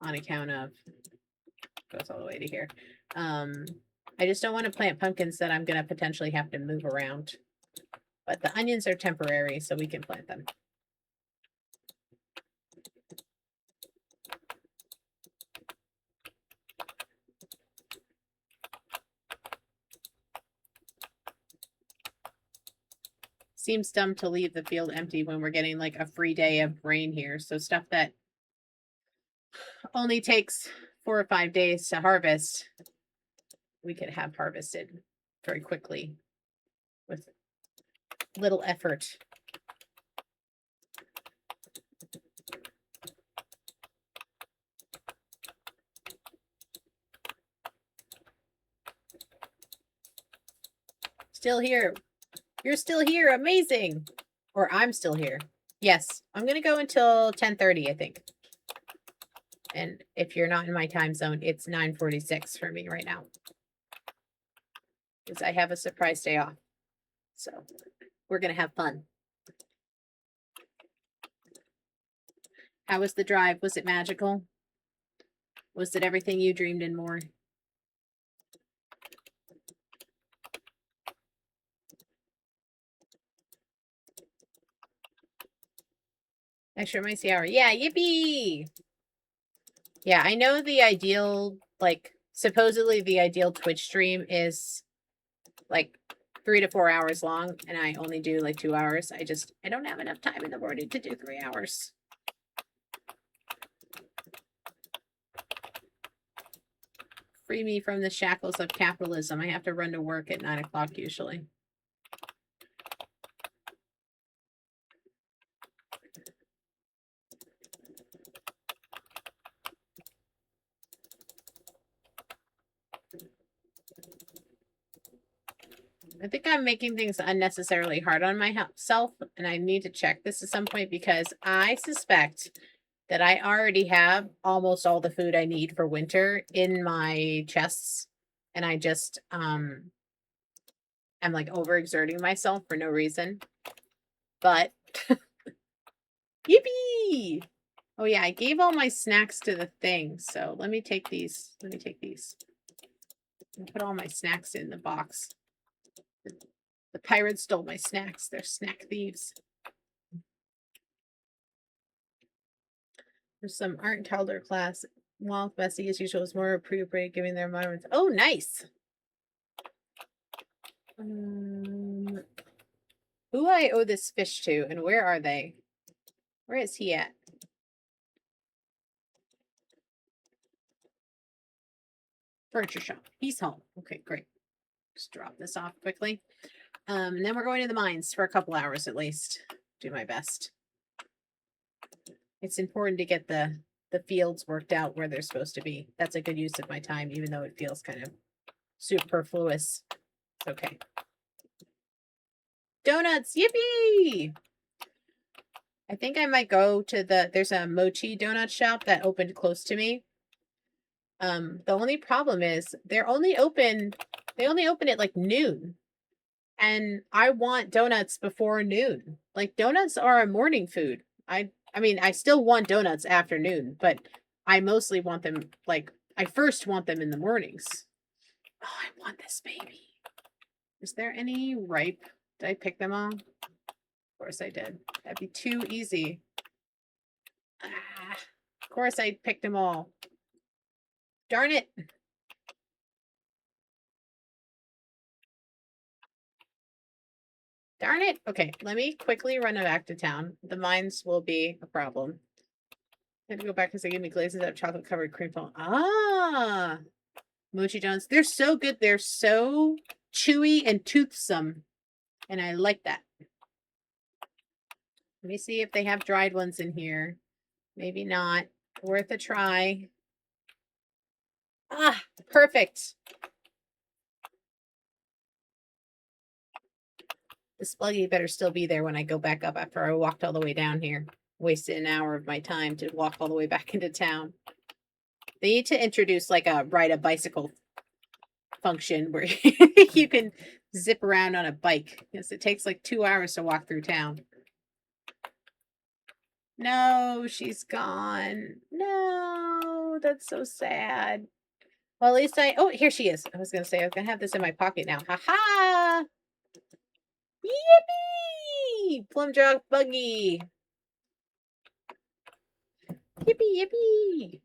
Speaker 1: on account of, goes all the way to here. I just don't want to plant pumpkins that I'm going to potentially have to move around. But the onions are temporary, so we can plant them. Seems dumb to leave the field empty when we're getting like a free day of rain here. So stuff that only takes 4 or 5 days to harvest, we could have harvested very quickly with little effort. Still here. You're still here. Amazing. Or I'm still here. Yes, I'm going to go until 10:30, I think. And if you're not in my time zone, it's 9:46 for me right now. Because I have a surprise day off. So we're going to have fun. How was the drive? Was it magical? Was it everything you dreamed and more? Extra Micey Hour. Yeah, yippee! Yeah, I know the ideal, like, supposedly the ideal Twitch stream is like 3 to 4 hours long, and I only do like 2 hours. I don't have enough time in the morning to do 3 hours. Free me from the shackles of capitalism. I have to run to work at 9 o'clock usually. I think I'm making things unnecessarily hard on myself, and I need to check this at some point because I suspect that I already have almost all the food I need for winter in my chests, and I just I'm like overexerting myself for no reason. But yippee! Oh yeah, I gave all my snacks to the thing, so let me take these. Let me take these. Put all my snacks in the box. The pirates stole my snacks. They're snack thieves. There's some art and toddler class. While Bessie, as usual, is more appropriate giving their moments. Oh, nice. Who I owe this fish to, and where are they? Where is he at? Furniture shop. He's home. Okay, great. Just drop this off quickly. And then we're going to the mines for a couple hours at least. Do my best. It's important to get the fields worked out where they're supposed to be. That's a good use of my time, even though it feels kind of superfluous. Okay. Donuts, yippee! I think I might go to there's a mochi donut shop that opened close to me. The only problem is they only open at like noon. And I want donuts before noon. Like donuts are a morning food. I mean, I still want donuts afternoon, but I mostly want them like I first want them in the mornings. Oh, I want this baby. Is there any ripe? Did I pick them all? Of course I did. That'd be too easy. Of course I picked them all. Darn it. Darn it. Okay, let me quickly run back to town. The mines will be a problem. I had to go back because they gave me glazes of chocolate covered cream foam. Ah, mochi donuts. They're so good. They're so chewy and toothsome. And I like that. Let me see if they have dried ones in here. Maybe not. Worth a try. Ah, perfect. The Sluggy better still be there when I go back up after I walked all the way down here. wasted an hour of my time to walk all the way back into town. They need to introduce like a ride a bicycle function where you can zip around on a bike, because it takes like 2 hours to walk through town. No, she's gone. No, that's so sad. Well, at least oh, here she is. I was going to say, I was going to have this in my pocket now. Ha ha! Yippee! Plum drop buggy. Yippee, yippee.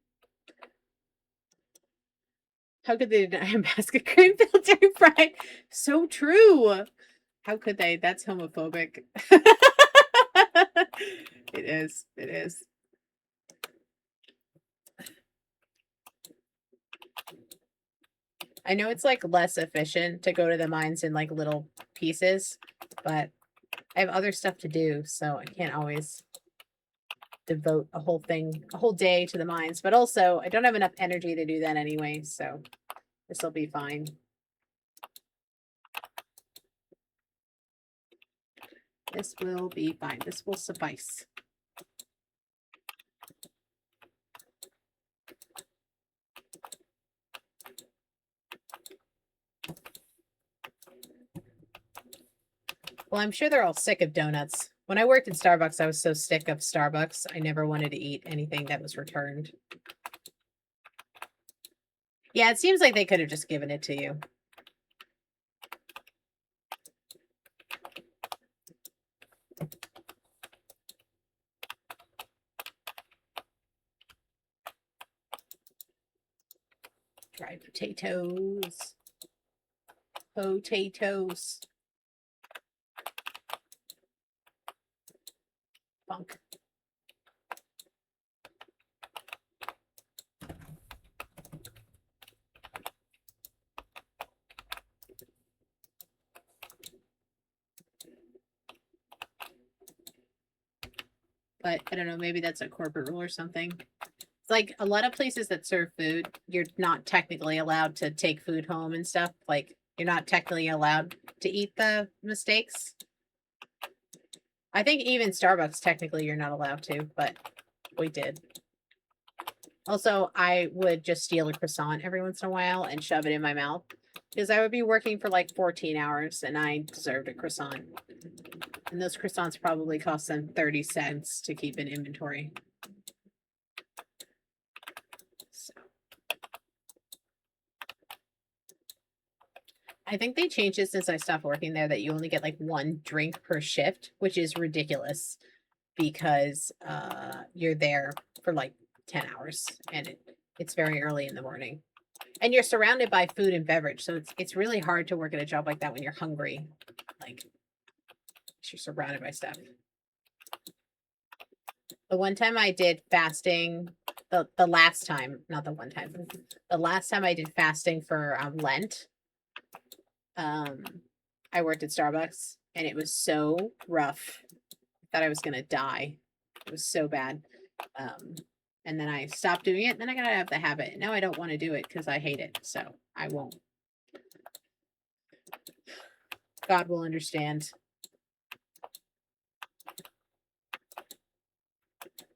Speaker 1: How could they deny a basket cream filled during Pride? So true. How could they? That's homophobic. It is. It is. I know it's like less efficient to go to the mines in like little pieces, but I have other stuff to do, so I can't always devote a whole day to the mines. But also, I don't have enough energy to do that anyway, so this will be fine. This will be fine. This will suffice. Well, I'm sure they're all sick of donuts. When I worked at Starbucks, I was so sick of Starbucks, I never wanted to eat anything that was returned. Yeah, it seems like they could have just given it to you. Dried potatoes. Potatoes. Funk. But I don't know, maybe that's a corporate rule or something. It's like a lot of places that serve food, you're not technically allowed to take food home and stuff. Like, you're not technically allowed to eat the mistakes. I think even Starbucks, technically, you're not allowed to, but we did. Also, I would just steal a croissant every once in a while and shove it in my mouth, because I would be working for like 14 hours and I deserved a croissant. And those croissants probably cost them 30 cents to keep in inventory. So I think they changed it since I stopped working there, that you only get like one drink per shift, which is ridiculous because you're there for like 10 hours and it's very early in the morning. And you're surrounded by food and beverage, so it's really hard to work at a job like that when you're hungry. Like, you're surrounded by stuff. The one time I did fasting, the last time, not the one time, the last time I did fasting for Lent, I worked at Starbucks and it was so rough. I thought I was gonna die. It was so bad. And then I stopped doing it, and then I got out of the habit. Now I don't want to do it because I hate it, so I won't. God will understand.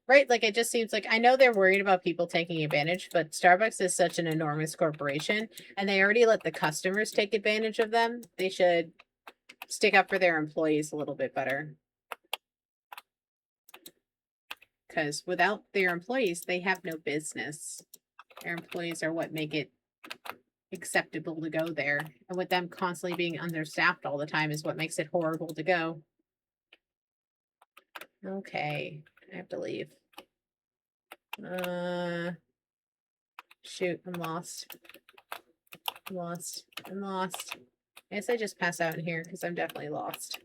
Speaker 1: Right? Like, it just seems like, I know they're worried about people taking advantage, but Starbucks is such an enormous corporation and they already let the customers take advantage of them. They should stick up for their employees a little bit better. Because without their employees, they have no business. Their employees are what make it acceptable to go there. And with them constantly being understaffed all the time is what makes it horrible to go. Okay, I have to leave. Shoot, I'm lost. I'm lost. I'm lost. I guess I just pass out in here because I'm definitely lost.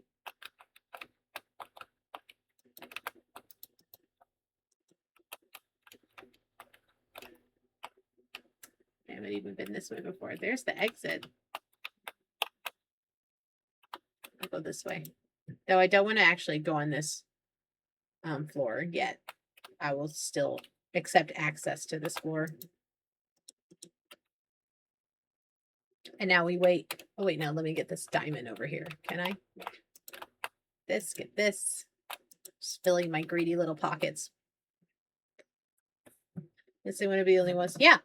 Speaker 1: I haven't even been this way before. There's the exit. I'll go this way. Though I don't want to actually go on this floor yet. I will still accept access to this floor. And now we wait. Oh, wait, no, let me get this diamond over here. Can I? Get this. Just filling my greedy little pockets. Is it one of the only ones? Yeah.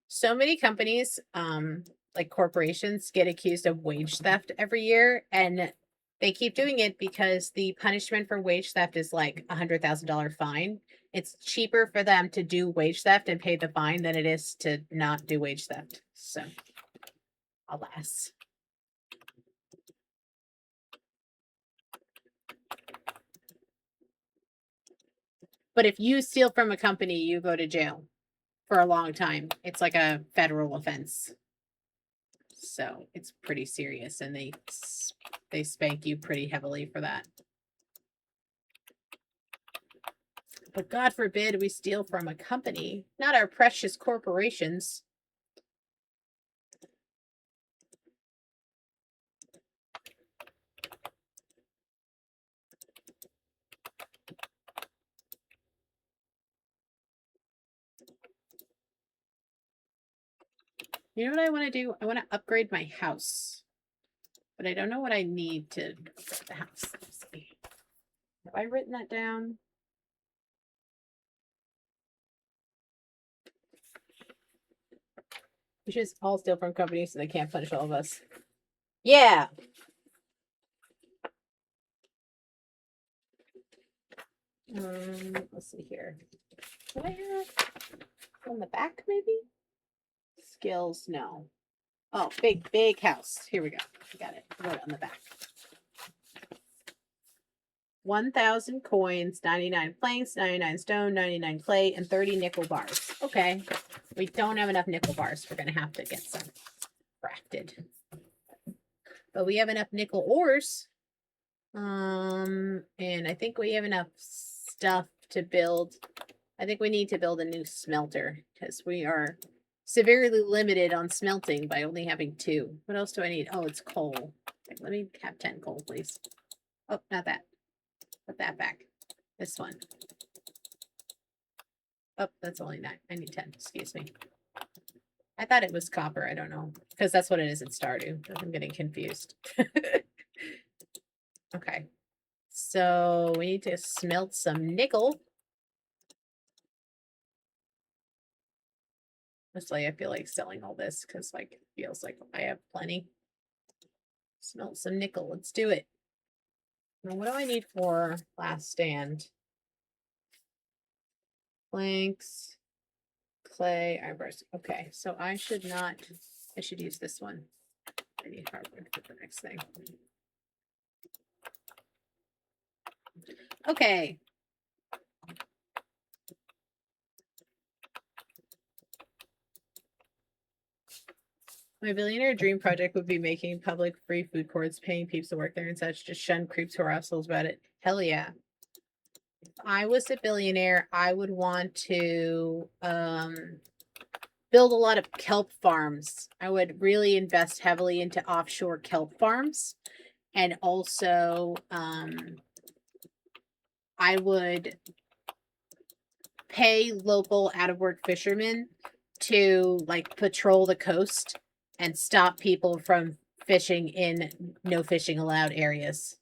Speaker 1: So many companies, like corporations, get accused of wage theft every year, and they keep doing it because the punishment for wage theft is like $100,000 fine. It's cheaper for them to do wage theft and pay the fine than it is to not do wage theft. So, alas. But if you steal from a company, you go to jail for a long time. It's like a federal offense. So it's pretty serious, and they spank you pretty heavily for that. But God forbid we steal from a company, not our precious corporations. You know what I want to do? I want to upgrade my house. But I don't know what I need to upgrade the house. Let's see. Have I written that down? We should all steal from companies so they can't punish all of us. Yeah. Let's see here. What I have on the back, maybe? Skills, no. Oh, big house. Here we go. I got it. Wrote it on the back. 1,000 coins, 99 planks, 99 stone, 99 clay, and 30 nickel bars. Okay. We don't have enough nickel bars. We're going to have to get some crafted. But we have enough nickel ores. And I think we have enough stuff to build. I think we need to build a new smelter because we are severely limited on smelting by only having 2. What else do I need? Oh, it's coal. Okay, let me have 10 coal, please. Oh, not that. Put that back. This one. Oh, that's only 9. I need 10. Excuse me. I thought it was copper. I don't know. Because that's what it is in Stardew. I'm getting confused. Okay. So we need to smelt some nickel. Honestly, I feel like selling all this because like it feels like I have plenty. Smelt some nickel. Let's do it. Now, what do I need for last stand? Planks, clay, iron bars. Okay, so I should use this one. I need hardwood for the next thing. Okay. My billionaire dream project would be making public free food courts, paying peeps to work there and such. Just shun creeps who are assholes about it. Hell yeah. If I was a billionaire, I would want to build a lot of kelp farms. I would really invest heavily into offshore kelp farms. And also, I would pay local out-of-work fishermen to like patrol the coast and stop people from fishing in no fishing allowed areas.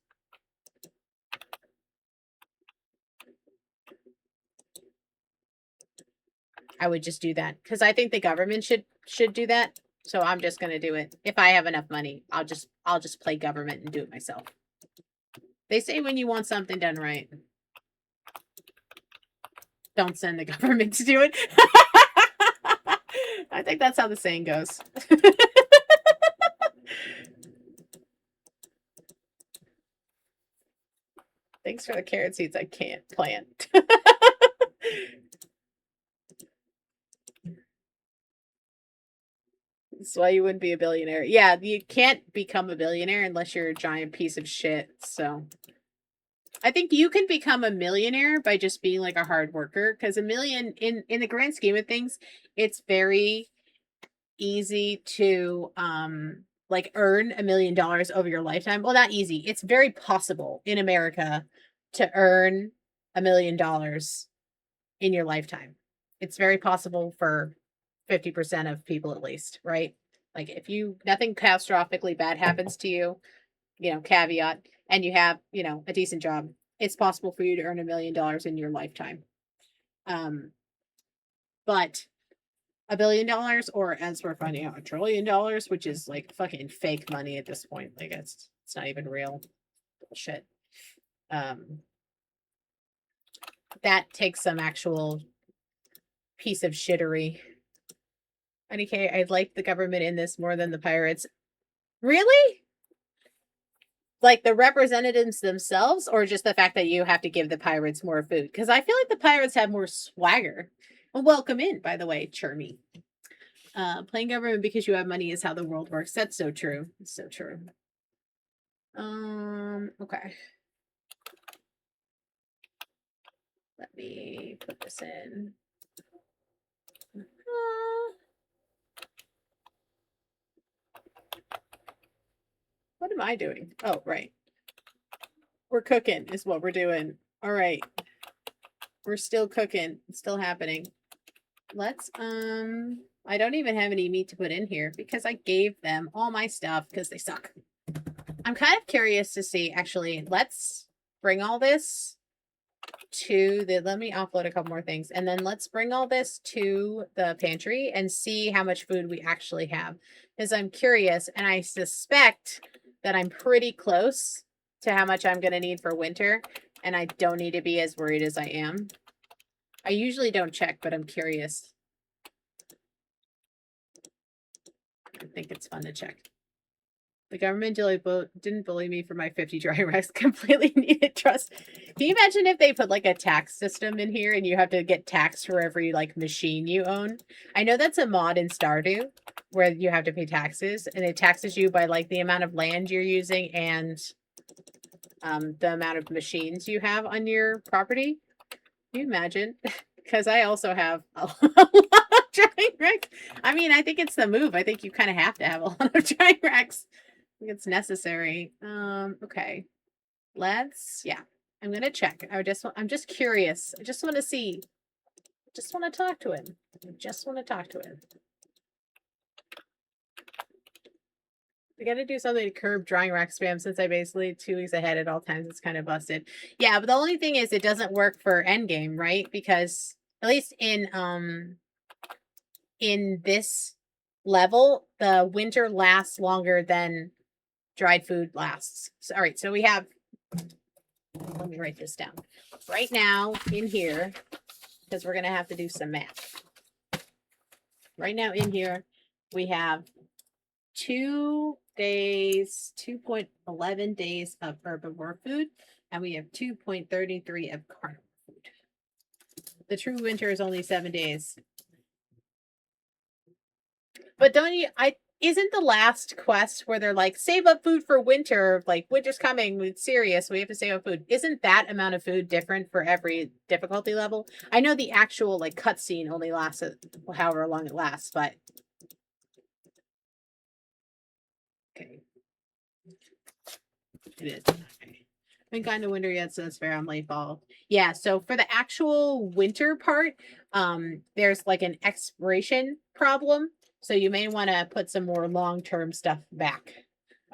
Speaker 1: I would just do that because I think the government should do that. So I'm just gonna do it. If I have enough money, I'll just play government and do it myself. They say when you want something done right, don't send the government to do it. I think that's how the saying goes. Thanks for the carrot seeds I can't plant. That's why you wouldn't be a billionaire. Yeah, you can't become a billionaire unless you're a giant piece of shit. So I think you can become a millionaire by just being like a hard worker. Because a million in the grand scheme of things, it's very easy to like earn $1 million over your lifetime. Well, not easy. It's very possible in America to earn $1 million in your lifetime. It's very possible for 50% of people at least, right? Like if nothing catastrophically bad happens to you, caveat, and you have, a decent job, it's possible for you to earn $1 million in your lifetime. But $1 billion, or as we're finding out, $1 trillion, which is like fucking fake money at this point. Like it's not even real bullshit. That takes some actual piece of shittery. IDK, I like the government in this more than the pirates. Really? Like the representatives themselves, or just the fact that you have to give the pirates more food? Because I feel like the pirates have more swagger. Well, welcome in, by the way, Chermy. Playing government because you have money is how the world works. That's so true. It's so true. Okay. Let me put this in. What am I doing? Oh, right. We're cooking is what we're doing. All right. We're still cooking. It's still happening. Let's, I don't even have any meat to put in here because I gave them all my stuff because they suck. I'm kind of curious to see, actually, let's bring all this to the, let me offload a couple more things, and then let's bring all this to the pantry and see how much food we actually have, because I'm curious, and I suspect that I'm pretty close to how much I'm going to need for winter, and I don't need to be as worried as I am. I usually don't check, but I'm curious. I think it's fun to check. The government didn't bully me for my 50 dry racks. Completely needed trust. Can you imagine if they put like a tax system in here and you have to get taxed for every like machine you own? I know that's a mod in Stardew where you have to pay taxes, and it taxes you by like the amount of land you're using and the amount of machines you have on your property. Can you imagine? Because I also have a lot of drying racks. I mean, I think it's the move. I think you kind of have to have a lot of drying racks. I think it's necessary. Okay. Yeah. I'm gonna check. I'm just curious. I just want to see. Just want to talk to him. I just want to talk to him. I gotta do something to curb drying rack spam since I basically 2 weeks ahead at all times. It's kind of busted. Yeah, but the only thing is it doesn't work for endgame, right? Because at least in this level, the winter lasts longer than dried food lasts. So, all right, so we have, let me write this down. Right now in here, because we're going to have to do some math. Right now in here, we have 2 days, 2.11 days of herbivore food, and we have 2.33 of carnivore food. The true winter is only 7 days. But isn't the last quest where they're like, save up food for winter, like winter's coming, it's serious, we have to save up food. Isn't that amount of food different for every difficulty level? I know the actual like cutscene only lasts however long it lasts, but okay. It is. Okay. Been kind of winter yet, so that's fair. I'm late fall. Yeah, so for the actual winter part, there's like an expiration problem. So you may want to put some more long-term stuff back.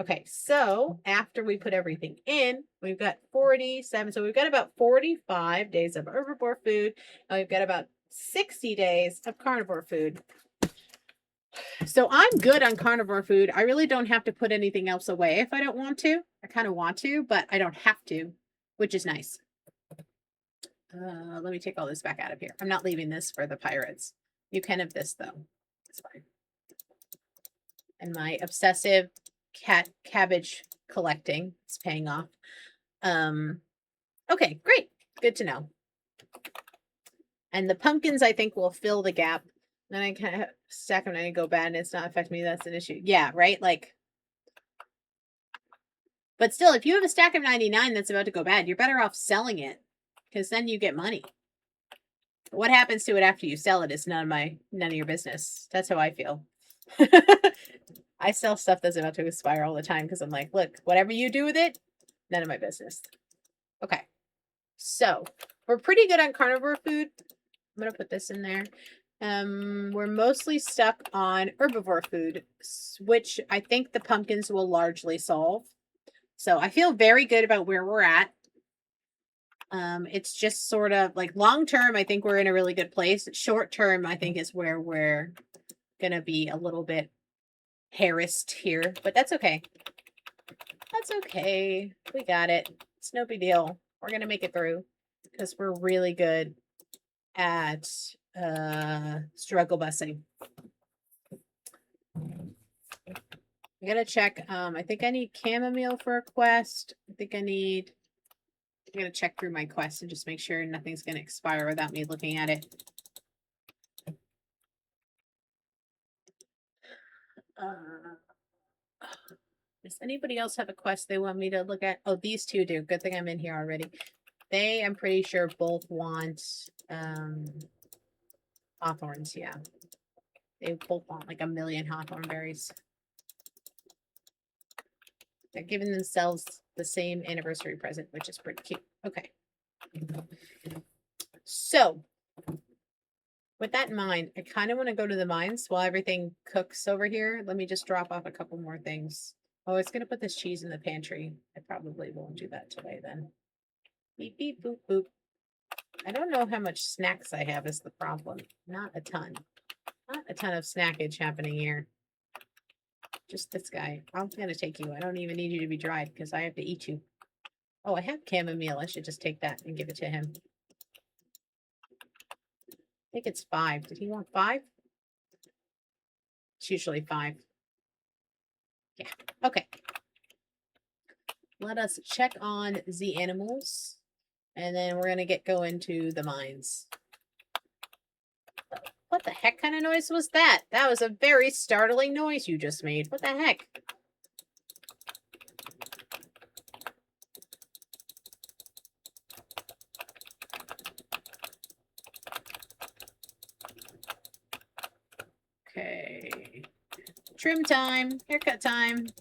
Speaker 1: Okay, so after we put everything in, we've got 47. So we've got about 45 days of herbivore food, and we've got about 60 days of carnivore food. So I'm good on carnivore food. I really don't have to put anything else away if I don't want to. I kind of want to, but I don't have to, which is nice. Let me take all this back out of here. I'm not leaving this for the pirates. You can have this, though. It's fine. And my obsessive cabbage collecting is paying off. Okay, great. Good to know. And the pumpkins, I think, will fill the gap. Then I kind of stack them and I go bad and it's not affecting me. That's an issue. Yeah, right? Like, but still, if you have a stack of 99 that's about to go bad, you're better off selling it because then you get money. What happens to it after you sell it is none of your business. That's how I feel. I sell stuff that's about to expire all the time because I'm like, look, whatever you do with it, none of my business. Okay. So we're pretty good on carnivore food. I'm going to put this in there. We're mostly stuck on herbivore food, which I think the pumpkins will largely solve. So I feel very good about where we're at. It's just sort of like long term, I think we're in a really good place. Short term, I think is where we're gonna be a little bit harassed here, but that's okay. That's okay. We got it. It's no big deal. We're gonna make it through because we're really good at struggle busing. I gotta check. I think I need chamomile for a quest. I gotta check through my quest and just make sure nothing's gonna expire without me looking at it. Does anybody else have a quest they want me to look at? Oh, these two do. Good thing I'm in here already. They, I'm pretty sure, both want hawthorns, yeah. They both want like 1,000,000 hawthorn berries. They're giving themselves the same anniversary present, which is pretty cute. Okay. So, with that in mind, I kind of want to go to the mines while everything cooks over here. Let me just drop off a couple more things. Oh, it's going to put this cheese in the pantry. I probably won't do that today then. Beep, beep, boop, boop. I don't know how much snacks I have is the problem. Not a ton. Not a ton of snackage happening here. Just this guy. I'm going to take you. I don't even need you to be dried because I have to eat you. Oh, I have chamomile. I should just take that and give it to him. I think it's 5. Did he want 5? It's usually 5. Yeah. Okay. Let us check on the animals. And then we're going to get going to the mines. What the heck kind of noise was that? That was a very startling noise you just made. What the heck? Okay. Trim time. Haircut time. Do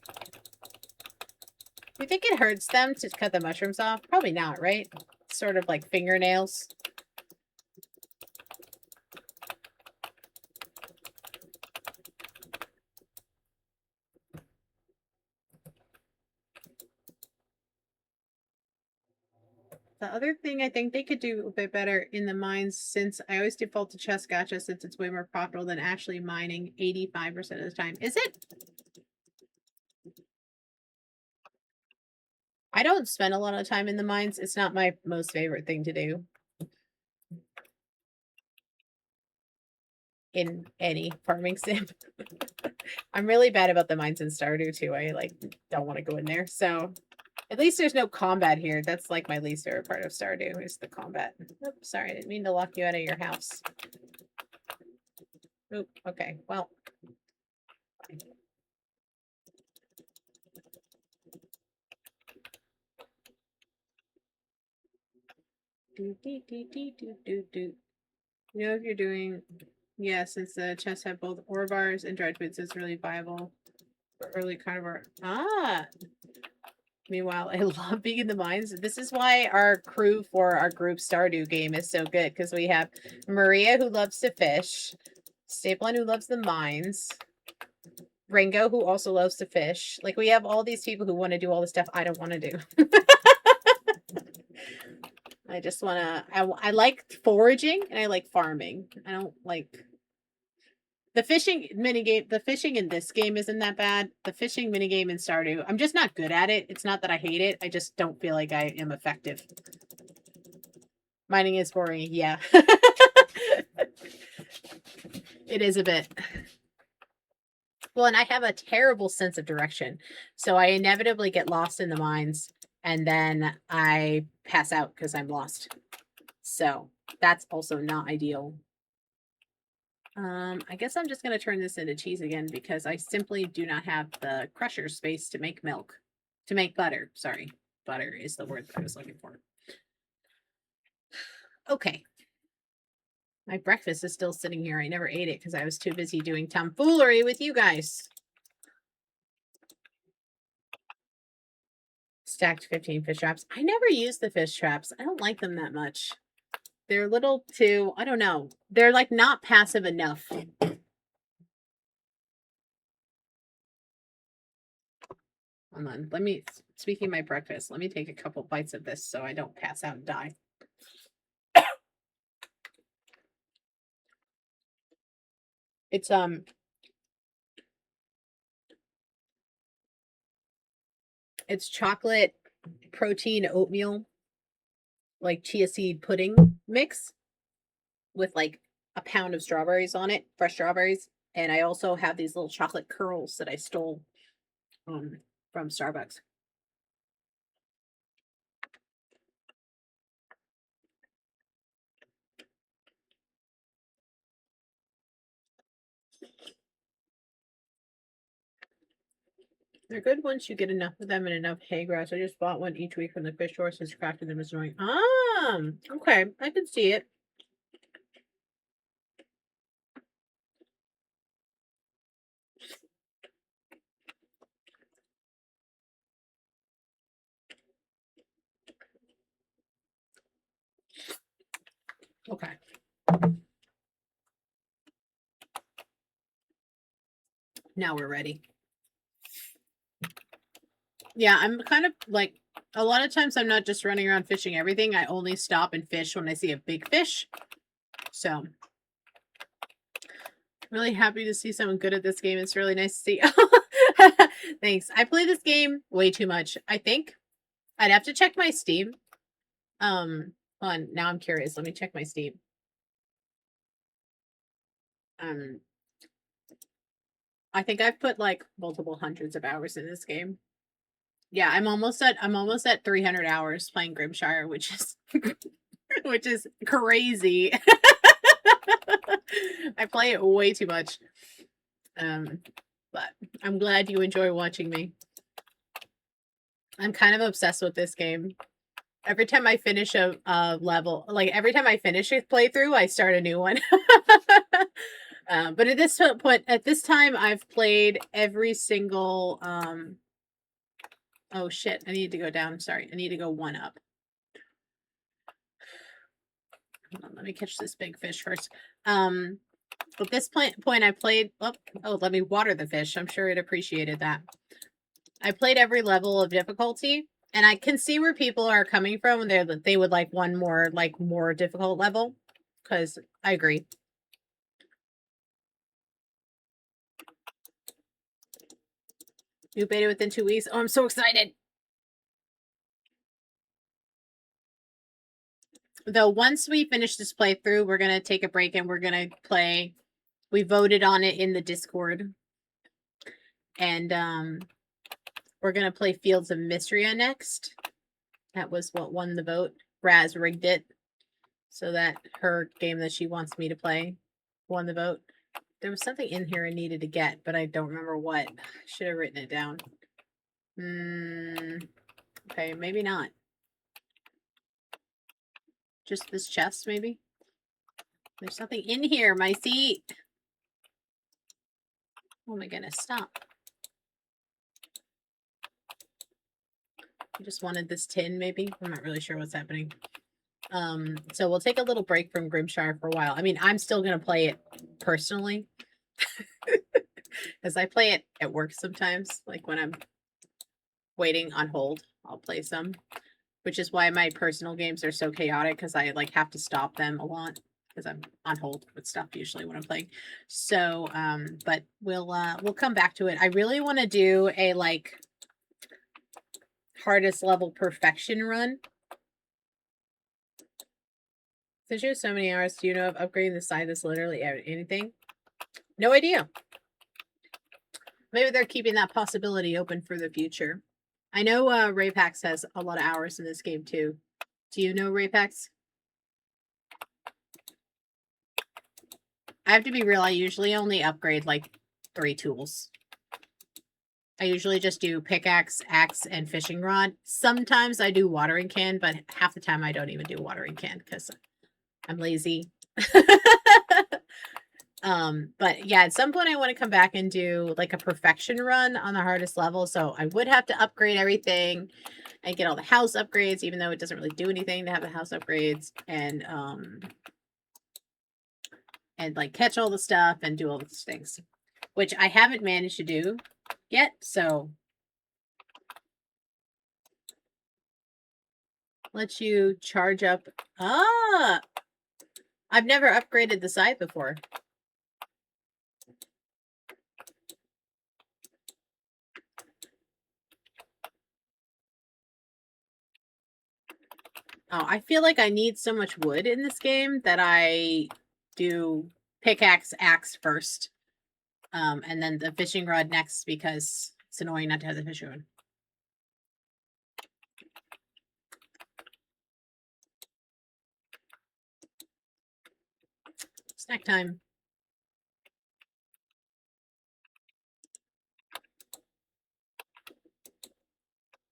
Speaker 1: you think it hurts them to cut the mushrooms off? Probably not, right? Sort of like fingernails. The other thing I think they could do a bit better in the mines, since I always default to chest gacha since it's way more profitable than actually mining 85% of the time. Is it? I don't spend a lot of time in the mines. It's not my most favorite thing to do. In any farming sim. I'm really bad about the mines in Stardew too. I like don't want to go in there. So at least there's no combat here. That's like my least favorite part of Stardew is the combat. Oops, sorry, I didn't mean to lock you out of your house. Oop, okay, well. Do, do, do, do, do, do, do. You know if you're doing, yeah, since the chests have both ore bars and dried foods, it's really viable for early carnivore. Ah, meanwhile, I love being in the mines. This is why our crew for our group Stardew game is so good, because we have Maria who loves to fish, Staplin who loves the mines, Ringo who also loves to fish. Like we have all these people who want to do all the stuff I don't want to do. I just want to, I like foraging and I like farming. I don't like the fishing minigame. The fishing in this game isn't that bad. The fishing minigame in Stardew, I'm just not good at it. It's not that I hate it. I just don't feel like I am effective. Mining is boring. Yeah. It is a bit. Well, and I have a terrible sense of direction. So I inevitably get lost in the mines and then I pass out because I'm lost. So that's also not ideal. I guess I'm just going to turn this into cheese again because I simply do not have the crusher space to make milk. To make butter. Sorry. Butter is the word that I was looking for. Okay. My breakfast is still sitting here. I never ate it because I was too busy doing tomfoolery with you guys. Stacked 15 fish traps. I never use the fish traps. I don't like them that much. They're a little too, I don't know. They're like not passive enough. Hold on. Let me, speaking of my breakfast, let me take a couple bites of this so I don't pass out and die. It's chocolate protein oatmeal, like chia seed pudding mix with like a pound of strawberries on it, fresh strawberries. And I also have these little chocolate curls that I stole from Starbucks. They're good once you get enough of them and enough hay grass. I just bought one each week from the fish store since crafting them is annoying. Okay, I can see it. Okay. Now we're ready. Yeah, I'm kind of like, a lot of times I'm not just running around fishing everything. I only stop and fish when I see a big fish. So, really happy to see someone good at this game. It's really nice to see. Thanks. I play this game way too much, I think. I'd have to check my Steam. Hold on, now I'm curious. Let me check my Steam. I think I've put like multiple hundreds of hours in this game. Yeah, I'm almost at 300 hours playing Grimshire, which is which is crazy. I play it way too much. But I'm glad you enjoy watching me. I'm kind of obsessed with this game. Every time I finish a level, like every time I finish a playthrough, I start a new one. But at this time, I've played every single. Oh shit! I need to go down. Sorry, I need to go one up. Hold on, let me catch this big fish first. At this point, I played. Oh, let me water the fish. I'm sure it appreciated that. I played every level of difficulty, and I can see where people are coming from. They would like one more more difficult level, because I agree. New beta within 2 weeks. Oh, I'm so excited. Though once we finish this playthrough, we're going to take a break and we're going to play. We voted on it in the Discord. And we're going to play Fields of Mystria next. That was what won the vote. Raz rigged it so that her game that she wants me to play won the vote. There was something in here I needed to get, but I don't remember what. I should have written it down. Okay, maybe not. Just this chest, maybe? There's something in here, my seat. Oh my goodness, stop. I just wanted this tin, maybe? I'm not really sure what's happening. So we'll take a little break from Grimshire for a while. I mean, I'm still going to play it personally. Because I play it at work sometimes. Like when I'm waiting on hold, I'll play some. Which is why my personal games are so chaotic, because I like have to stop them a lot. Because I'm on hold with stuff usually when I'm playing. So, but we'll come back to it. I really want to do a like hardest level perfection run. Since you have so many hours, do you know if upgrading the side is literally anything? No idea. Maybe they're keeping that possibility open for the future. I know Raypax has a lot of hours in this game too. Do you know Raypax? I have to be real, I usually only upgrade like 3 tools. I usually just do pickaxe, axe, and fishing rod. Sometimes I do watering can, but half the time I don't even do watering can because I'm lazy. But yeah, at some point I want to come back and do like a perfection run on the hardest level. So I would have to upgrade everything and get all the house upgrades, even though it doesn't really do anything to have the house upgrades, and like catch all the stuff and do all those things, which I haven't managed to do yet. So Lets you charge up. Ah! I've never upgraded the scythe before. Oh, I feel like I need so much wood in this game that I do pickaxe, axe first. And then the fishing rod next because it's annoying not to have the fishing rod. Snack time.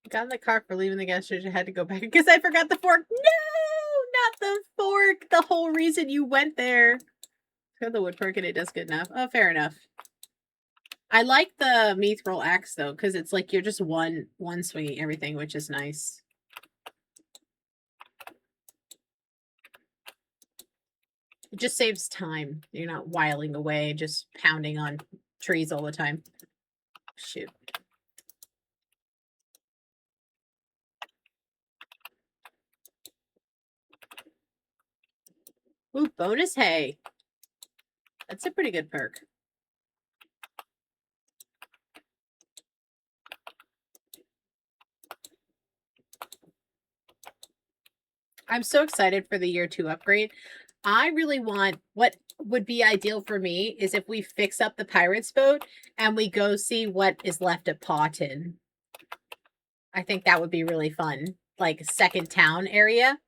Speaker 1: Got in the car for leaving the gas station. Had to go back because I forgot the fork. No, not the fork. The whole reason you went there. Got the wood perk and it does good enough. Oh, fair enough. I like the mithril axe though, because it's like you're just one swinging everything, which is nice. It just saves time. You're not whiling away, just pounding on trees all the time. Shoot. Ooh, bonus hay. That's a pretty good perk. I'm so excited for the year 2 upgrade. I really want, what would be ideal for me is if we fix up the pirate's boat and we go see what is left at Pawton. I think that would be really fun. Like second town area.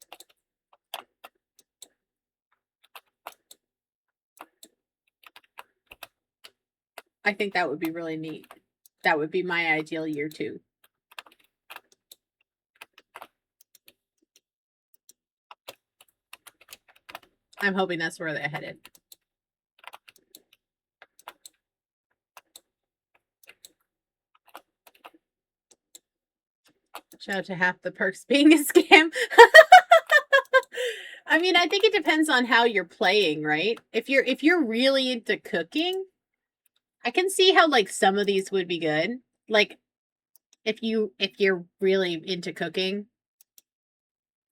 Speaker 1: I think that would be really neat. That would be my ideal year 2. I'm hoping that's where they're headed. Shout out to half the perks being a scam. I mean, I think it depends on how you're playing, right? If you're really into cooking, I can see how like some of these would be good. Like if you're really into cooking,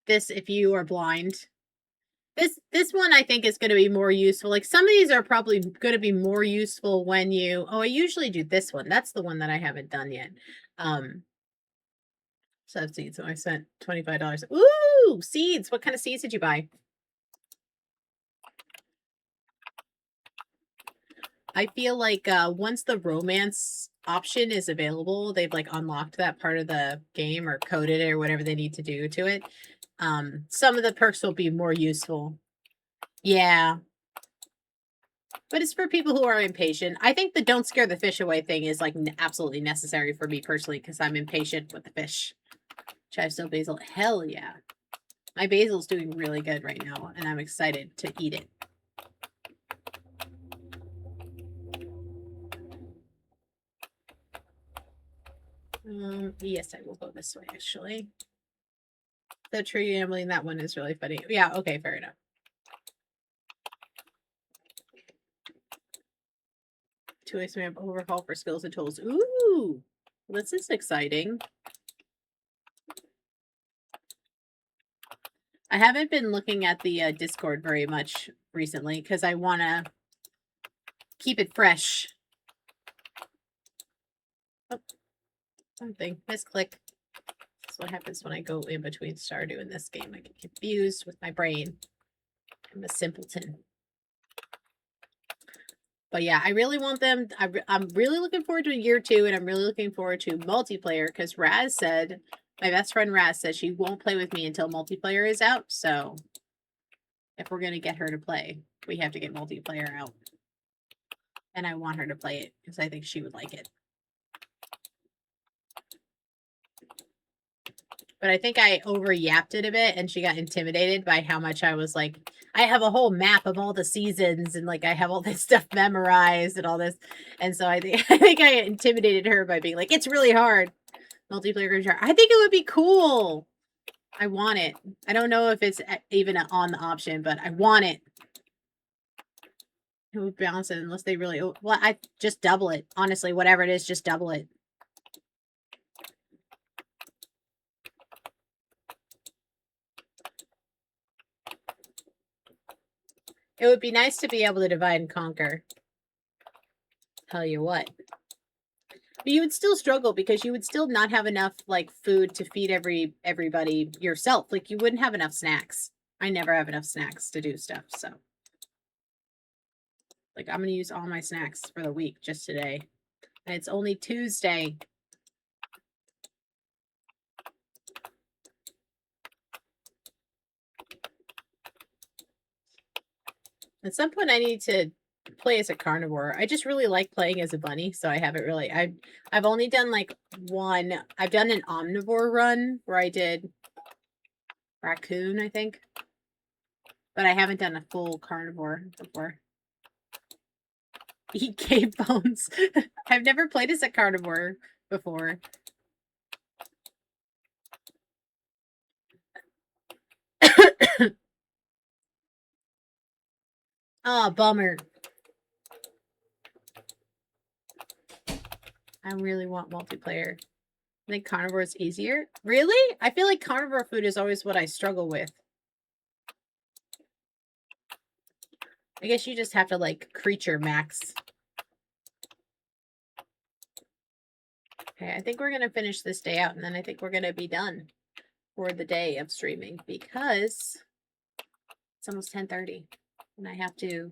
Speaker 1: if you are blind, this one I think is going to be more useful. Like some of these are probably going to be more useful when you I usually do this one. That's the one that I haven't done yet. So that's seeds. So I spent $25. Ooh, seeds. What kind of seeds did you buy? I feel like once the romance option is available, they've like unlocked that part of the game or coded it or whatever they need to do to it. Some of the perks will be more useful. Yeah. But it's for people who are impatient. I think the don't scare the fish away thing is like absolutely necessary for me personally because I'm impatient with the fish. Chive still basil. Hell yeah. My basil's doing really good right now and I'm excited to eat it. Yes, I will go this way actually. The tree gambling, that one is really funny. Yeah, okay, fair enough. Two ways to map overhaul for skills and tools. Ooh, this is exciting. I haven't been looking at the Discord very much recently because I want to keep it fresh. Oh, something. Misclick. That's what happens when I go in between Stardew and this game. I get confused with my brain. I'm a simpleton. But yeah, I really want them. I'm really looking forward to year 2, and I'm really looking forward to multiplayer because Raz said, my best friend Raz said she won't play with me until multiplayer is out. So if we're going to get her to play, we have to get multiplayer out. And I want her to play it because I think she would like it. But I think I over-yapped it a bit and she got intimidated by how much I was like, I have a whole map of all the seasons and like I have all this stuff memorized and all this. And so I think I intimidated her by being like, it's really hard. Multiplayer Grimshire. I think it would be cool. I want it. I don't know if it's even on the option, but I want it. It would balance it unless they really, well, I just double it. Honestly, whatever it is, just double it. It would be nice to be able to divide and conquer. Tell you what. But you would still struggle because you would still not have enough like food to feed everybody yourself. Like you wouldn't have enough snacks. I never have enough snacks to do stuff, so like I'm gonna use all my snacks for the week just today. And it's only Tuesday. At some point I need to play as a carnivore. I just really like playing as a bunny, so I haven't really I've only done like one. I've done an omnivore run where I did raccoon, I think. But I haven't done a full carnivore before. Eat cave bones. I've never played as a carnivore before. Oh, bummer. I really want multiplayer. I think carnivore is easier. Really? I feel like carnivore food is always what I struggle with. I guess you just have to like creature max. Okay, I think we're going to finish this day out and then I think we're going to be done for the day of streaming because it's almost 10:30 and I have to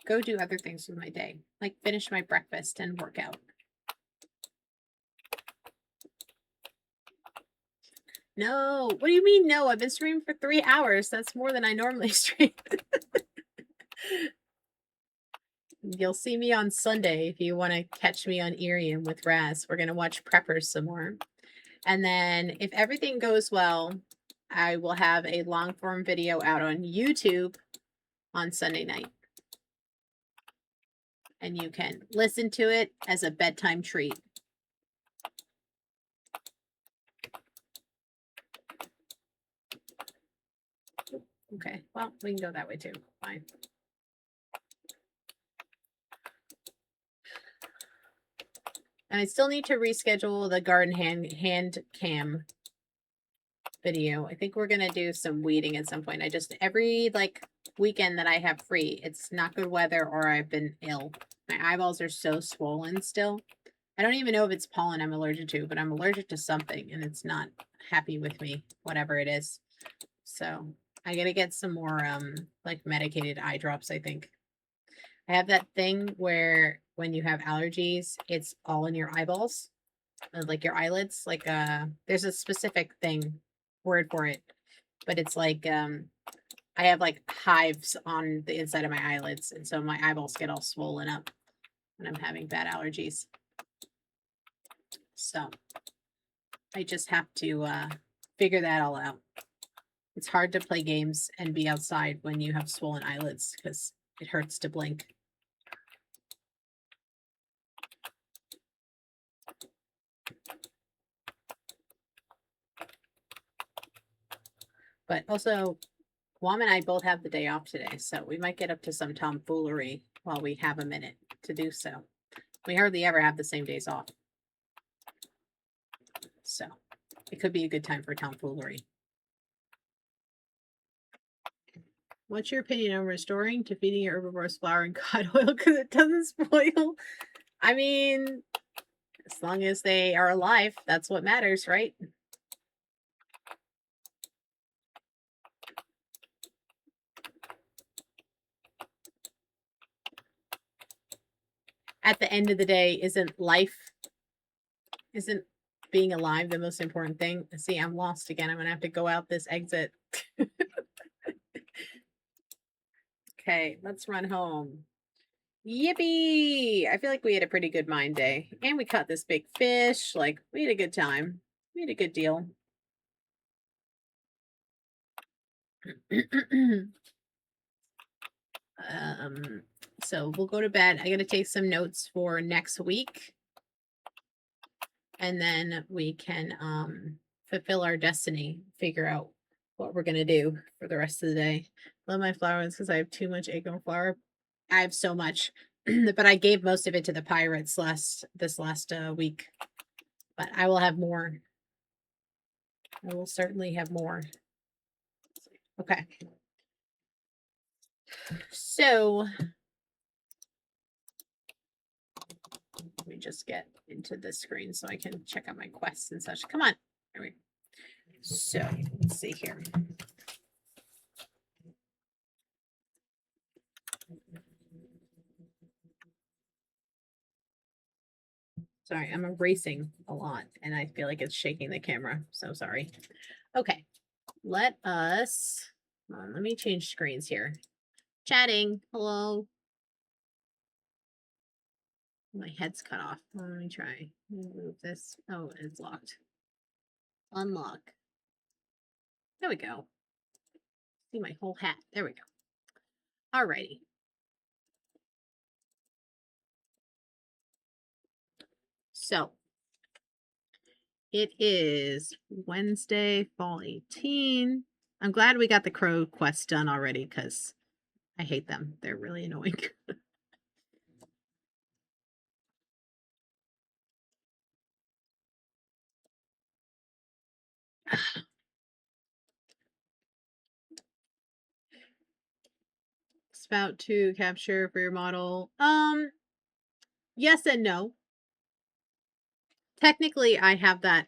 Speaker 1: go do other things with my day, like finish my breakfast and work out. No, what do you mean no? I've been streaming for 3 hours. That's more than I normally stream. You'll see me on Sunday if you want to catch me on Irium with Raz. We're going to watch Preppers some more. And then if everything goes well, I will have a long form video out on YouTube on Sunday night. And you can listen to it as a bedtime treat. Okay, well, we can go that way too. Fine. And I still need to reschedule the garden hand cam video. I think we're gonna do some weeding at some point. I just every like weekend that I have free, it's not good weather or I've been ill. My eyeballs are so swollen still. I don't even know if it's pollen I'm allergic to, but I'm allergic to something and it's not happy with me, whatever it is. So I gotta get some more like medicated eye drops, I think. I have that thing where when you have allergies, it's all in your eyeballs, like your eyelids. Like there's a specific word for it, but it's like I have like hives on the inside of my eyelids, and so my eyeballs get all swollen up when I'm having bad allergies. So I just have to figure that all out. It's hard to play games and be outside when you have swollen eyelids because it hurts to blink. But also, Guam and I both have the day off today, so we might get up to some tomfoolery while we have a minute to do so. We hardly ever have the same days off. So it could be a good time for tomfoolery. What's your opinion on restoring to feeding your herbivores flour and cod oil because it doesn't spoil? I mean, as long as they are alive, that's what matters, right? At the end of the day, isn't being alive the most important thing? See, I'm lost again. I'm going to have to go out this exit. Okay, let's run home. Yippee! I feel like we had a pretty good mine day. And we caught this big fish. Like, we had a good time. We had a good deal. So we'll go to bed. I gotta take some notes for next week. And then we can fulfill our destiny, figure out what we're gonna do for the rest of the day. Love my flowers because I have too much acorn flour. I have so much, but I gave most of it to the pirates this last week. But I will have more. I will certainly have more. Okay. So let me just get into this screen so I can check out my quests and such. Come on. There we go. So let's see here. Sorry, I'm erasing a lot and I feel like it's shaking the camera. So sorry. Okay. Let us, let me change screens here. Chatting. Hello. My head's cut off. Let me try. Move this. Oh, it's locked. Unlock. There we go. See my whole hat. There we go. Alrighty. So it is Wednesday, fall 18. I'm glad we got the crow quest done already because I hate them. They're really annoying. Spout to capture for your model. Yes and no. Technically, I have that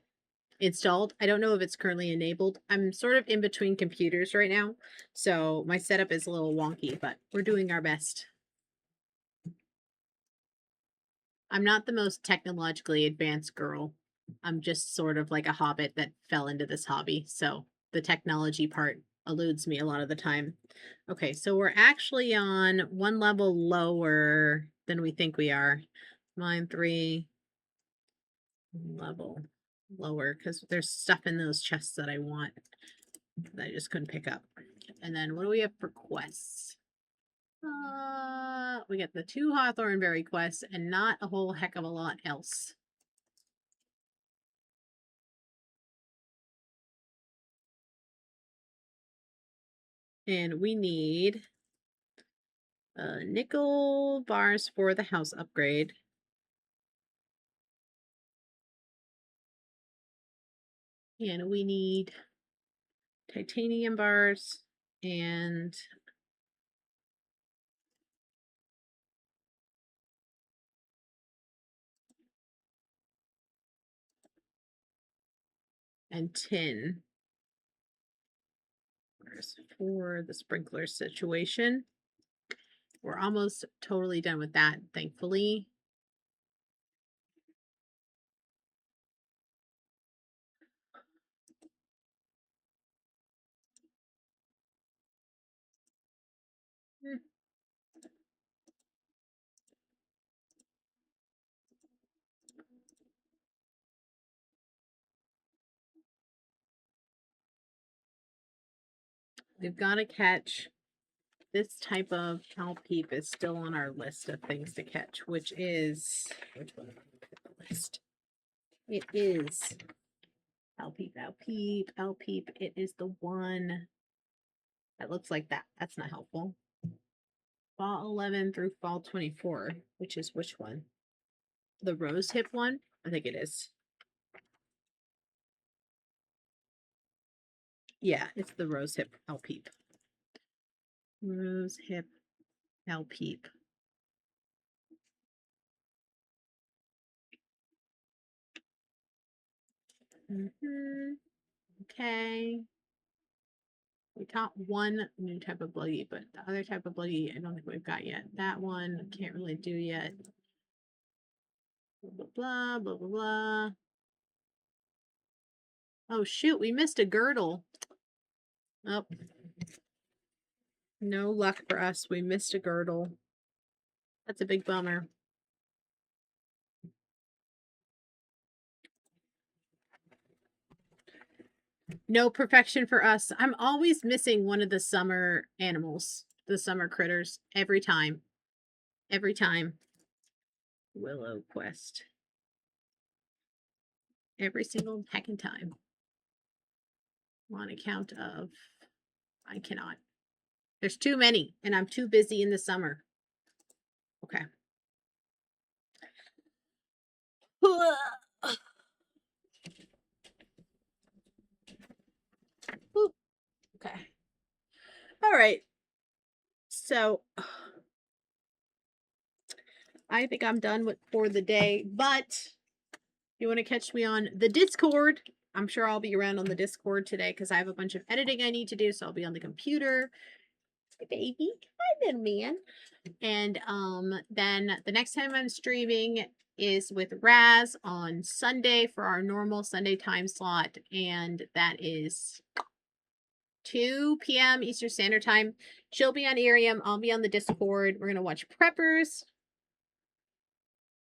Speaker 1: installed. I don't know if it's currently enabled. I'm sort of in between computers right now, so my setup is a little wonky, but we're doing our best. I'm not the most technologically advanced girl. I'm just sort of like a hobbit that fell into this hobby, so the technology part eludes me a lot of the time. Okay, so we're actually on one level lower than we think we are. Mine 3 level lower because there's stuff in those chests that I want that I just couldn't pick up. And then what do we have for quests? We get the 2 Hawthornberry quests and not a whole heck of a lot else. And we need nickel bars for the house upgrade. And we need titanium bars and tin bars for the sprinkler situation. We're almost totally done with that, thankfully. We've got to catch this type of Calpeep is still on our list of things to catch, which is which one on the list? It is Calpeep, Calpeep. It is the one that looks like that. That's not helpful. Fall 11 through fall 24, which is which one? The rose hip one? I think it is. Yeah, it's the rose hip Calpeep. Rose hip Calpeep. Okay. We caught one new type of buggy, but the other type of buggy, I don't think we've got yet. That one can't really do yet. Blah, blah, blah, blah, blah, blah. Oh, shoot, we missed a girdle. Oh, no luck for us. We missed a girdle. That's a big bummer. No perfection for us. I'm always missing one of the summer animals, the summer critters, every time. Every time. Willow quest. Every single heckin' time. On account of I cannot. There's too many, and I'm too busy in the summer. Okay. Okay. All right. So I think I'm done with for the day, but if you want to catch me on the Discord, I'm sure I'll be around on the Discord today because I have a bunch of editing I need to do, so I'll be on the computer. Hey, baby. Hi, little man. And then the next time I'm streaming is with Raz on Sunday for our normal Sunday time slot, and that is 2 p.m. Eastern Standard Time. She'll be on Irium. I'll be on the Discord. We're gonna watch Preppers.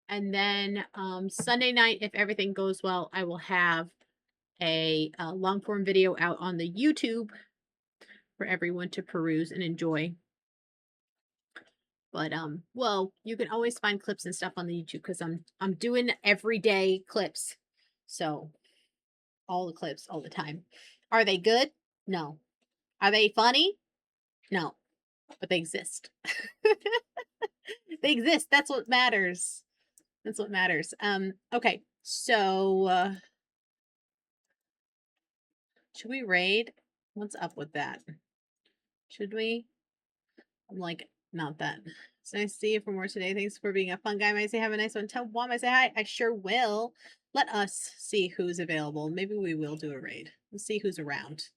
Speaker 1: And then Sunday night, if everything goes well, I will have a long form video out on the YouTube for everyone to peruse and enjoy. But well, you can always find clips and stuff on the YouTube because I'm doing everyday clips. So all the clips all the time. Are they good? No. Are they funny? No. But they exist. They exist. That's what matters. That's what matters. Okay. So should we raid? What's up with that? Should we? I'm like, not that. It's nice to see you for more today. Thanks for being a fun guy. Might say have a nice one. Tell Wom I say hi. I sure will. Let us see who's available. Maybe we will do a raid. Let's see who's around.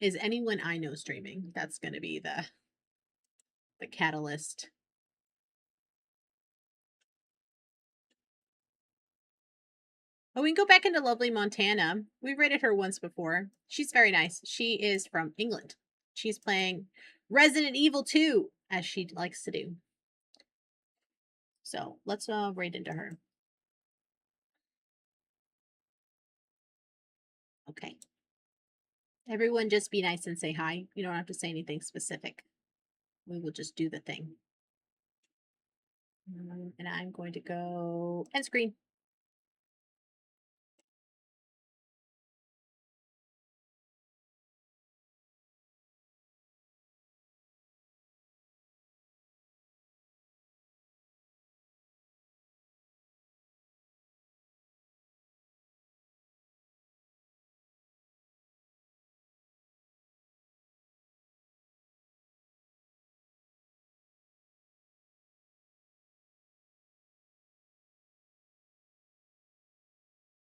Speaker 1: Is anyone I know streaming? That's gonna be the catalyst. Oh, we can go back into lovely Montana. We rated her once before. She's very nice. She is from England. She's playing Resident Evil 2, as she likes to do. So let's raid into her. Okay. Everyone just be nice and say hi. You don't have to say anything specific. We will just do the thing. And I'm going to go end screen.